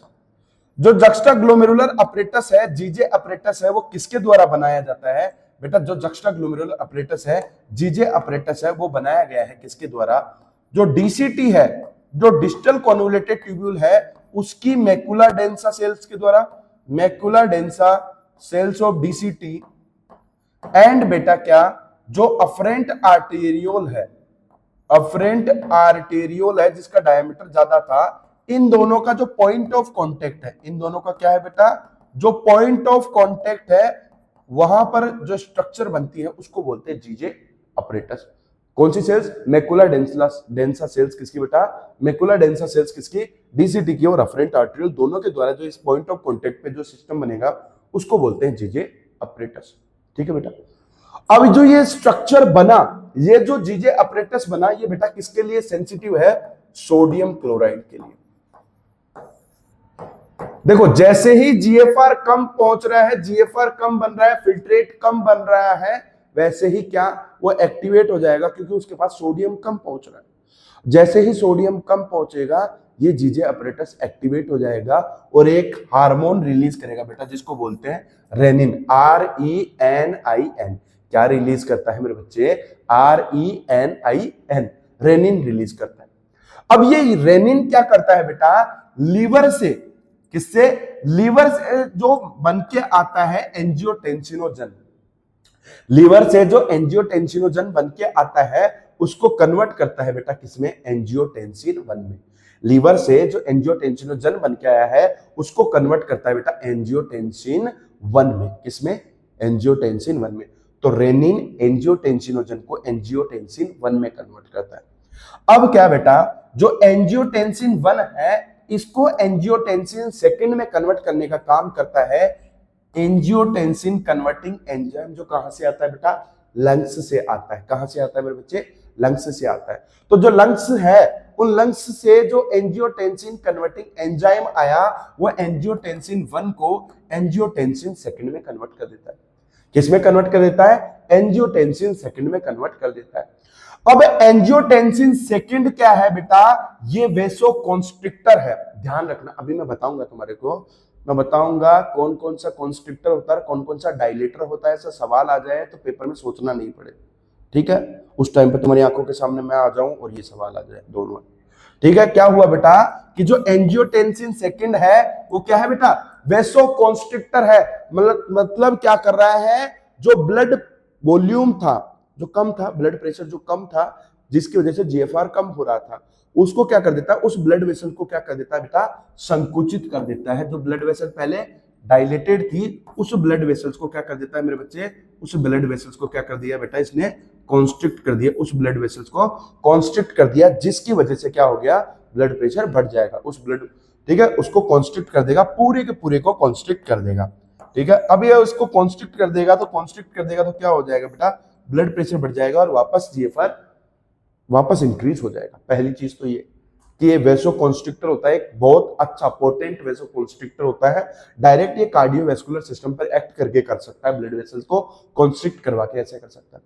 जो जक्स्टाग्लोमेरुलर अपरेटस है, जीजे अपरेटस है, वो किसके द्वारा बनाया जाता है बेटा? जो जक्स्टाग्लोमेरुलर अपरेटस है, जीजे अपरेटस है, वो बनाया गया है किसके द्वारा? जो DCT है, जो डिस्टल कॉन्वोल्यूटेड ट्यूब्यूल है, उसकी मैकुला डेंसा सेल्स के द्वारा, macula densa cells of DCT, and बेटा क्या, जो अफरेंट आर्टेरियोल है, अफरेंट आर्टेरियोल है जिसका डायमीटर ज्यादा था, इन दोनों का जो पॉइंट ऑफ कांटेक्ट है, इन दोनों का क्या है बेटा, जो पॉइंट ऑफ कांटेक्ट है, वहां पर जो स्ट्रक्चर बनती है उसको बोलते हैं जीजे अपरेटस। कौन सी सेल्स, मैकुला डेंसा सेल्स किसकी बेटा, मैकुला डेंसा सेल्स किसकी, DCT की, और अफरेंट आर्टेरियोल दोनों के द्वारा जो इस पॉइंट ऑफ कांटेक्ट पे जो सिस्टम बनेगा उसको बोलते हैं जीजे अपरेटस। ठीक है बेटा। अब जो ये स्ट्रक्चर बना, ये जो जीजे अपरेटस बना, ये बेटा किसके लिए सेंसिटिव है, सोडियम क्लोराइड के लिए। देखो जैसे ही GFR कम पहुंच रहा है, GFR कम बन रहा है, फिल्ट्रेट कम बन रहा है, वैसे ही क्या वो एक्टिवेट हो जाएगा, क्योंकि उसके पास सोडियम कम पहुंच रहा है। जैसे ही सोडियम कम पहुंचेगा, ये जीजे अपरेटस एक्टिवेट हो जाएगा और एक हार्मोन रिलीज करेगा बेटा, जिसको बोलते हैं रेनिन, RENIN। क्या रिलीज करता है मेरे बच्चे, RENIN, रेनिन रिलीज करता है। अब ये रेनिन क्या करता है बेटा, लीवर से, किससे, लीवर से जो बन के आता है एंजियोटेंसिनोजन, लीवर से जो एंजियोटेंसिनोजन बन के आता है उसको कन्वर्ट करता है बेटा किसमें, एंजियोटेंसिन 1 में। लीवर से जो एंजियोटेंसिनोजन बन के आया है उसको कन्वर्ट करता है बेटा एंजियोटेंसिन 1 में। किसमें, एंजियोटेंसिन 1 में। तो रेनिन एंजियोटेंसिनोजन को एंजियोटेंसिन 1 में कन्वर्ट करता है। अब क्या बेटा, जो एंजियोटेंसिन 1 है इसको एंजियोटेंसिन 2 में कन्वर्ट करने का काम करता है एंजियोटेंसिन कन्वर्टिंग एंजाइम, जो कहां से आता है बेटा, लंग्स से आता है। कहां से आता है मेरे बच्चे, लंग्स से आता है। तो जो लंग्स है, उन लंग्स से जो एंजियोटेंसिन कन्वर्टिंग एंजाइम आया, वो एंजियोटेंसिन 1 को एंजियोटेंसिन 2 में कन्वर्ट कर देता है। किसमें कन्वर्ट कर देता है? एंजियोटेंसिन सेकंड में कन्वर्ट कर देता है। अब एंजियोटेंसिन सेकंड क्या है बेटा? ये वेसोकॉन्स्ट्रिक्टर है। ध्यान रखना, अभी मैं बताऊंगा तुम्हारे को, मैं बताऊंगा कौन कौन सा कॉन्स्ट्रिक्टर होता है, कौन कौन सा डायलेटर होता है। ऐसा सवाल आ जाए तो पेपर में सोचना नहीं पड़े, ठीक है? उस टाइम पे तुम्हारी आंखों के सामने मैं आ जाऊं और ये सवाल आ जाए, दोनों। ठीक है, क्या हुआ बेटा कि जो एंजियोटेंसिन सेकंड है वो क्या है बेटा? वेसोकॉन्स्ट्रिक्टर है। मतलब क्या कर रहा है? जो ब्लड वॉल्यूम था जो कम था, ब्लड प्रेशर जो कम था, जिसकी वजह से जीएफआर कम हो रहा था, उसको क्या कर देता है? उस ब्लड वेसल को क्या कर देता है बेटा? संकुचित कर देता है। जो ब्लड वेसल पहले डायलेटेड थी, उस ब्लड वेसल्स को क्या कर देता है मेरे बच्चे? उस ब्लड वेसल्स को क्या कर दिया बेटा? इसने कॉन्स्ट्रिक्ट कर दिया। उस ब्लड वेसल्स को कॉन्स्ट्रिक्ट कर दिया, जिसकी वजह से क्या हो गया? ब्लड प्रेशर बढ़ जाएगा। उस ब्लड, ठीक है, उसको कॉन्स्ट्रिक्ट कर देगा, पूरे के पूरे को कॉन्स्ट्रिक्ट कर देगा। ठीक है, अब ये उसको कॉन्स्ट्रिक्ट कर देगा तो क्या हो जाएगा बेटा? ब्लड प्रेशर बढ़ जाएगा और वापस जीएफआर वापस इंक्रीज हो जाएगा। पहली चीज तो ये कि ये वेसोकॉन्स्ट्रिक्टर होता है, एक बहुत अच्छा पोटेंट वेसोकॉन्स्ट्रिक्टर होता है। डायरेक्ट ये कार्डियोवैस्कुलर सिस्टम पर एक्ट करके कर सकता है, ब्लड वेसल्स को कॉन्स्ट्रिक्ट करवा के ऐसे कर सकता है।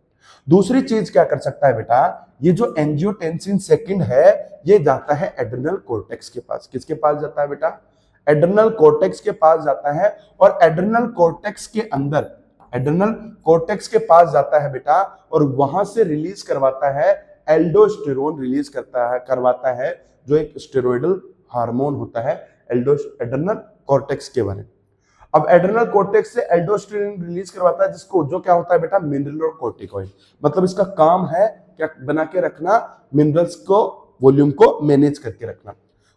दूसरी चीज क्या कर सकता है बेटा? ये जो एंजियोटेंसिन सेकंड है, ये जाता है एड्रिनल कॉर्टेक्स के पास। किसके पास जाता है बेटा? एड्रिनल कॉर्टेक्स के पास जाता है। और एड्रिनल कॉर्टेक्स के अंदर, एड्रिनल कॉर्टेक्स के पास जाता है बेटा, और वहां से रिलीज करवाता है एल्डोस्टेरोन, रिलीज करवाता है, जो एक स्टेरॉइडल हार्मोन होता है एड्रिनल कॉर्टेक्स के बारे में। अब एड्रिनल कॉर्टेक्स से एल्डोस्टेरोन रिलीज करवाता है, जिसको जो क्या होता है बेटा? मिनरलोकॉर्टिकॉइड। मतलब इसका काम है क्या? बना के रखना, मिनरल्स को, वॉल्यूम को मैनेज करके रखना।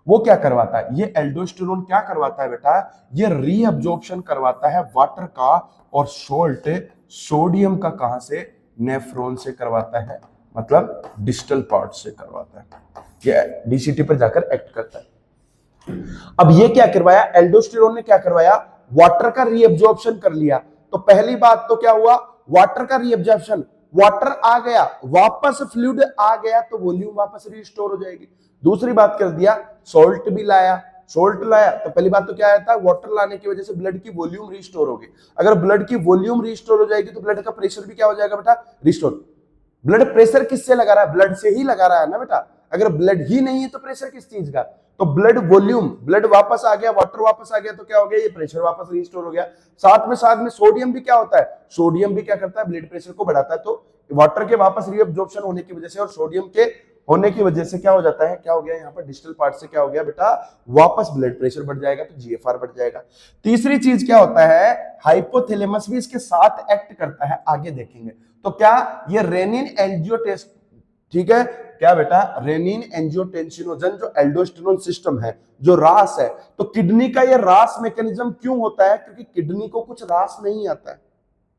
वो क्या करवाता है? ये एल्डोस्टेरोन क्या करवाता है बेटा? ये रीअब्जॉर्प्शन करवाता है वाटर का और सोल्ट, सोडियम का। कहां से? नेफ्रॉन से करवाता है, मतलब डिस्टल पार्ट से करवाता है। ये डीसीटी पर जाकर एक्ट करता है। अब ये क्या करवाया? एल्डोस्टेरोन ने क्या करवाया? वाटर का रीअब्जॉर्प्शन कर लिया। तो पहली बात तो क्या हुआ? वाटर का रीअब्जॉर्प्शन, वाटर आ गया, वापस फ्लूइड आ गया, तो वॉल्यूम वापस रिस्टोर हो जाएगी। दूसरी बात कर दिया, सोल्ट भी लाया, सोल्ट लाया तो पहली बात तो क्या आया था? वाटर लाने की वजह से ब्लड की वॉल्यूम रिस्टोर होगी। अगर ब्लड की वॉल्यूम रिस्टोर हो जाएगी तो ब्लड का प्रेशर भी क्या हो जाएगा बेटा? रिस्टोर। ब्लड प्रेशर किससे लगा रहा है? ब्लड से ही लगा रहा है ना बेटा। अगर ब्लड ही नहीं है तो प्रेशर किस चीज का? तो ब्लड वॉल्यूम, ब्लड वापस आ गया, वाटर वापस आ गया, तो क्या हो गया? ये प्रेशर वापस रिस्टोर हो गया। साथ में सोडियम भी क्या होता है? सोडियम भी क्या करता है? ब्लड प्रेशर को बढ़ाता है। तो वाटर के वापस रीअब्जॉर्प्शन होने की वजह से और सोडियम के होने की वजह से क्या हो जाता है? क्या हो गया यहाँ पर? डिस्टल पार्ट से क्या हो गया बेटा? वापस ब्लड प्रेशर बढ़ जाएगा, तो जीएफआर बढ़ जाएगा। तीसरी चीज क्या होता है? हाइपोथैलेमस भी इसके साथ एक्ट करता है, आगे देखेंगे। तो क्या ये रेनिन एंजियोटेंसिन, ठीक है, क्या बेटा? रेनिन एंजियोटेंसिनोजन जो एल्डोस्टेरोन सिस्टम है, जो रास है, तो किडनी का ये रास मैकेनिज्म क्यों होता है? क्योंकि किडनी को कुछ रास नहीं आता है।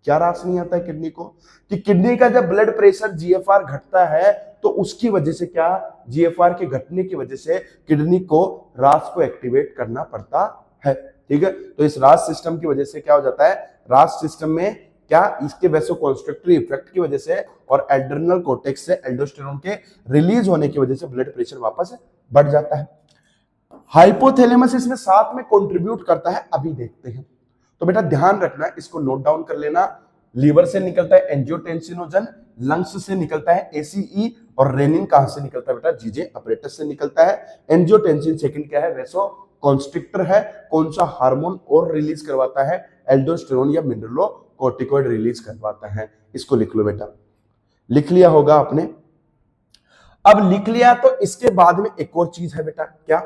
क्या रास नहीं आता है किडनी को? कि किडनी का जब ब्लड प्रेशर, जीएफआर घटता है, तो उसकी वजह से क्या? जीएफआर के घटने की वजह से किडनी को रास को एक्टिवेट करना पड़ता है। ठीक है, तो इस रास सिस्टम की वजह से क्या हो जाता है? रास सिस्टम में क्या? इसके वेसोकॉन्स्ट्रिक्टिव इफेक्ट की वजह से और एड्रिनल कॉर्टेक्स से एल्डोस्टेरोन के रिलीज होने की वजह से ब्लड प्रेशर वापस बढ़ जाता है। हाइपोथैलेमस इसमें साथ में कंट्रीब्यूट करता है, अभी देखते हैं। तो बेटा ध्यान रखना, इसको नोट डाउन कर लेना। लीवर से निकलता है एंजियोटेंसिनोजन, लंग्स से निकलता है एसीई, और रेनिन कहां से निकलता है बेटा? जीजे अपरेटस से निकलता है। एंजियोटेंसिन सेकंड क्या है? वेसोकॉन्स्ट्रिक्टर है। कौन सा हार्मोन और रिलीज करवाता है? एल्डोस्टेरोन या मिनरलोकॉर्टिकॉइड रिलीज करवाता है। इसको लिख लो बेटा, लिख लिया होगा आपने। अब लिख लिया तो इसके बाद में एक और चीज है बेटा, क्या?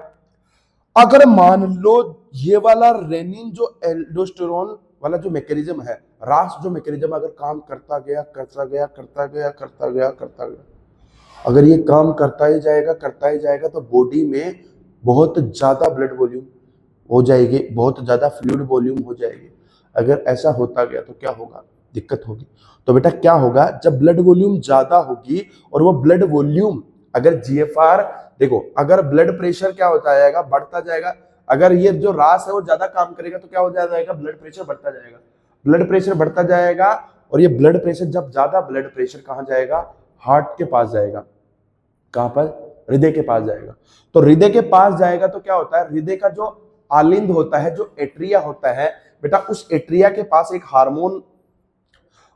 अगर मान लो ये वाला रेनिन जो एल्डोस्टेरोन वाला जो मैकेनिज्म है, रास जो मैकेनिज्म अगर काम करता गया, अगर ये काम करता ही जाएगा तो बॉडी में बहुत ज्यादा ब्लड वॉल्यूम हो जाएगी, बहुत ज्यादा फ्लूइड वॉल्यूम हो जाएगी। अगर ऐसा होता गया तो क्या होगा? दिक्कत होगी। तो बेटा क्या होगा? जब ब्लड वॉल्यूम ज्यादा होगी और वो ब्लड वॉल्यूम, अगर जीएफआर, देखो, अगर ब्लड प्रेशर क्या होता जाएगा? बढ़ता जाएगा। अगर ये जो रास है वो ज्यादा काम करेगा तो क्या हो जाएगा? ब्लड प्रेशर बढ़ता जाएगा। ब्लड प्रेशर बढ़ता जाएगा, और ये ब्लड प्रेशर जब ज्यादा, ब्लड प्रेशर कहां जाएगा? हार्ट के पास जाएगा। कहां पर? हृदय के पास जाएगा। तो हृदय के पास जाएगा तो क्या होता है? हृदय का जो आलिंद होता है, जो एट्रिया होता है बेटा, उस एट्रिया के पास एक हार्मोन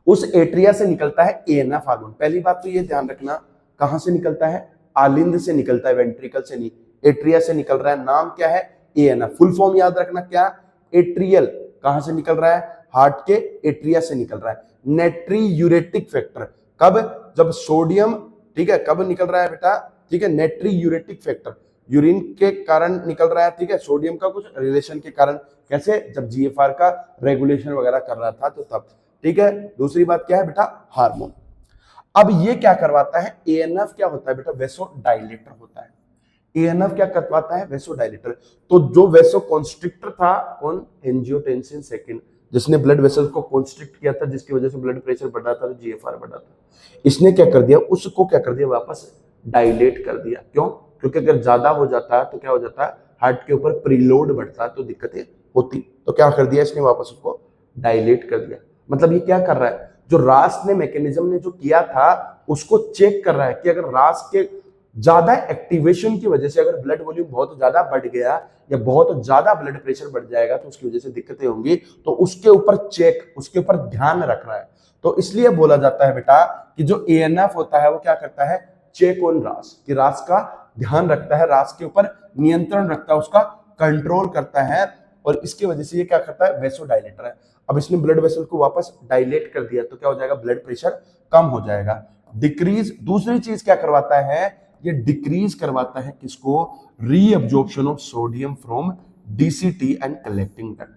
उस एट्रिया से निकलता है एएनएफ हार्मोन। पहली बात तो ये ध्यान रखना, कहां से निकलता है? आलिंद से निकलता है, वेंट्रिकल से नहीं, एट्रिया से निकल रहा है। नाम क्या है? एएनएफ। फुल फॉर्म याद रखना क्या? एट्रियल। कहां से निकल रहा है? हार्ट के एट्रिया से निकल रहा है। नेट्रीयूरेटिक फैक्टर कब? जब सोडियम, ठीक है, कब निकल रहा है बेटा? ठीक है, नेट्रीयूरेटिक फैक्टर यूरिन के कारण निकल रहा है, ठीक है, सोडियम का कुछ रिलेशन के कारण। कैसे? जब जीएफआर का रेगुलेशन वगैरह कर रहा था तो तब, ठीक है। दूसरी बात क्या है बेटा? हार्मोन। अब ये क्या करवाता है? एएनएफ क्या होता है बेटा? वेसोडाइलेटर होता है। एएनएफ क्या करवाता है? वेसोडाइलेटर। तो जो वेसो कॉन्स्ट्रिक्टर था कौन? एंजियोटेंसिन सेकेंड, जिसने ब्लड वेसल्स को कॉन्स्ट्रिक्ट किया था, जिसकी वजह से ब्लड प्रेशर बढ़ा था, जीएफआर बढ़ा था। इसने क्या कर दिया? उसको क्या कर दिया? वापस डायलेट कर दिया। क्यों? क्योंकि अगर ज्यादा हो जाता है तो क्या हो जाता है? हार्ट के ऊपर प्रीलोड बढ़ता है तो दिक्कतें होती। तो क्या कर दिया इसने? वापस उसको डायलेट कर दिया। मतलब ये क्या कर रहा है? जो रास ने मैकेनिज्म ने जो किया था उसको चेक कर रहा है कि अगर रास के ज्यादा एक्टिवेशन की वजह से अगर ब्लड वॉल्यूम बहुत ज्यादा बढ़ गया या बहुत ज्यादा ब्लड प्रेशर बढ़ जाएगा तो उसकी वजह से दिक्कतें होंगी, तो उसके ऊपर चेक, उसके ऊपर ध्यान रख रहा है। तो इसलिए बोला जाता है बेटा कि जो एएनएफ होता है वो क्या करता है? चेक ऑन रास, कि रास का ध्यान रखता है, रास के ऊपर नियंत्रण रखता है, उसका कंट्रोल करता है, और इसकी वजह से ये क्या करता है? वेसोडाइलेटर है। अब इसने ब्लड वेसल को वापस डायलेट कर दिया तो क्या हो जाएगा? ब्लड प्रेशर कम हो जाएगा। डिक्रीज, दूसरी चीज क्या करवाता है? ये डिक्रीज करवाता है किसको? Reabsorption of sodium from DCT and collecting duct.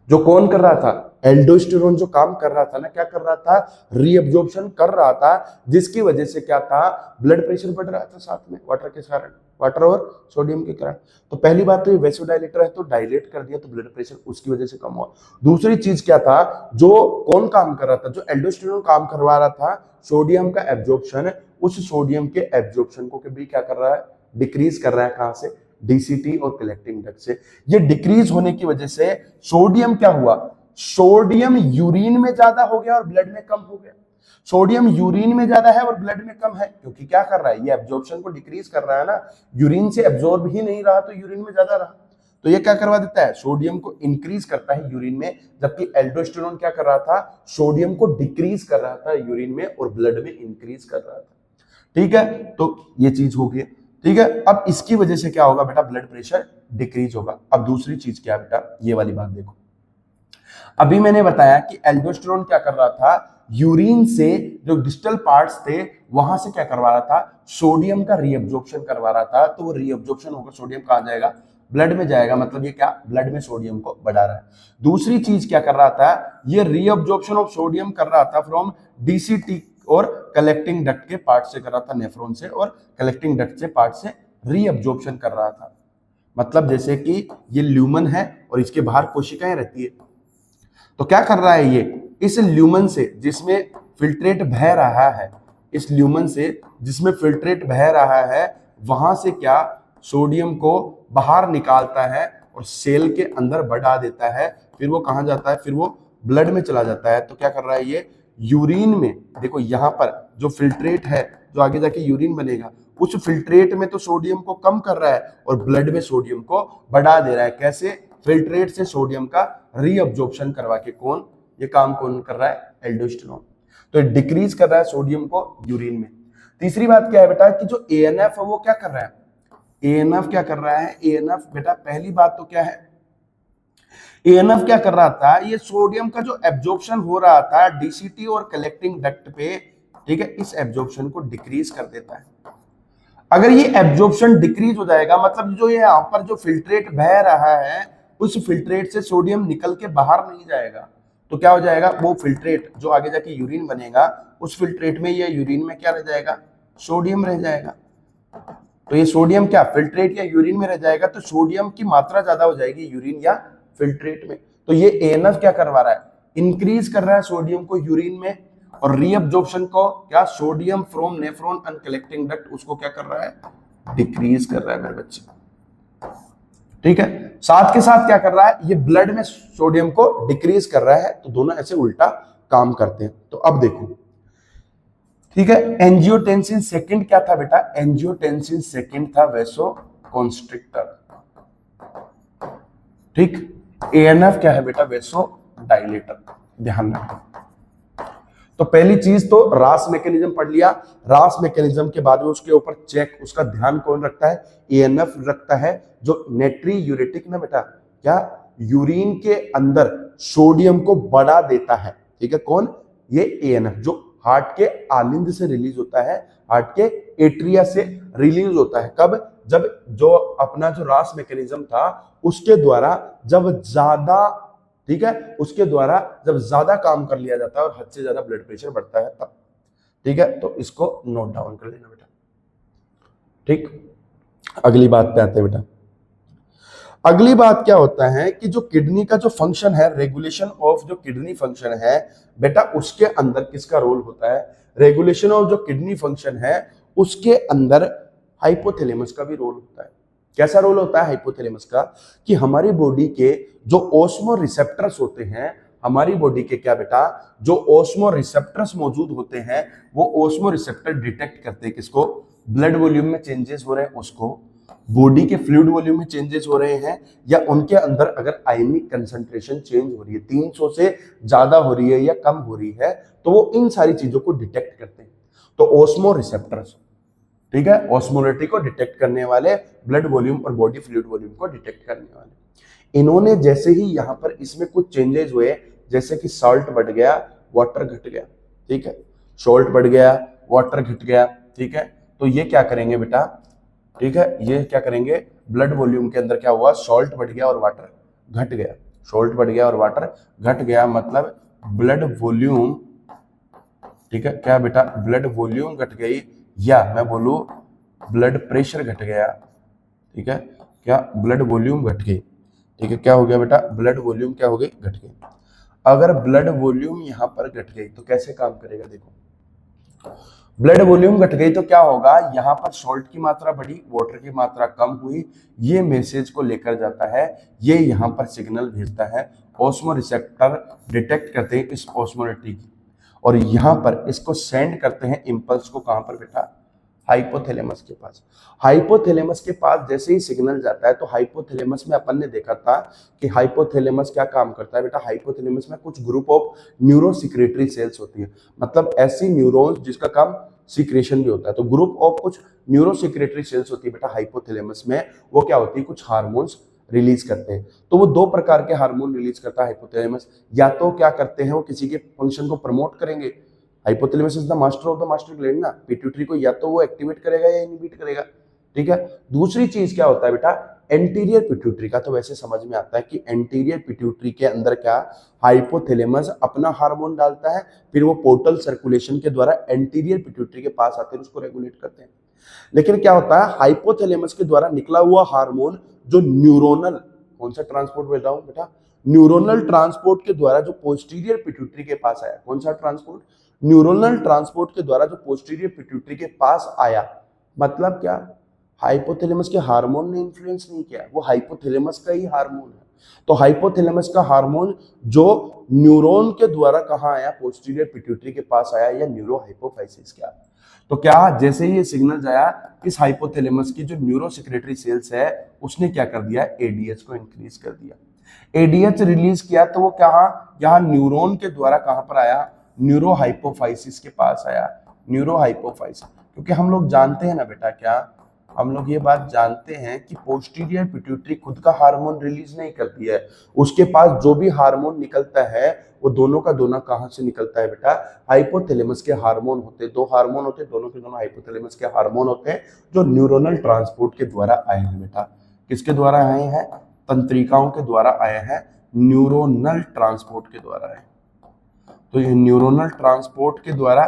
जो कौन कर रहा था? एल्डोस्टेरोन जो काम कर रहा था ना, क्या कर रहा था? रीअब्जॉर्प्शन कर रहा था, जिसकी वजह से क्या था? ब्लड प्रेशर बढ़ रहा था साथ में वाटर के कारण, वाटर और सोडियम के कारण। तो पहली बात तो ये वेसोडाइलेटर है तो डायलेट कर दिया तो ब्लड प्रेशर उसकी वजह से कम हुआ। दूसरी चीज क्या था? जो कौन काम कर रहा था? जो एल्डोस्टेरोन काम करवा रहा था सोडियम का एब्जॉर्प्शन, उस सोडियम के एब्जॉर्प्शन को भी क्या कर रहा है? डिक्रीज कर रहा है। कहां से? डीसीटी और कलेक्टिंग डक्ट से। ये डिक्रीज होने की वजह से सोडियम क्या हुआ? सोडियम यूरिन में ज्यादा हो गया और ब्लड में कम हो गया। सोडियम यूरिन में ज्यादा है और ब्लड में कम है, क्योंकि क्या कर रहा है? ये एब्जॉर्प्शन को डिक्रीज कर रहा है ना, यूरिन से एब्जॉर्ब ही नहीं रहा तो यूरिन में ज्यादा रहा। तो ये क्या करवा देता है? सोडियम को इंक्रीज करता है यूरिन में, जबकि एल्डोस्टेरोन क्या कर रहा था? सोडियम को डिक्रीज कर रहा था यूरिन में और ब्लड में इंक्रीज कर रहा था। ठीक है, तो ये चीज हो गई। ठीक है, अब इसकी वजह से क्या होगा बेटा? ब्लड प्रेशर डिक्रीज होगा। अब दूसरी चीज क्या बेटा? ये वाली बात देखो, अभी मैंने बताया कि एल्डोस्टेरोन क्या कर रहा था? यूरिन से जो डिस्टल पार्ट्स थे वहां से क्या करवा रहा था? सोडियम का रीअब्जॉर्प्शन करवा रहा था। तो वो रीअब्जॉर्प्शन होकर सोडियम कहां जाएगा? ब्लड में जाएगा। मतलब ये क्या? ब्लड में सोडियम को बढ़ा रहा है। दूसरी चीज क्या कर रहा था? ये रीअब्जॉर्प्शन ऑफ सोडियम कर रहा था फ्रॉम डीसीटी और कलेक्टिंग डक्ट के पार्ट से कर रहा था, नेफ्रॉन से और कलेक्टिंग डक्ट से पार्ट से रीअब्जॉर्प्शन कर रहा था। मतलब जैसे कि ये ल्यूमन है और इसके बाहर कोशिकाएं रहती है, तो क्या कर रहा है ये? इस ल्यूमन से जिसमें फिल्ट्रेट बह रहा है, इस ल्यूमन से जिसमें फिल्ट्रेट बह रहा है, वहां से क्या सोडियम को बाहर निकालता है और सेल के अंदर बढ़ा देता है। फिर वो कहां जाता है? फिर वो ब्लड में चला जाता है। तो क्या कर रहा है ये? यूरिन में देखो, यहां पर जो फिल्ट्रेट है जो आगे जाके यूरिन बनेगा, उस फिल्ट्रेट में तो सोडियम को कम कर रहा है और ब्लड में सोडियम को बढ़ा दे रहा है। कैसे? फिल्ट्रेट से सोडियम का रीअब्जॉर्प्शन करवा के। कौन? ये काम कौन कर रहा है? एल्डोस्टेरोन। तो डिक्रीज कर रहा है सोडियम को यूरिन में। तीसरी बात क्या है बेटा? कि जो एएनएफ है वो क्या कर रहा है? एएनएफ क्या कर रहा है? एएनएफ बेटा पहली बात तो क्या है? एएनएफ क्या कर रहा था? ये सोडियम का जो एब्जॉर्प्शन हो रहा था डीसीटी और कलेक्टिंग डक्ट पे, ठीक है, इस एब्जॉर्प्शन को डिक्रीज कर देता है। अगर ये एब्जॉर्प्शन डिक्रीज हो जाएगा, मतलब जो ये यहाँ पर जो फिल्ट्रेट बह रहा है उस फिल्ट्रेट से सोडियम निकल के बाहर नहीं जाएगा, तो क्या हो जाएगा? वो फिल्ट्रेट जो आगे जाके यूरिन बनेगा, उस फिल्ट्रेट में या यूरिन में क्या रह जाएगा? सोडियम रह जाएगा। तो ये सोडियम क्या फिल्ट्रेट या यूरिन में रह जाएगा, तो सोडियम की मात्रा ज्यादा हो जाएगी यूरिन या फिल्ट्रेट में। तो ये एएनएफ क्या करवा रहा है? इंक्रीज कर रहा है सोडियम को यूरिन में, और रीअब्जॉर्प्शन को क्या? Sodium from nephron and collecting duct, उसको क्या कर रहा है? डिक्रीज कर रहा है मेरे बच्चे। ठीक है, साथ के साथ क्या कर रहा है? ये ब्लड में सोडियम को डिक्रीज कर रहा है। तो दोनों ऐसे उल्टा काम करते हैं। तो अब देखो, ठीक है, एंजियोटेंसिन सेकंड क्या था बेटा? एंजियोटेंसिन सेकंड था वेसो कॉन्स्ट्रिक्टर। ठीक, एएनएफ क्या है बेटा? वेसो डायलेटर। ध्यान रखो, तो पहली चीज तो रास मैकेनिज्म पढ़ लिया। रास मैकेनिज्म के बाद में उसके ऊपर चेक, उसका ध्यान कौन रखता है? एएनएफ रखता है, जो नेट्री यूरेटिक ना बेटा, क्या यूरिन के अंदर सोडियम को बढ़ा देता है। ठीक है, कौन? ये एएनएफ, जो हार्ट के आलिंद से रिलीज होता है, हार्ट के एट्रिया से रिलीज होता है। कब? जब जो अपना जो रास मैकेनिज्म था उसके द्वारा जब ज्यादा, ठीक है, उसके द्वारा जब ज्यादा काम कर लिया जाता है और हद से ज्यादा ब्लड प्रेशर बढ़ता है तब। ठीक है, तो इसको नोट डाउन कर लेना बेटा। ठीक, अगली बात पे आते हैं बेटा। अगली बात क्या होता है कि जो किडनी का जो फंक्शन है, रेगुलेशन ऑफ जो किडनी फंक्शन है बेटा, उसके अंदर किसका रोल होता है? रेगुलेशन ऑफ जो किडनी फंक्शन है उसके अंदर हाइपोथैलेमस का भी रोल होता है। कैसा रोल होता है हाइपोथैलेमस का? कि हमारी बॉडी के जो ओस्मो रिसेप्टर्स होते हैं, हमारी बॉडी के क्या बेटा, जो ओस्मो रिसेप्टर्स मौजूद होते हैं, वो ओस्मो रिसेप्टर डिटेक्ट करते हैं किसको? ब्लड वॉल्यूम में चेंजेस हो रहे हैं उसको, बॉडी के फ्लूइड वॉल्यूम में चेंजेस हो रहे हैं, या उनके अंदर अगर आयनिक कंसंट्रेशन चेंज हो रही है, 300 से ज्यादा हो रही है या कम हो रही है, तो वो इन सारी चीजों को डिटेक्ट करते हैं। तो ओस्मो रिसेप्टर्स, ठीक है, ऑस्मोलिटी को डिटेक्ट करने वाले, ब्लड वॉल्यूम और बॉडी फ्लूइड वॉल्यूम को डिटेक्ट करने वाले। इन्होंने जैसे ही यहां पर इसमें कुछ चेंजेस हुए, जैसे कि सॉल्ट बढ़ गया, वाटर घट गया, ठीक है, सॉल्ट बढ़ गया, वाटर घट गया, ठीक है, तो ये क्या करेंगे बेटा? ठीक है, ये क्या करेंगे? ब्लड वॉल्यूम के अंदर क्या हुआ? सॉल्ट बढ़ गया और वाटर घट गया, सॉल्ट बढ़ गया और वाटर घट गया, मतलब ब्लड वॉल्यूम, ठीक है, क्या बेटा? ब्लड वॉल्यूम घट गई, या मैं बोलूं ब्लड प्रेशर घट गया। ठीक है, क्या? ब्लड वॉल्यूम घट गई। ठीक है, क्या हो गया बेटा? ब्लड वॉल्यूम क्या हो गई? घट गई। अगर ब्लड वॉल्यूम यहां पर घट गई तो कैसे काम करेगा? देखो, ब्लड वॉल्यूम घट गई तो क्या होगा? यहां पर सॉल्ट की मात्रा बढ़ी, वाटर की मात्रा कम हुई, ये मैसेज को लेकर जाता है, ये यहां पर सिग्नल भेजता है, ऑस्मो रिसेप्टर डिटेक्ट करते हैं इस ऑस्मोलिटी की, और यहां पर इसको सेंड करते हैं इंपल्स को, कहां पर बेटा? हाइपोथैलेमस के पास। हाइपोथैलेमस के पास जैसे ही सिग्नल जाता है तो हाइपोथैलेमस में अपन ने देखा था कि हाइपोथैलेमस क्या काम करता है बेटा? हाइपोथैलेमस में कुछ ग्रुप ऑफ न्यूरोसिक्रेटरी सेल्स होती है, मतलब ऐसी न्यूरॉन्स जिसका काम सिक्रेशन भी होता है। तो ग्रुप ऑफ कुछ न्यूरोसिक्रेटरी सेल्स होती है बेटा हाइपोथैलेमस में, वो क्या होती है? कुछ हार्मोन्स रिलीज करते हैं। तो वो दो प्रकार के हार्मोन रिलीज करता है हाइपोथैलेमस, या तो क्या करते हैं, वो किसी के फंक्शन को प्रमोट करेंगे, hypothalamus is the master of the master gland ना, पिट्यूटरी को या तो वो एक्टिवेट करेगा या इनहिबिट करेगा। ठीक है, दूसरी चीज क्या होता है बेटा? एंटीरियर पिट्यूटरी का तो वैसे समझ में आता है कि एंटीरियर पिट्यूटरी के अंदर क्या, हाइपोथैलेमस अपना हार्मोन डालता है, फिर वो पोर्टल सर्कुलेशन के द्वारा एंटीरियर पिट्यूटरी के पास आते हैं, उसको रेगुलेट करते हैं। लेकिन क्या होता है, हाइपोथैलेमस के द्वारा निकला हुआ हार्मोन जो न्यूरोनल, कौन सा ट्रांसपोर्ट बोल रहा हूं बेटा? न्यूरोनल ट्रांसपोर्ट के द्वारा जो पोस्टीरियर पिट्यूटरी के पास आया, कौन सा ट्रांसपोर्ट? न्यूरोनल ट्रांसपोर्ट के द्वारा जो पोस्टीरियर पिट्यूटरी के पास आया, मतलब क्या, हाइपोथैलेमस के हार्मोन ने इन्फ्लुएंस नहीं किया, वो हाइपोथैलेमस का ही हार्मोन है। तो हाइपोथैलेमस का हार्मोन जो न्यूरॉन के द्वारा कहां आया, पोस्टीरियर पिट्यूटरी के पास आया, या न्यूरो हाइपोफाइसिस क्या। तो क्या जैसे ही ये सिग्नल जाया, इस हाइपोथैलेमस की जो न्यूरो सेक्रेटरी सेल्स है उसने क्या कर दिया, एडीएच को इंक्रीज कर दिया। एडीएच रिलीज किया तो वो कहां, यहाँ न्यूरॉन के द्वारा कहां पर आया, न्यूरो हाइपोफाइसिस के पास आया, न्यूरो हाइपोफाइसिस। क्योंकि हम लोग जानते हैं ना बेटा, क्या हम लोग ये बात जानते हैं कि पोस्टीरियर पिट्यूटरी खुद का हार्मोन रिलीज नहीं करती है, उसके पास जो भी हार्मोन निकलता है वो दोनों का दोनों कहां से निकलता है बेटा, हाइपोथैलेमस के हार्मोन होते हैं, दो हार्मोन होते हैं, दोनों के दोनों हाइपोथैलेमस के हार्मोन होते हैं, जो न्यूरोनल ट्रांसपोर्ट के द्वारा आए हैं बेटा। किसके द्वारा आए हैं? तंत्रिकाओं के द्वारा आए हैं, न्यूरोनल ट्रांसपोर्ट के द्वारा आए। तो ये न्यूरोनल ट्रांसपोर्ट के द्वारा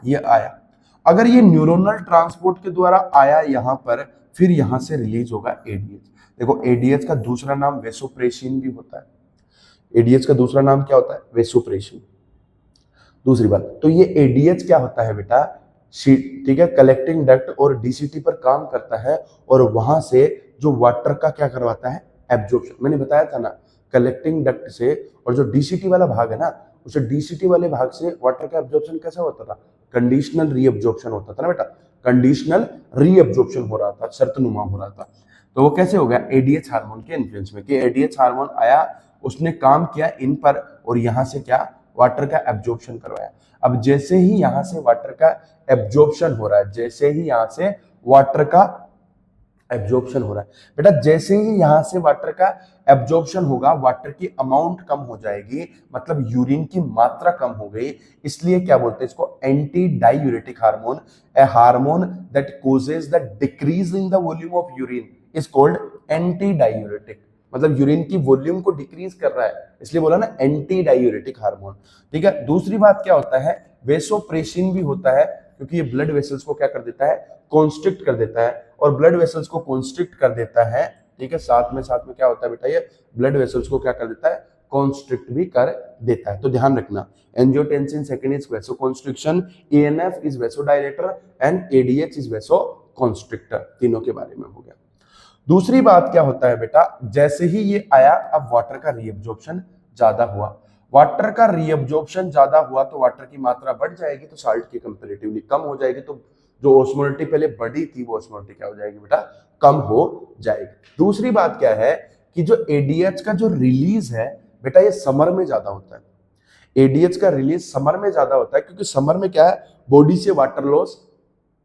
ये आया। अगर ये न्यूरोनल ट्रांसपोर्ट के द्वारा आया यहां पर, फिर यहां से रिलीज होगा एडीएच। देखो, एडीएच का दूसरा नाम वेसोप्रेसिन भी होता है। एडीएच का दूसरा नाम क्या होता है? वेसोप्रेसिन। दूसरी बात, तो ये एडीएच क्या होता है बेटा, ठीक है, कलेक्टिंग डक्ट और डीसीटी पर काम करता है, और वहां से जो वाटर का क्या करवाता है, एब्जॉर्प्शन। मैंने बताया था ना, कलेक्टिंग डक्ट से, और जो डीसीटी वाला भाग है ना, उसे डीसीटी वाले भाग से वाटर का एब्जॉर्प्शन कैसा होता था? कंडीशनल रीअब्जॉर्प्शन होता था ना बेटा, कंडीशनल रीअब्जॉर्प्शन हो रहा था, शर्तनुमा हो रहा था। तो वो कैसे हो गया? एडीएच हार्मोन के इन्फ्लुएंस में, कि एडीएच हार्मोन आया, उसने काम किया इन पर, और यहां से क्या, वाटर का एब्जॉर्प्शन करवाया। अब जैसे ही यहां से वाटर का एब्जॉर्प्शन हो रहा है, जैसे ही यहां से वाटर का एब्जॉर्प्शन हो रहा है बेटा, जैसे ही यहां से वाटर का एब्जॉर्प्शन होगा, वाटर की अमाउंट कम हो जाएगी, मतलब यूरिन की मात्रा कम हो गई, इसलिए क्या बोलते हैं इसको, anti diuretic hormone. A hormone that causes the decrease in the volume of urine is called anti diuretic. मतलब यूरिन की वॉल्यूम को डिक्रीज कर रहा है, इसलिए बोला ना एंटी डायूरेटिक हार्मोन। ठीक है, दूसरी बात क्या होता है, वेसोप्रेसिन भी होता है, क्योंकि ये ब्लड वेसल्स को क्या कर देता है, कॉन्स्ट्रिक्ट कर देता है, और ब्लड वेसल्स को कॉन्स्ट्रिक्ट कर देता है। ठीक है, साथ में क्या होता है बेटा, ये ब्लड वेसल्स को क्या कर देता है, कॉन्स्ट्रिक्ट भी कर देता है। तो ध्यान रखना, angiotensin second is वेसोकॉन्स्ट्रिक्शन, ANF is वेसोडायलेटर and ADH is वेसोकॉन्स्ट्रिक्टर। तीनों के बारे में हो गया। दूसरी बात क्या होता है बेटा, जैसे ही ये आया, अब वाटर का रीअब्जॉर्प्शन ज्यादा हुआ, वाटर का रीअब्जॉर्प्शन ज्यादा हुआ तो वाटर की मात्रा बढ़ जाएगी, तो साल्ट की कंपैरेटिवली कम हो जाएगी, तो जो ऑस्मोलिटी पहले बढ़ी थी वो ऑस्मोलिटी क्या हो जाएगी बेटा, कम हो जाएगी। दूसरी बात क्या है कि जो एडीएच का जो रिलीज है बेटा, ये समर में ज्यादा होता है। एडीएच का रिलीज समर में ज्यादा होता है, क्योंकि समर में क्या है, बॉडी से वाटर लॉस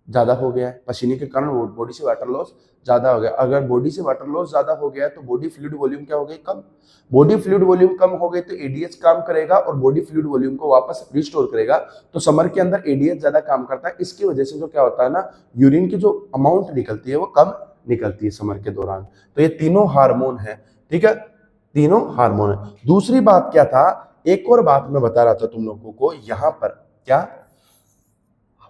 ज्यादा हो गया है, पसीने के कारण बॉडी से वाटर लॉस ज्यादा हो गया। अगर बॉडी से वाटर लॉस ज्यादा हो गया तो बॉडी फ्लूइड वॉल्यूम क्या हो गई, कम। बॉडी फ्लूइड वॉल्यूम कम हो गई तो एडीएच काम करेगा और बॉडी फ्लूइड वॉल्यूम को वापस रिस्टोर करेगा। तो समर के अंदर एडीएच ज्यादा काम करता है, इसकी वजह से जो क्या होता है ना, यूरिन की जो अमाउंट निकलती है वो कम निकलती है समर के दौरान। तो ये तीनों हार्मोन है। ठीक है, तीनों हार्मोन है। दूसरी बात क्या था, एक और बात मैं बता रहा था तुम लोगों को, यहां पर क्या,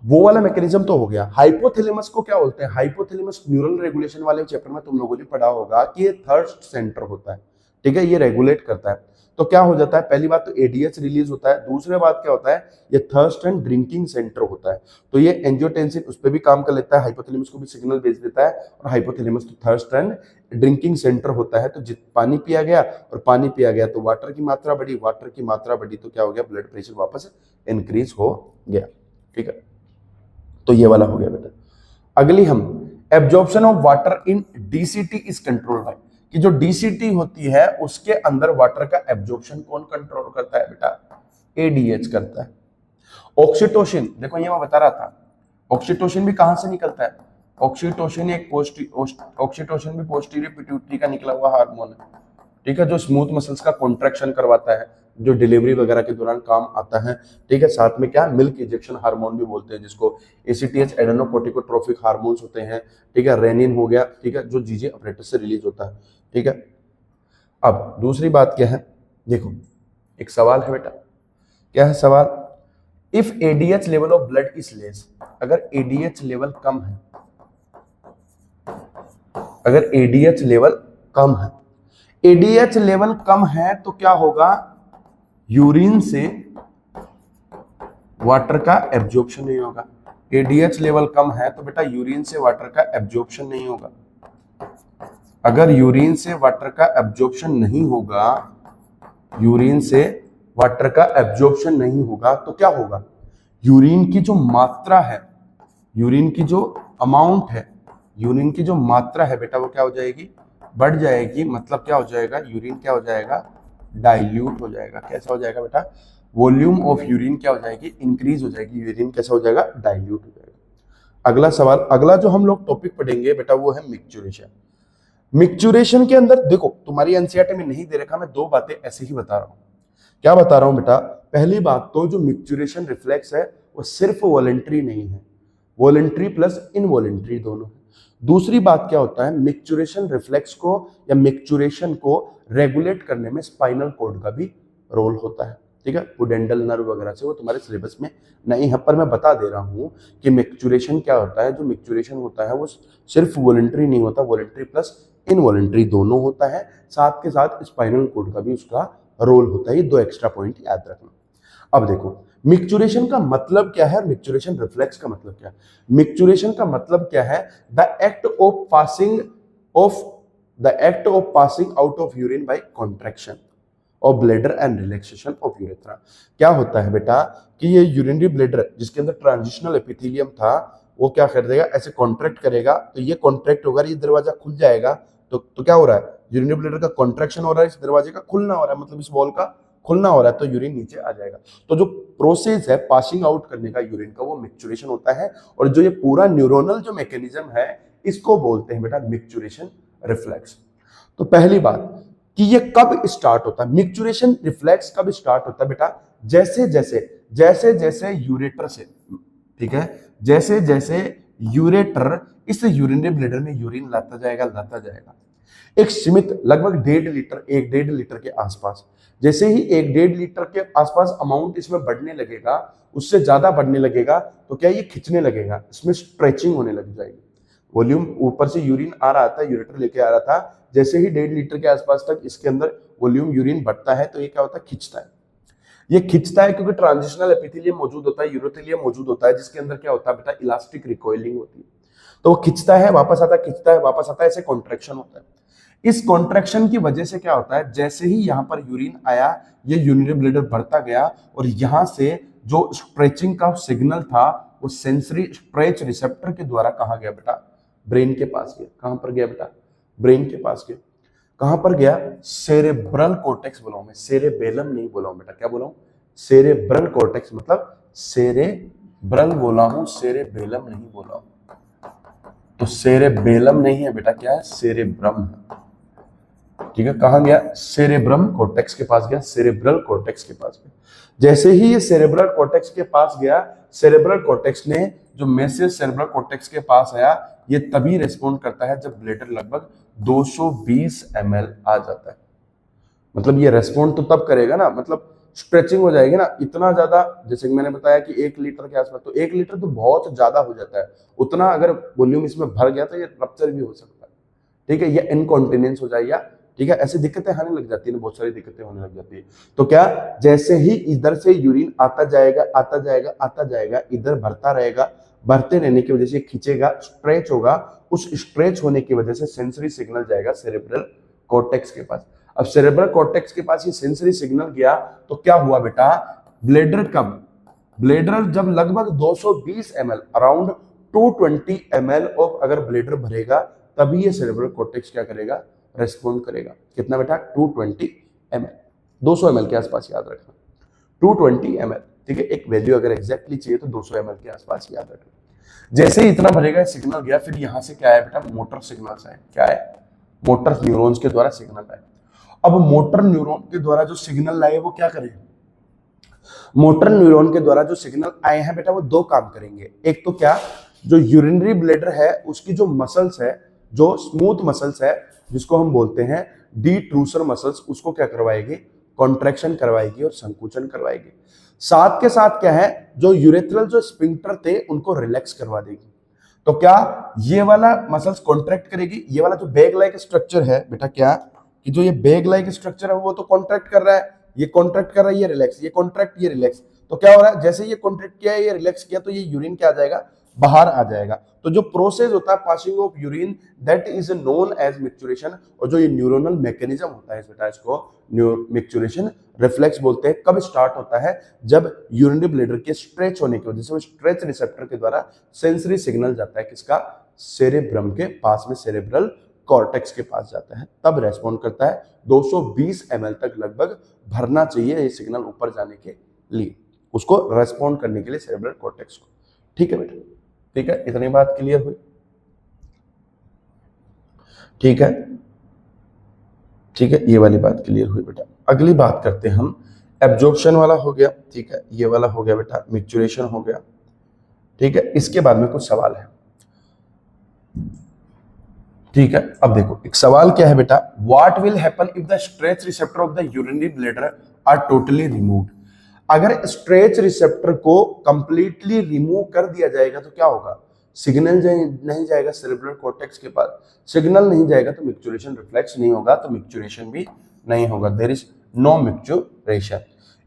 वो वाला मैकेनिज्म तो हो गया। हाइपोथैलेमस को क्या बोलते हैं, हाइपोथैलेमस न्यूरल रेगुलेशन वाले चैप्टर में तुम लोगों ने पढ़ा होगा कि ये थर्स्ट सेंटर होता है। ठीक है, ये रेगुलेट करता है। तो क्या हो जाता है, पहली बात तो एडीएच रिलीज होता है, दूसरी बात क्या होता है, ये थर्स्ट एंड ड्रिंकिंग सेंटर होता है। तो ये एंजियोटेंसिन उस पर भी काम कर लेता है, हाइपोथैलेमस को भी सिग्नल भेज देता है, और हाइपोथैलेमस तो थर्स्ट एंड ड्रिंकिंग सेंटर होता है। तो पानी पिया गया और पानी पिया गया तो वाटर की मात्रा बढ़ी, वाटर की मात्रा बढ़ी तो क्या हो गया, ब्लड प्रेशर वापस इंक्रीज हो गया। ठीक है, तो ये वाला हो गया बेटा। अगली हम, absorption of water in DCT is controlled by, कि जो डीसीटी होती है उसके अंदर वाटर का एब्जॉर्प्शन कौन कंट्रोल करता है बेटा, एडीएच करता है। ऑक्सीटोसिन, देखो ये मैं बता रहा था, ऑक्सीटोसिन भी कहां से निकलता है, ऑक्सीटोसिन ऑक्सीटोसिन भी पोस्टीरियर पिट्यूटरी का निकला हुआ हार्मोन है। ठीक है, जो स्मूथ मसल्स का कॉन्ट्रैक्शन करवाता है, जो डिलीवरी वगैरह के दौरान काम आता है। ठीक है, साथ में क्या, मिल्क इंजेक्शन हार्मोन भी बोलते हैं जिसको, एसीटीएच एडेनोकोर्टिकोट्रोफिक हार्मोन्स होते हैं। ठीक है, रेनिन हो गया, ठीक है, जो जीजे अपरेटस से रिलीज होता है। ठीक है, अब दूसरी बात क्या है, देखो एक सवाल है बेटा, क्या है सवाल, if ADH level of blood is less, अगर एडीएच लेवल कम है, अगर एडीएच लेवल कम है, एडीएच लेवल कम है तो क्या होगा, यूरिन से वाटर का एब्जॉर्प्शन नहीं होगा। एडीएच लेवल कम है तो बेटा यूरिन से वाटर का एब्जॉर्प्शन नहीं होगा। अगर यूरिन से वाटर का एब्जॉर्प्शन नहीं होगा, यूरिन से वाटर का एब्जॉर्प्शन नहीं होगा तो क्या होगा, यूरिन की जो मात्रा है, यूरिन की जो अमाउंट है, यूरिन की जो मात्रा है बेटा वो क्या हो जाएगी, बढ़ जाएगी। मतलब क्या हो जाएगा, यूरिन क्या हो जाएगा, डाइल्यूट हो जाएगा। कैसा हो जाएगा बेटा, वॉल्यूम ऑफ यूरिन क्या हो जाएगी, इंक्रीज हो जाएगी, यूरिन कैसा हो जाएगा, डाइल्यूट हो जाएगा। अगला सवाल, अगला जो हम लोग टॉपिक पढ़ेंगे बेटा वो है मिक्चुरेशन। मिक्चुरेशन के अंदर देखो, तुम्हारी एनसीईआरटी में नहीं दे रखा, मैं दो बातें ऐसे ही बता रहा हूं। क्या बता रहा हूं बेटा, पहली बात तो जो मिक्चुरेशन रिफ्लेक्स है वो सिर्फ वॉलेंट्री नहीं है, वॉलेंट्री प्लस इनवॉलेंट्री दोनों है। दूसरी बात क्या होता है, मिक्चुरेशन रिफ्लेक्स को या मिक्चुरेशन को रेगुलेट करने में स्पाइनल कॉर्ड का भी रोल होता है। ठीक है, पुडेंडल नर्व वगैरह से, वो तुम्हारे सिलेबस में नहीं है पर मैं बता दे रहा हूं कि मिक्चुरेशन क्या होता है। जो मिक्चुरेशन होता है वो सिर्फ वॉलेंट्री नहीं होता, वॉलेंट्री प्लस इनवॉलेंट्री दोनों होता है, साथ के साथ स्पाइनल कॉर्ड का भी उसका रोल होता है। ये दो एक्स्ट्रा पॉइंट याद रखना। अब देखो मिक्चुरेशन का मतलब क्या है, मिक्चुरेशन रिफ्लेक्स का मतलब क्या है। मिक्चुरेशन का मतलब क्या है, the act of passing out of urine by contraction of bladder and relaxation of urethra. क्या होता है बेटा कि ये यूरिनरी ब्लैडर जिसके अंदर ट्रांजिशनल एपिथेलियम था वो क्या कर देगा, ऐसे कॉन्ट्रैक्ट करेगा, तो ये कॉन्ट्रैक्ट होगा, ये दरवाजा खुल जाएगा। तो क्या हो रहा है, यूरिनरी ब्लैडर का कॉन्ट्रैक्शन हो रहा है, इस दरवाजे का खुलना हो रहा है, मतलब इस वॉल का खुलना हो रहा है तो यूरिन नीचे आ जाएगा। तो जो प्रोसेस है पासिंग आउट करने का यूरिन का वो मिक्चुरेशन होता है। और जो ये पूरा न्यूरोनल जो मैकेनिज्म है इसको बोलते हैं बेटा मिक्चुरेशन रिफ्लेक्स। तो पहली बात कि ये कब स्टार्ट होता है, मिक्चुरेशन रिफ्लेक्स कब स्टार्ट होता है बेटा, जैसे जैसे यूरेटर से, ठीक है, जैसे जैसे यूरेटर इस यूरिनरी ब्लैडर में यूरिन लाता जाएगा एक सीमित लगभग 1.5 लीटर के आसपास, जैसे ही 1.5 लीटर के आसपास अमाउंट इसमें बढ़ने लगेगा, उससे ज्यादा बढ़ने लगेगा तो क्या ये खिंचने लगेगा, इसमें स्ट्रेचिंग होने लग जाएगी। वॉल्यूम ऊपर से यूरिन आ रहा था, यूरेटर लेके आ रहा था, जैसे ही 1.5 लीटर के आसपास तक इसके अंदर वॉल्यूम यूरिन बढ़ता है तो ये क्या होता है, खिंचता है। ये खिंचता है क्योंकि ट्रांजिशनल एपिथेलियम मौजूद होता है, यूरोथेलियम मौजूद होता है, जिसके अंदर क्या होता है बेटा, इलास्टिक रिकॉइलिंग होती है। तो वो खिंचता है, वापस आता है, खिंचता है, वापस आता है, ऐसे कॉन्ट्रैक्शन होता है। इस कॉन्ट्रैक्शन की वजह से क्या होता है, जैसे ही यहां पर यूरिन आया, ये यूरिनरी ब्लैडर बढ़ता गया और यहां से जो स्ट्रेचिंग का सिग्नल था वो सेंसरी स्ट्रेच रिसेप्टर के द्वारा कहां गया बेटा, ब्रेन के पास गया। कहां पर गया बेटा, ब्रेन के पास गया। कहां पर गया, सेरेब्रल कॉर्टेक्स बोला हूं मैं, सेरेबेलम नहीं बोला हूं बेटा, क्या बोला हूं, सेरेब्रल कॉर्टेक्स, मतलब सेरेब्रल बोला हूं, सेरेबेलम नहीं बोला हूं। तो सेरेबेलम नहीं है बेटा, क्या है, सेरेब्रम है। ठीक है, कहां गया, सेरेब्रम कॉर्टेक्स के पास गया, सेरेब्रल कॉर्टेक्स के पास गया। जैसे ही ये सेरेब्रल कॉर्टेक्स के पास गया, सेरेब्रल कॉर्टेक्स ने जो मैसेज सेरेब्रल कॉर्टेक्स के पास आया, ये तभी रेस्पॉन्ड करता है जब ब्लैडर लगभग 220 ml आ जाता है। मतलब ये रेस्पॉन्ड तो तब करेगा ना, मतलब स्ट्रेचिंग हो जाएगी ना, इतना ज्यादा, जैसे कि मैंने बताया कि 1 लीटर के आसपास, तो 1 लीटर तो बहुत ज्यादा हो जाता है, उतना अगर वॉल्यूम इसमें भर गया तो ये रप्चर भी हो सकता है। ठीक है, ये इनकॉन्टिनेंस हो जाएगा। ठीक है, ऐसी दिक्कतें आने लग जाती है, बहुत सारी दिक्कतें होने लग जाती है। तो क्या, जैसे ही इधर से यूरिन आता जाएगा, इधर भरता रहेगा, भरते रहने की वजह से खींचेगा, स्ट्रेच होगा, उस स्ट्रेच होने की वजह से सेंसरी सिग्नल जाएगा सेरेब्रल कॉर्टेक्स के पास। अब सेरेब्रल कॉर्टेक्स के पास ये सेंसरी सिग्नल गया तो क्या हुआ बेटा, ब्लैडर जब लगभग 220 ml, अराउंड 220 ml ऑफ अगर ब्लैडर भरेगा, तभी ये सेरेब्रल कॉर्टेक्स क्या करेगा, रेस्पॉन्ड करेगा। कितना बेटा, 220 ml, 200 ml के आसपास याद रखना, 220 ml। ठीक है, एक वैल्यू अगर एग्जैक्टली चाहिए तो 200 ml के आसपास याद रखना। जैसे ही इतना भरेगा सिग्नल गया, फिर यहां से क्या है बेटा, मोटर सिग्नल्स है। क्या है, मोटर न्यूरॉन्स के द्वारा सिग्नल आए। अब मोटर न्यूरॉन के द्वारा जो सिग्नल लाए वो क्या करें, मोटर न्यूरॉन के द्वारा जो सिग्नल आए हैं बेटा वो दो काम करेंगे। एक तो क्या, जो यूरिनरी ब्लैडर है उसकी जो मसल्स है, जो स्मूथ मसल्स है, जिसको हम बोलते हैं डिट्रूसर मसल्स, उसको क्या करवाएगी, कॉन्ट्रैक्शन करवाएगी और संकुचन करवाएगी। साथ के साथ क्या है, जो यूरेथ्रल जो स्फिंक्टर थे उनको रिलैक्स करवा देगी। तो क्या, ये वाला मसल्स कॉन्ट्रैक्ट करेगी, ये वाला जो बैग लाइक स्ट्रक्चर है बेटा, क्या कि जो ये बैग लाइक स्ट्रक्चर है वो तो कॉन्ट्रैक्ट कर रहा है, ये कॉन्ट्रैक्ट कर रहा है, ये रिलैक्स, ये कॉन्ट्रैक्ट, ये रिलैक्स। तो क्या हो रहा है, जैसे ये कॉन्ट्रैक्ट किया है, ये रिलैक्स किया, तो ये यूरिन क्या आ जाएगा, बाहर आ जाएगा। तो जो प्रोसेस होता है passing of urine, that is known as micturition. और जो ये न्यूरोनल मैकेनिज्म होता है बेटा, इसको मिक्चुरेशन रिफ्लेक्स बोलते हैं। कब स्टार्ट होता है, जब यूरिनरी ब्लैडर के स्ट्रेच होने की वजह से वो स्ट्रेच रिसेप्टर के द्वारा सेंसरी सिग्नल जाता है किसका, सेरेब्रम के पास में, सेरेब्रल कॉर्टेक्स के पास जाता है, तब रेस्पॉन्ड करता है। 220 ml तक लगभग भरना चाहिए ये सिग्नल ऊपर जाने के लिए, उसको रेस्पॉन्ड करने के लिए सेरेब्रल कॉर्टेक्स को। ठीक है बेटा, ठीक है, इतनी बात क्लियर हुई। ठीक है, ठीक है, ये वाली बात क्लियर हुई बेटा। अगली बात करते हैं हम, एब्जॉर्प्शन वाला हो गया, ठीक है, ये वाला हो गया बेटा, मिक्चुरेशन हो गया। ठीक है, इसके बाद में कुछ सवाल है। ठीक है, अब देखो एक सवाल क्या है बेटा, what will happen if the stretch receptor of the urinary bladder are totally removed. अगर स्ट्रेच रिसेप्टर को कंप्लीटली रिमूव कर दिया जाएगा तो क्या होगा, सिग्नल नहीं जाएगा सेरेब्रल कॉर्टेक्स के पास, सिग्नल नहीं जाएगा तो मिक्चुरेशन रिफ्लेक्स नहीं होगा, तो मिक्चुरेशन भी नहीं होगा, there is no micturition.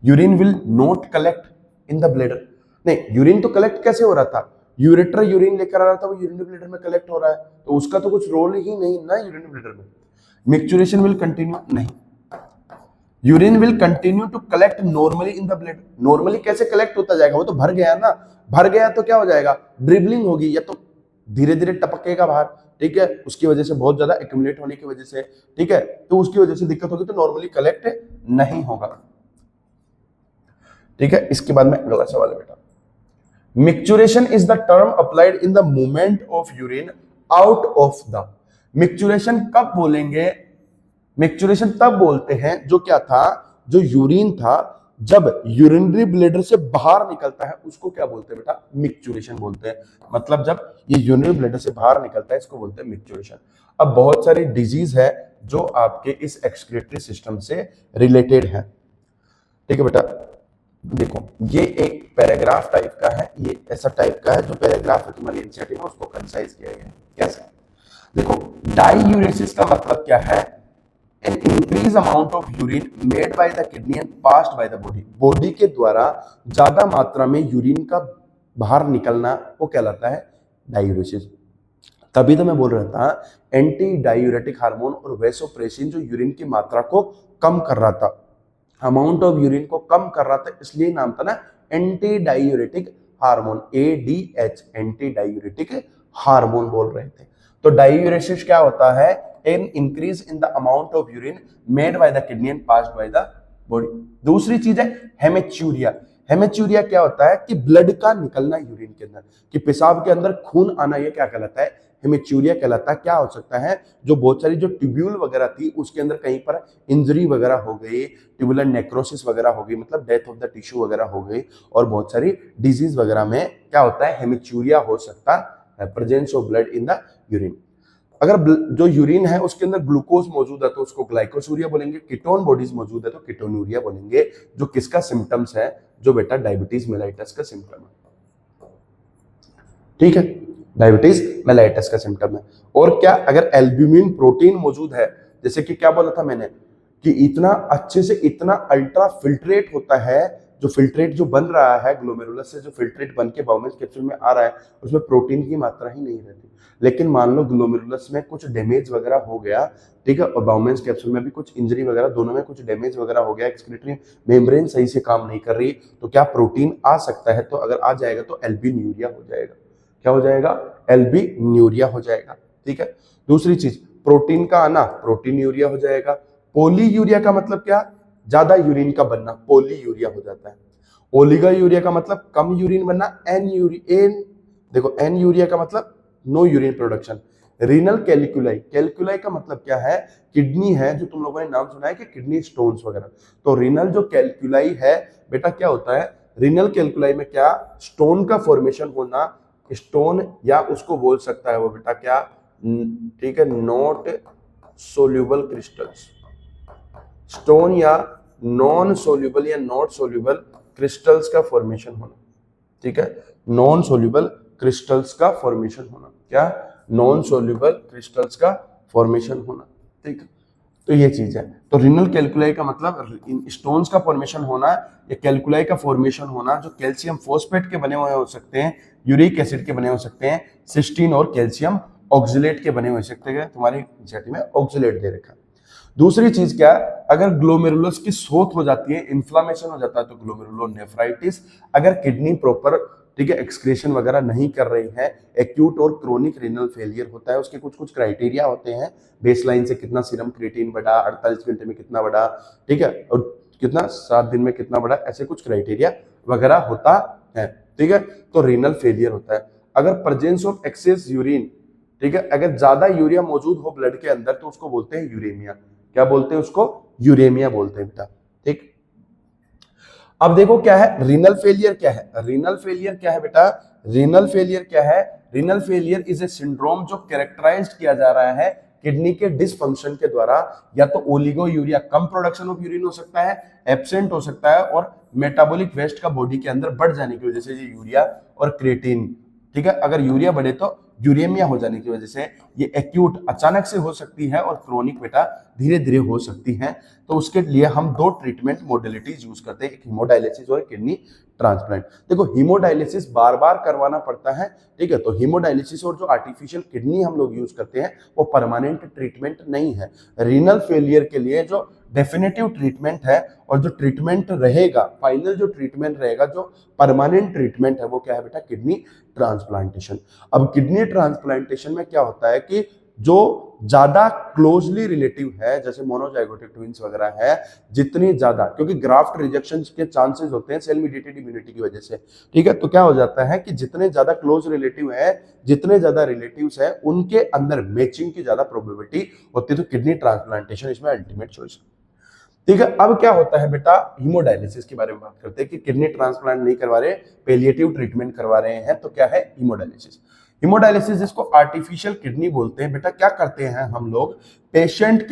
Urine will not collect in the bladder, नहीं, यूरिन तो कलेक्ट कैसे हो रहा था, यूरेटर यूरिन लेकर आ रहा था, वो यूरिनरी ब्लैडर में कलेक्ट हो रहा है, तो उसका तो कुछ रोल ही नहीं ना यूरिनरी ब्लैडर में। मिक्चुरेशन विल कंटिन्यू, नहीं, urine will continue to collect normally in the blood. Normally कैसे कलेक्ट होता जाएगा, वो तो भर गया ना, भर गया तो क्या हो जाएगा, ड्रिबलिंग होगी, या तो धीरे धीरे टपकेगा बाहर। ठीक है, उसकी वजह से बहुत ज्यादा एक्यूमुलेट होने की वजह से, ठीक है, तो उसकी वजह से दिक्कत होगी, तो नॉर्मली कलेक्ट नहीं होगा। ठीक है, इसके बाद में अगला सवाल है बेटा, micturition is the term applied in the movement of urine out of the. Micturition कब बोलेंगे? मिक्चुरेशन तब बोलते हैं जो क्या था, जो यूरिन था जब यूरिनरी ब्लैडर से बाहर निकलता है उसको क्या बोलते हैं बेटा? मिक्चुरेशन बोलते हैं। मतलब जब ये यूरिनरी ब्लैडर से बाहर निकलता है इसको बोलते हैं मिक्चुरेशन। अब बहुत सारी डिजीज है जो आपके इस एक्सक्रीटरी सिस्टम से रिलेटेड है। ठीक है बेटा, देखो ये एक पैराग्राफ टाइप का है, ये ऐसा टाइप का है जो पैराग्राफ है तुम्हारी एनसीईआरटी में, उसको कंसाइज किया गया है। कैसे? देखो, डाईयूरेसिस का मतलब क्या है? An increase amount of urine made by the kidney and passed by the body. Body के द्वारा ज्यादा मात्रा में यूरिन का बाहर निकलना वो कहलाता है डायूरेसिस। तभी तो मैं बोल रहा था एंटी डायूरेटिक हार्मोन और वेसोप्रेसिन जो यूरिन की मात्रा को कम कर रहा था, अमाउंट ऑफ यूरिन को कम कर रहा था, इसलिए नाम था ना anti diuretic hormone, ADH, anti diuretic hormone बोल रहे थे। तो डायूरेसिस क्या होता है? An increase in the amount of urine made by the kidney and passed by the body. दूसरी चीज है हेमेच्यूरिया। हेमेच्यूरिया क्या होता है? कि ब्लड का निकलना यूरिन के अंदर, कि पेशाब के अंदर खून आना, ये क्या कहलाता है? हेमेच्यूरिया कहलाता है। क्या हो सकता है? जो बहुत सारी जो ट्यूब्यूल वगैरह थी उसके अंदर कहीं पर इंजरी वगैरह हो गई, ट्यूबुलर नेक्रोसिस वगैरह हो गई, मतलब डेथ ऑफ द टिश्यू वगैरह हो गई, और बहुत सारी डिजीज वगैरह में क्या होता है? हेमेच्यूरिया हो सकता है, presence of blood in the urine. अगर जो यूरिन है उसके अंदर ग्लूकोज मौजूद है तो उसको ग्लाइकोसूरिया बोलेंगे, कीटोन बॉडीज मौजूद है तो कीटोनूरिया बोलेंगे, जो किसका सिम्टम्स है? जो बेटा डायबिटीज मेलाइटस का सिम्टम है। ठीक है, डायबिटीज मेलाइटस का सिम्टम है। और क्या? अगर एल्ब्यूमिन प्रोटीन मौजूद है, जैसे कि क्या बोला था मैंने कि इतना अच्छे से इतना अल्ट्रा फिल्ट्रेट होता है, जो फिल्ट्रेट जो बन रहा है ग्लोमेरुलस से, जो फिल्ट्रेट बन के बाउमेंस कैप्सूल में आ रहा है उसमें प्रोटीन की मात्रा ही नहीं रहती। लेकिन मान लो ग्लोमेरुलस में कुछ डैमेज वगैरह हो गया, ठीक है, और बाउमेंस कैप्सूल में भी कुछ इंजरी वगैरह, दोनों में कुछ डैमेज वगैरह हो गया, एक्सक्रीटरी मेम्ब्रेन सही से काम नहीं कर रही, तो क्या प्रोटीन आ सकता है? तो अगर आ जाएगा तो एल्ब्यूमिन्यूरिया हो जाएगा। क्या हो जाएगा? एल्ब्यूमिन्यूरिया हो जाएगा। ठीक है, दूसरी चीज प्रोटीन का आना, प्रोटीनयूरिया हो जाएगा। पोलीयूरिया का मतलब क्या? ज्यादा यूरिन का बनना, पोलीयूरिया हो जाता है। ओलिगोयूरिया का मतलब कम यूरिन बनना, देखो एन यूरिया का मतलब नो यूरिन प्रोडक्शन। रीनल कैलिकुलाई, कैलिकुलाई का मतलब क्या है? किडनी है, जो तुम लोगों ने नाम सुना है कि किडनी स्टोन्स वगैरह, तो रीनल जो कैलिकुलाई है बेटा क्या होता है? रीनल कैलिकुलाई में क्या? स्टोन का फॉर्मेशन होना, स्टोन, या उसको बोल सकता है वो बेटा क्या? ठीक है, नॉट सोल्यूबल क्रिस्टल्स, स्टोन या नॉन सोल्यूबल या नॉट सोल्यूबल क्रिस्टल्स का फॉर्मेशन होना। ठीक है, नॉन सोल्यूबल क्रिस्टल्स का फॉर्मेशन होना। क्या? नॉन सोल्यूबल क्रिस्टल्स का फॉर्मेशन होना। ठीक है, तो ये चीज है। तो रीनल कैलकुलाई का मतलब स्टोन्स का फॉर्मेशन होना या कैलकुलाई का फॉर्मेशन होना, जो कैल्शियम फॉस्फेट के बने हुए हो सकते हैं, यूरिक एसिड के बने हो सकते हैं, सिस्टीन और कैल्शियम ऑक्सिलेट के बने हो सकते हैं। तुम्हारी एनसीईआरटी में ऑक्सिलेट दे रखा है। दूसरी चीज क्या? अगर ग्लोमेरुलस की सोथ हो जाती है, इन्फ्लामेशन हो जाता है, तो ग्लोमेरुलोनेफ्राइटिस। अगर किडनी प्रॉपर, ठीक है, एक्सक्रीशन वगैरह नहीं कर रही है, एक्यूट और क्रोनिक रीनल फेलियर होता है। उसके कुछ कुछ क्राइटेरिया होते हैं, बेसलाइन से कितना सीरम क्रिएटिन बढ़ा, 48 घंटे में कितना बढ़ा, ठीक है, और कितना 7 दिन में कितना बढ़ा, ऐसे कुछ क्राइटेरिया वगैरह होता है। ठीक है, तो रीनल फेलियर होता है। अगर प्रेजेंस ऑफ एक्सेस यूरिन, ठीक है, अगर ज्यादा यूरिया मौजूद हो ब्लड के अंदर तो उसको बोलते हैं यूरेमिया। क्या बोलते हैं उसको? यूरेमिया बोलते हैं बेटा। ठीक, अब देखो क्या है रीनल फेलियर। क्या है रीनल फेलियर? क्या है बेटा रीनल फेलियर? क्या है renal failure? Is a syndrome जो कैरेक्टराइज्ड किया जा रहा है किडनी के डिसफंक्शन के द्वारा। या तो oliguria, come production of urine हो सकता है, एब्सेंट हो सकता है, और मेटाबॉलिक वेस्ट का बॉडी के अंदर बढ़ जाने की वजह से ये यूरिया और क्रिएटिन, ठीक है, अगर यूरिया बढ़े तो यूरेमिया हो जाने की वजह से ये एक्यूट अचानक से हो सकती है, और क्रोनिक बेटा धीरे धीरे हो सकती है। तो उसके लिए हम दो ट्रीटमेंट मोडेलिटीज यूज करते हैं, एक हीमोडायलिसिस और किडनी ट्रांसप्लांट। देखो हीमोडायलिसिस बार बार करवाना पड़ता है, ठीक है, तो हीमोडायलिसिस और जो आर्टिफिशियल किडनी हम लोग यूज करते हैं वो परमानेंट ट्रीटमेंट नहीं है। रीनल फेलियर के लिए जो डेफिनेटिव ट्रीटमेंट है और जो ट्रीटमेंट रहेगा, फाइनल जो ट्रीटमेंट रहेगा, जो परमानेंट ट्रीटमेंट है, वो क्या है बेटा? Kidney transplantation. अब किडनी ट्रांसप्लांटेशन में क्या होता है कि जो ज्यादा क्लोजली रिलेटिव है, जैसे मोनोजाइगोटिक ट्विंस वगैरह है, जितनी ज्यादा, क्योंकि ग्राफ्ट रिजेक्शन के चांसेस होते हैं सेल मीडिएटेड इम्यूनिटी की वजह से, ठीक है। तो क्या हो जाता है कि जितने ज्यादा क्लोज रिलेटिव है, जितने ज्यादा रिलेटिव्स है, उनके अंदर मैचिंग की ज्यादा प्रोबेबिलिटी होती है। तो किडनी ट्रांसप्लांटेशन इसमें अल्टीमेट चॉइस, ठीक है। अब क्या होता है बेटा, हीमोडायलिसिस के बारे में बात करते हैं कि किडनी ट्रांसप्लांट नहीं करवा रहे, पेलिएटिव ट्रीटमेंट करवा रहे हैं, तो क्या है हीमोडायलिसिस। हीमोडायलिसिस जिसको आर्टिफिशियल किडनी बोलते हैं। बेटा क्या करते हैं हम लोग, पेशेंट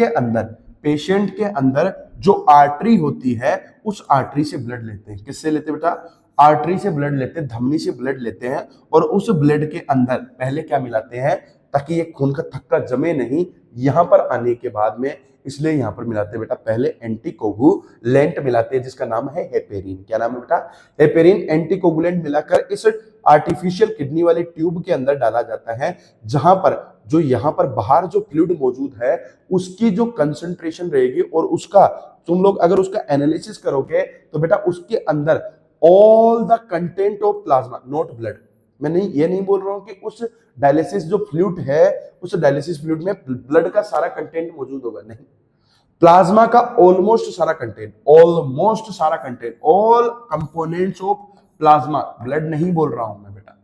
के अंदर जो आर्टरी होती है, उस आर्टरी से ब्लड लेते हैं। किससे लेते हैं बेटा, आर्टरी से ब्लड लेते हैं, धमनी से ब्लड लेते हैं, और उस ब्लड के अंदर पहले क्या मिलाते हैं, ताकि ये खून का थक्का जमे नहीं यहां पर आने के बाद में, इसलिए यहां पर मिलाते हैं बेटा पहले एंटीकोगुलेंट मिलाते हैं, जिसका नाम है हेपेरिन। क्या नाम है बेटा, हेपेरिन। एंटीकोगुलेंट मिलाकर इस आर्टिफिशियल किडनी वाले ट्यूब के अंदर डाला जाता है, जहां पर जो यहां पर बाहर जो फ्लूइड मौजूद है, उसकी जो कंसंट्रेशन रहेगी, और उसका तुम लोग अगर उसका एनालिसिस करोगे तो बेटा उसके अंदर all the content of plasma not blood, मैं नहीं ये नहीं बोल रहा हूं कि उस डायलिसिस जो फ्लूइड है, उस डायलिसिस फ्लूइड में ब्लड का सारा कंटेंट मौजूद होगा, नहीं, प्लाज्मा का ऑलमोस्ट सारा content, all components of plasma, blood नहीं बोल रहा हूं मैं बेटा,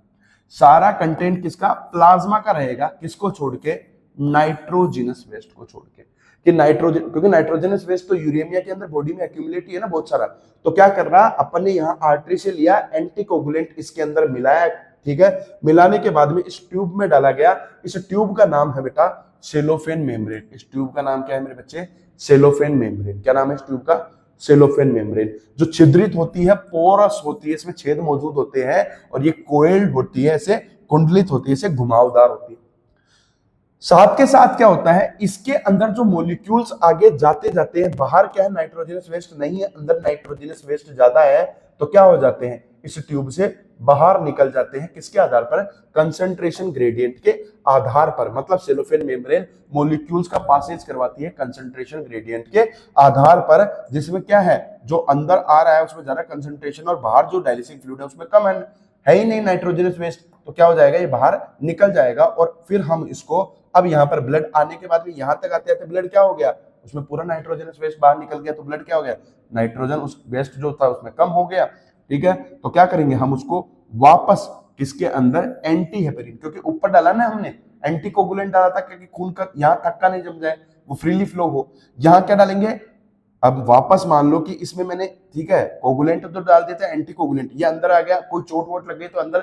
सारा कंटेंट किसका, प्लाज्मा का रहेगा, किसको छोड़ के, नाइट्रोजिनस वेस्ट को छोड़ के। कि नाइट्रोजन, क्योंकि नाइट्रोजनस वेस्ट तो यूरेमिया के अंदर बॉडी में एक्यूमुलेट है ना बहुत सारा, तो क्या कर रहा, अपन ने यहाँ आर्टरी से लिया एंटीकोगुलेंट, इसके अंदर मिलाया, ठीक है। मिलाने के बाद में इस ट्यूब में डाला गया, इस ट्यूब का नाम है बेटा सेलोफेन मेम्ब्रेन। इस ट्यूब का नाम क्या है मेरे बच्चे, सेलोफेन मेम्ब्रेन। क्या नाम है इस ट्यूब का, सेलोफेन मेम्ब्रेन। जो छिद्रित होती है, पोरस होती है, इसमें छेद मौजूद होते हैं, और ये कोइल्ड होती है, ऐसे कुंडलित होती है, ऐसे घुमावदार होती है। साथ के साथ क्या होता है, इसके अंदर जो मॉलिक्यूल्स आगे जाते जाते हैं, बाहर क्या है, नाइट्रोजनस वेस्ट नहीं है, अंदर नाइट्रोजनस वेस्ट ज्यादा है, तो क्या हो जाते हैं, इस ट्यूब से बाहर निकल जाते हैं, किसके आधार पर, कंसंट्रेशन ग्रेडियंट के आधार पर। मतलब सेलोफेन मेम्ब्रेन मॉलिक्यूल्स का पासेज करवाती है कंसंट्रेशन ग्रेडियंट के आधार पर, जिसमें क्या है, जो अंदर आ रहा है उसमें ज्यादा कंसंट्रेशन, और बाहर जो डायलिसिस फ्लूइड है उसमें कम है ही नहीं नाइट्रोजनस वेस्ट, तो क्या हो जाएगा, ये बाहर निकल जाएगा। और फिर हम इसको, अब यहाँ पर ब्लड आने के बाद में यहां तक आते आते ब्लड क्या हो गया, उसमें पूरा नाइट्रोजनस वेस्ट बाहर निकल गया, तो ब्लड क्या हो गया, नाइट्रोजन उस वेस्ट जो था उसमें कम हो गया, ठीक है। तो क्या करेंगे हम उसको वापस किसके अंदर, एंटी हेपेरिन, क्योंकि ऊपर डाला ना हमने एंटीकोगुलेंट डाला था, क्योंकि खून का यहां थक्का नहीं जम जाए, वो फ्रीली फ्लो हो। यहां क्या डालेंगे, अब वापस मान लो कि इसमें मैंने, ठीक है, कोगुलेंट तो डाल देता है, एंटी कोगुलेंट ये अंदर आ गया, कोई चोट वोट लग गई तो अंदर,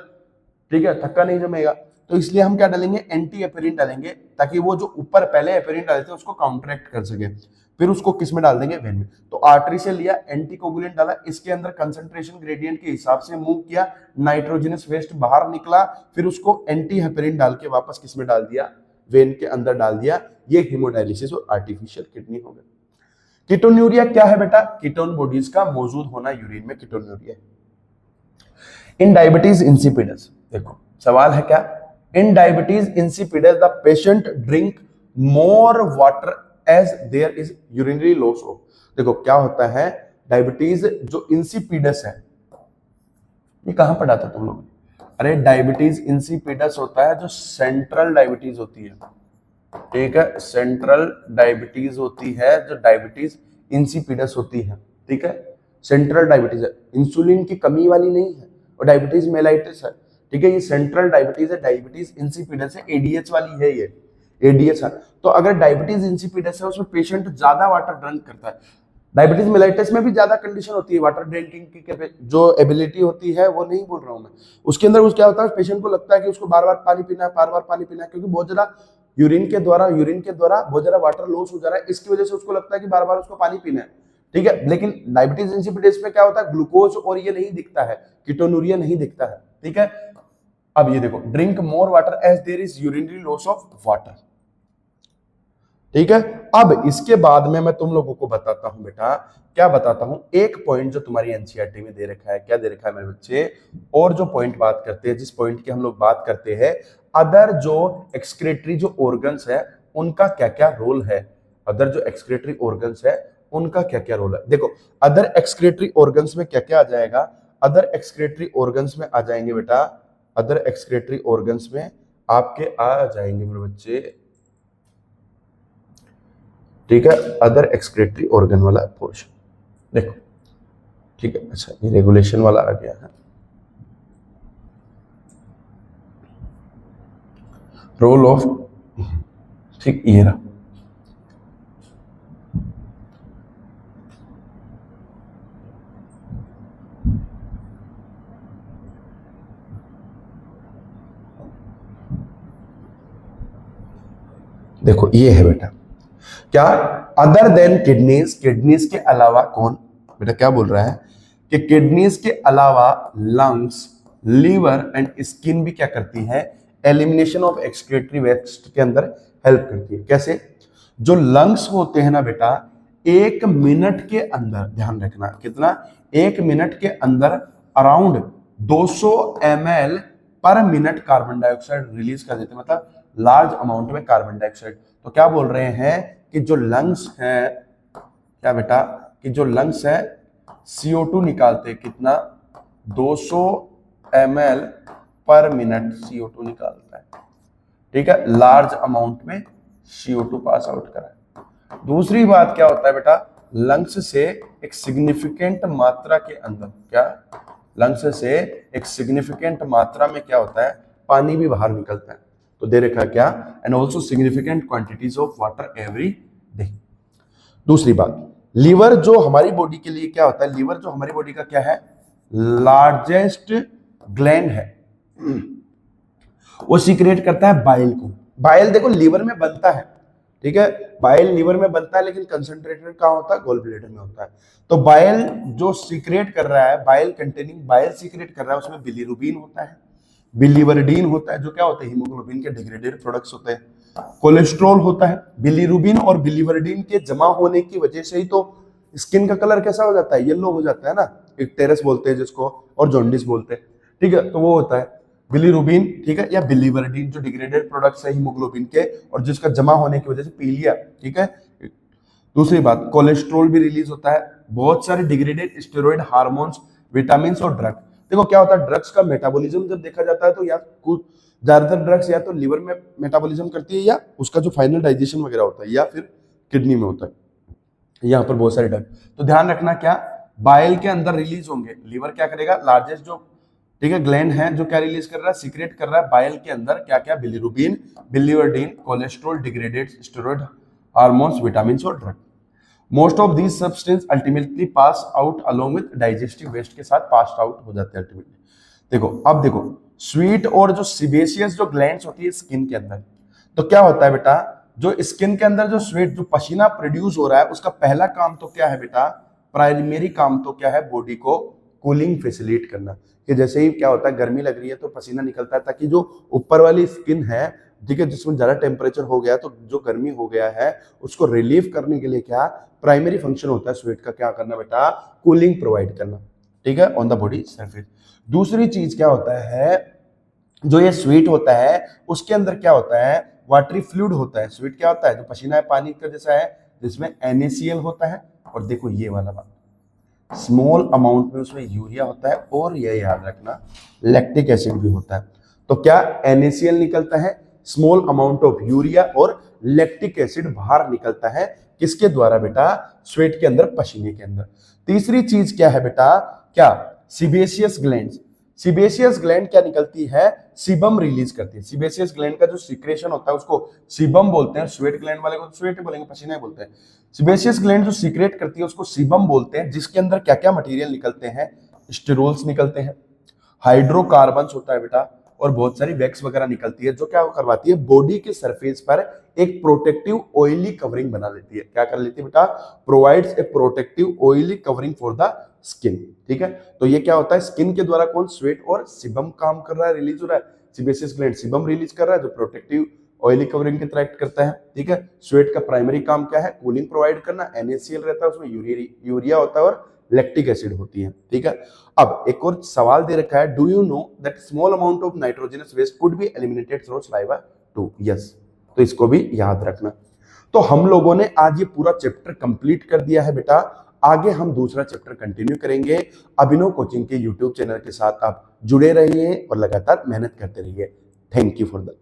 ठीक है, थक्का नहीं जमेगा, तो इसलिए हम क्या डालेंगे, एंटी एपेरिन डालेंगे, ताकि वो जो ऊपर पहले एपेरिन डाले थे उसको काउंटरैक्ट कर सके। फिर उसको किस में डाल देंगे, वेन में। तो आर्टरी से लिया, एंटी कोगुलेंट डाला, इसके अंदर कंसंट्रेशन ग्रेडियंट के हिसाब से मूव किया, नाइट्रोजनस वेस्ट बाहर निकला, फिर उसको एंटी हेपेरिन डाल के वापस किस में डाल दिया, वेन के अंदर डाल दिया। ये हीमोडायलिसिस और आर्टिफिशियल किडनी हो गया। कीटोन्यूरिया क्या है बेटा, कीटोन बॉडीज का मौजूद होना यूरिन में, कीटोन्यूरिया। इन डायबिटीज इंसिपिडस, देखो सवाल है क्या, in diabetes insipidus the patient drink more water as there is urinary loss of. देखो क्या होता है, डायबिटीज जो इंसिपिडस है, ये कहां पढ़ा था तुम लोग, अरे डायबिटीज इंसिपिडस होता है जो सेंट्रल डायबिटीज होती है, ठीक है, सेंट्रल डायबिटीज होती है, जो डायबिटीज इंसिपिडस होती है, ठीक है, सेंट्रल डायबिटीज है, इंसुलिन की कमी वाली नहीं है, और डायबिटीज मेलाइटिस है, ठीक है, ये सेंट्रल डायबिटीज है, डायबिटीज इंसिपिडस है, एडीएच वाली है, ये एडीएच है। तो अगर डायबिटीज इंसिपिडस है, उसमें पेशेंट ज्यादा वाटर ड्रिंक करता है, डायबिटीज मेलाइटिस में भी ज्यादा कंडीशन होती है, वाटर ड्रिंकिंग की जो एबिलिटी होती है वो नहीं बोल रहा हूं मैं, उसके अंदर क्या होता है, पेशेंट को लगता है कि उसको बार बार पानी पीना है, बार बार पानी पीना है, क्योंकि बहुत ज्यादा यूरिन के द्वारा बहुत ज्यादा वाटर लॉस हो जा रहा है, इसकी वजह से उसको लगता है कि बार बार उसको पानी पीना है, ठीक है। लेकिन डायबिटीज इंसिपिडस में क्या होता है, ग्लूकोज और ये नहीं दिखता है, कीटोन्यूरिया नहीं दिखता है, ठीक है। अब ये देखो, drink more water as there is urinary loss of water, ठीक है। अब इसके बाद में मैं तुम लोगों को बताता हूं बेटा, क्या बताता हूं, एक पॉइंट जो तुम्हारी एनसीईआरटी में दे रखा है, क्या दे रखा है मेरे बच्चे, और जो पॉइंट बात करते हैं, जिस पॉइंट की हम लोग बात करते हैं, अदर जो एक्सक्रेटरी जो ऑर्गन्स है उनका क्या क्या रोल है, अदर जो एक्सक्रेटरी ऑर्गन्स है उनका क्या क्या रोल है। देखो अदर एक्सक्रेटरी ऑर्गन्स में क्या क्या आ जाएगा, अदर एक्सक्रेटरी ऑर्गन्स में आ जाएंगे बेटा, अदर एक्सक्रेटरी ऑर्गन्स में आपके आ जाएंगे मेरे बच्चे, ठीक है, अदर एक्सक्रेटरी ऑर्गन वाला पोर्शन देखो, ठीक है। अच्छा, ये रेगुलेशन वाला आ गया है। रोल ऑफ, ठीक, ये रहा। देखो ये है बेटा, क्या अदर देन किडनीज, किडनीज के अलावा कौन, बेटा क्या बोल रहा है कि किडनीज के अलावा लंग्स, लीवर एंड स्किन भी क्या करती है, एलिमिनेशन ऑफ एक्सक्रीटरी वेस्ट के अंदर हेल्प करती है। कैसे? जो लंग्स होते हैं ना बेटा, 1 मिनट के अंदर, ध्यान रखना कितना, 1 मिनट के अंदर अराउंड 200 ml पर मिनट कार्बन डाइऑक्साइड रिलीज कर देते हैं, मतलब लार्ज अमाउंट में कार्बन डाइऑक्साइड। तो क्या बोल रहे हैं कि जो लंग्स हैं, क्या बेटा, कि जो लंग्स है CO2 निकालते हैं, कितना, 200 ml पर मिनट CO2 निकालता है, ठीक है, लार्ज अमाउंट में CO2 पास आउट करा है। दूसरी बात क्या होता है बेटा, लंग्स से एक सिग्निफिकेंट मात्रा के अंदर, क्या, लंग्स से एक सिग्निफिकेंट मात्रा में क्या होता है, पानी भी बाहर निकलता है। तो दे रखा क्या, and also significant quantities of water every day. दूसरी बात, लीवर जो हमारी बॉडी के लिए क्या होता है, लीवर जो हमारी बॉडी का क्या है, लार्जेस्ट ग्लैंड है, वो सीक्रेट करता है बाइल को। बाइल देखो लीवर में बनता है, ठीक है, बाइल लीवर में बनता है, लेकिन कंसंट्रेटेड कहां होता है, गॉल ब्लैडर में होता है। तो बाइल जो सीक्रेट कर रहा है, बाइल कंटेनिंग बाइल सीक्रेट कर रहा है, उसमें बिलीरुबिन होता है, बिलीवर्डिन होता है, जो क्या होते हैं, हीमोग्लोबिन के डिग्रेडेड प्रोडक्ट्स होते हैं, कोलेस्ट्रॉल होता है। बिलीरुबिन और बिलीवर्डिन के जमा होने की वजह से ही तो स्किन का कलर कैसा हो जाता है, येलो हो जाता है ना, एक टेरस बोलते हैं जिसको, और जॉन्डिस बोलते हैं, ठीक है। तो वो होता है बिलीरुबिन, ठीक है, या बिलीवर्डिन, जो डिग्रेडेड प्रोडक्ट्स है हीमोग्लोबिन के, और जिसका जमा होने की वजह से पीलिया, ठीक है। दूसरी बात, कोलेस्ट्रॉल भी रिलीज होता है, बहुत सारे डिग्रेडेड स्टेरॉइड हार्मोन्स, विटामिन और ड्रग। देखो क्या होता है, ड्रग्स का मेटाबॉलिज्म जब देखा जाता है तो या कुछ ज्यादातर ड्रग्स या तो लिवर में मेटाबॉलिज्म करती है, या उसका जो फाइनल डाइजेशन वगैरह होता है, या फिर किडनी में होता है। यहाँ पर बहुत सारे ड्रग, तो ध्यान रखना क्या, बाइल के अंदर रिलीज होंगे। लीवर क्या करेगा, लार्जेस्ट जो, ठीक है, ग्लैंड है, जो क्या रिलीज कर रहा है, सीक्रेट कर रहा है बाइल के अंदर क्या क्या, bilirubin, biliverdin, cholesterol, degraded steroid hormones, vitamin और drug. Most of these substance ultimately pass out along with digestive waste के साथ पास आउट हो जाते हैं अल्टीमेटली। देखो अब देखो, स्वीट और जो सिबेशियस जो ग्लैंड्स होती है स्किन के अंदर, तो क्या होता है बेटा, जो स्किन के अंदर जो स्वेट, जो पसीना प्रोड्यूस हो रहा है, उसका पहला काम तो क्या है बेटा, प्राइमरी काम तो क्या है, बॉडी को कूलिंग फैसिलिटेट करना। कि जैसे ही क्या होता है, गर्मी लग रही है तो पसीना निकलता है, ताकि जो ऊपर वाली स्किन है, ठीक है, जिसमें ज्यादा टेम्परेचर हो गया, तो जो गर्मी हो गया है उसको रिलीव करने के लिए क्या प्राइमरी फंक्शन होता है स्वेट का, क्या करना बेटा, कूलिंग प्रोवाइड करना, ठीक है, ऑन द बॉडी सरफेस। दूसरी चीज क्या होता है, जो ये स्वेट होता है उसके अंदर क्या होता है, वाटरी फ्लूइड होता है। स्वेट क्या होता है, जो पसीना है पानी का जैसा है, जिसमें NaCl होता है, और देखो ये वाला बात, स्मॉल अमाउंट में उसमें यूरिया होता है, और ये याद रखना लैक्टिक एसिड भी होता है। तो क्या NaCl निकलता है, स्मॉल अमाउंट ऑफ यूरिया और लैक्टिक एसिड बाहर निकलता है, किसके द्वारा बेटा, स्वेट के अंदर, पसीने के अंदर। तीसरी चीज क्या है बेटा, क्या, सीबेशियस ग्लैंड। सीबेशियस ग्लैंड क्या निकलती है, सीबम रिलीज करती है। सीबेशियस ग्लैंड का जो सीक्रेशन होता है उसको सीबम बोलते हैं, स्वेट ग्लैंड वाले को स्वेट बोलेंगे, पसीना बोलते हैं। सीबेशियस ग्लैंड जो सीक्रेट करती है उसको सीबम बोलते हैं, जिसके अंदर क्या क्या मटेरियल निकलते हैं, स्टेरोल्स निकलते हैं, हाइड्रोकार्बन्स होता है बेटा, और बहुत सारी वैक्स वगैरह निकलती है, जो क्या करवाती है, बॉडी के सरफेस पर एक प्रोटेक्टिव ऑयली कवरिंग बना लेती है। क्या कर लेती है बेटा, provides a protective oily covering for the skin, ठीक है। तो ये क्या होता है, स्किन के द्वारा कौन, स्वेट और सीबम काम कर रहा है, रिलीज हो रहा है। सीबेशियस ग्लैंड सीबम रिलीज कर रहा है, जो प्रोटेक्टिव ऑयली कवरिंग के तरह एक्ट करता है, ठीक है। स्वेट का प्राइमरी काम क्या है, कूलिंग प्रोवाइड करना, NaCl रहता है, उसमें यूरिया होता है और लैक्टिक एसिड होती है, ठीक है। अब एक और सवाल दे रखा है, do you know that small amount of nitrogenous waste could be eliminated through saliva too, yes. तो इसको भी याद रखना। तो हम लोगों ने आज ये पूरा चैप्टर कंप्लीट कर दिया है बेटा। आगे हम दूसरा चैप्टर कंटिन्यू करेंगे। अभिनव कोचिंग के यूट्यूब चैनल के साथ आप जुड़े रहिए और लगातार मेहनत करते रहिए। Thank you for the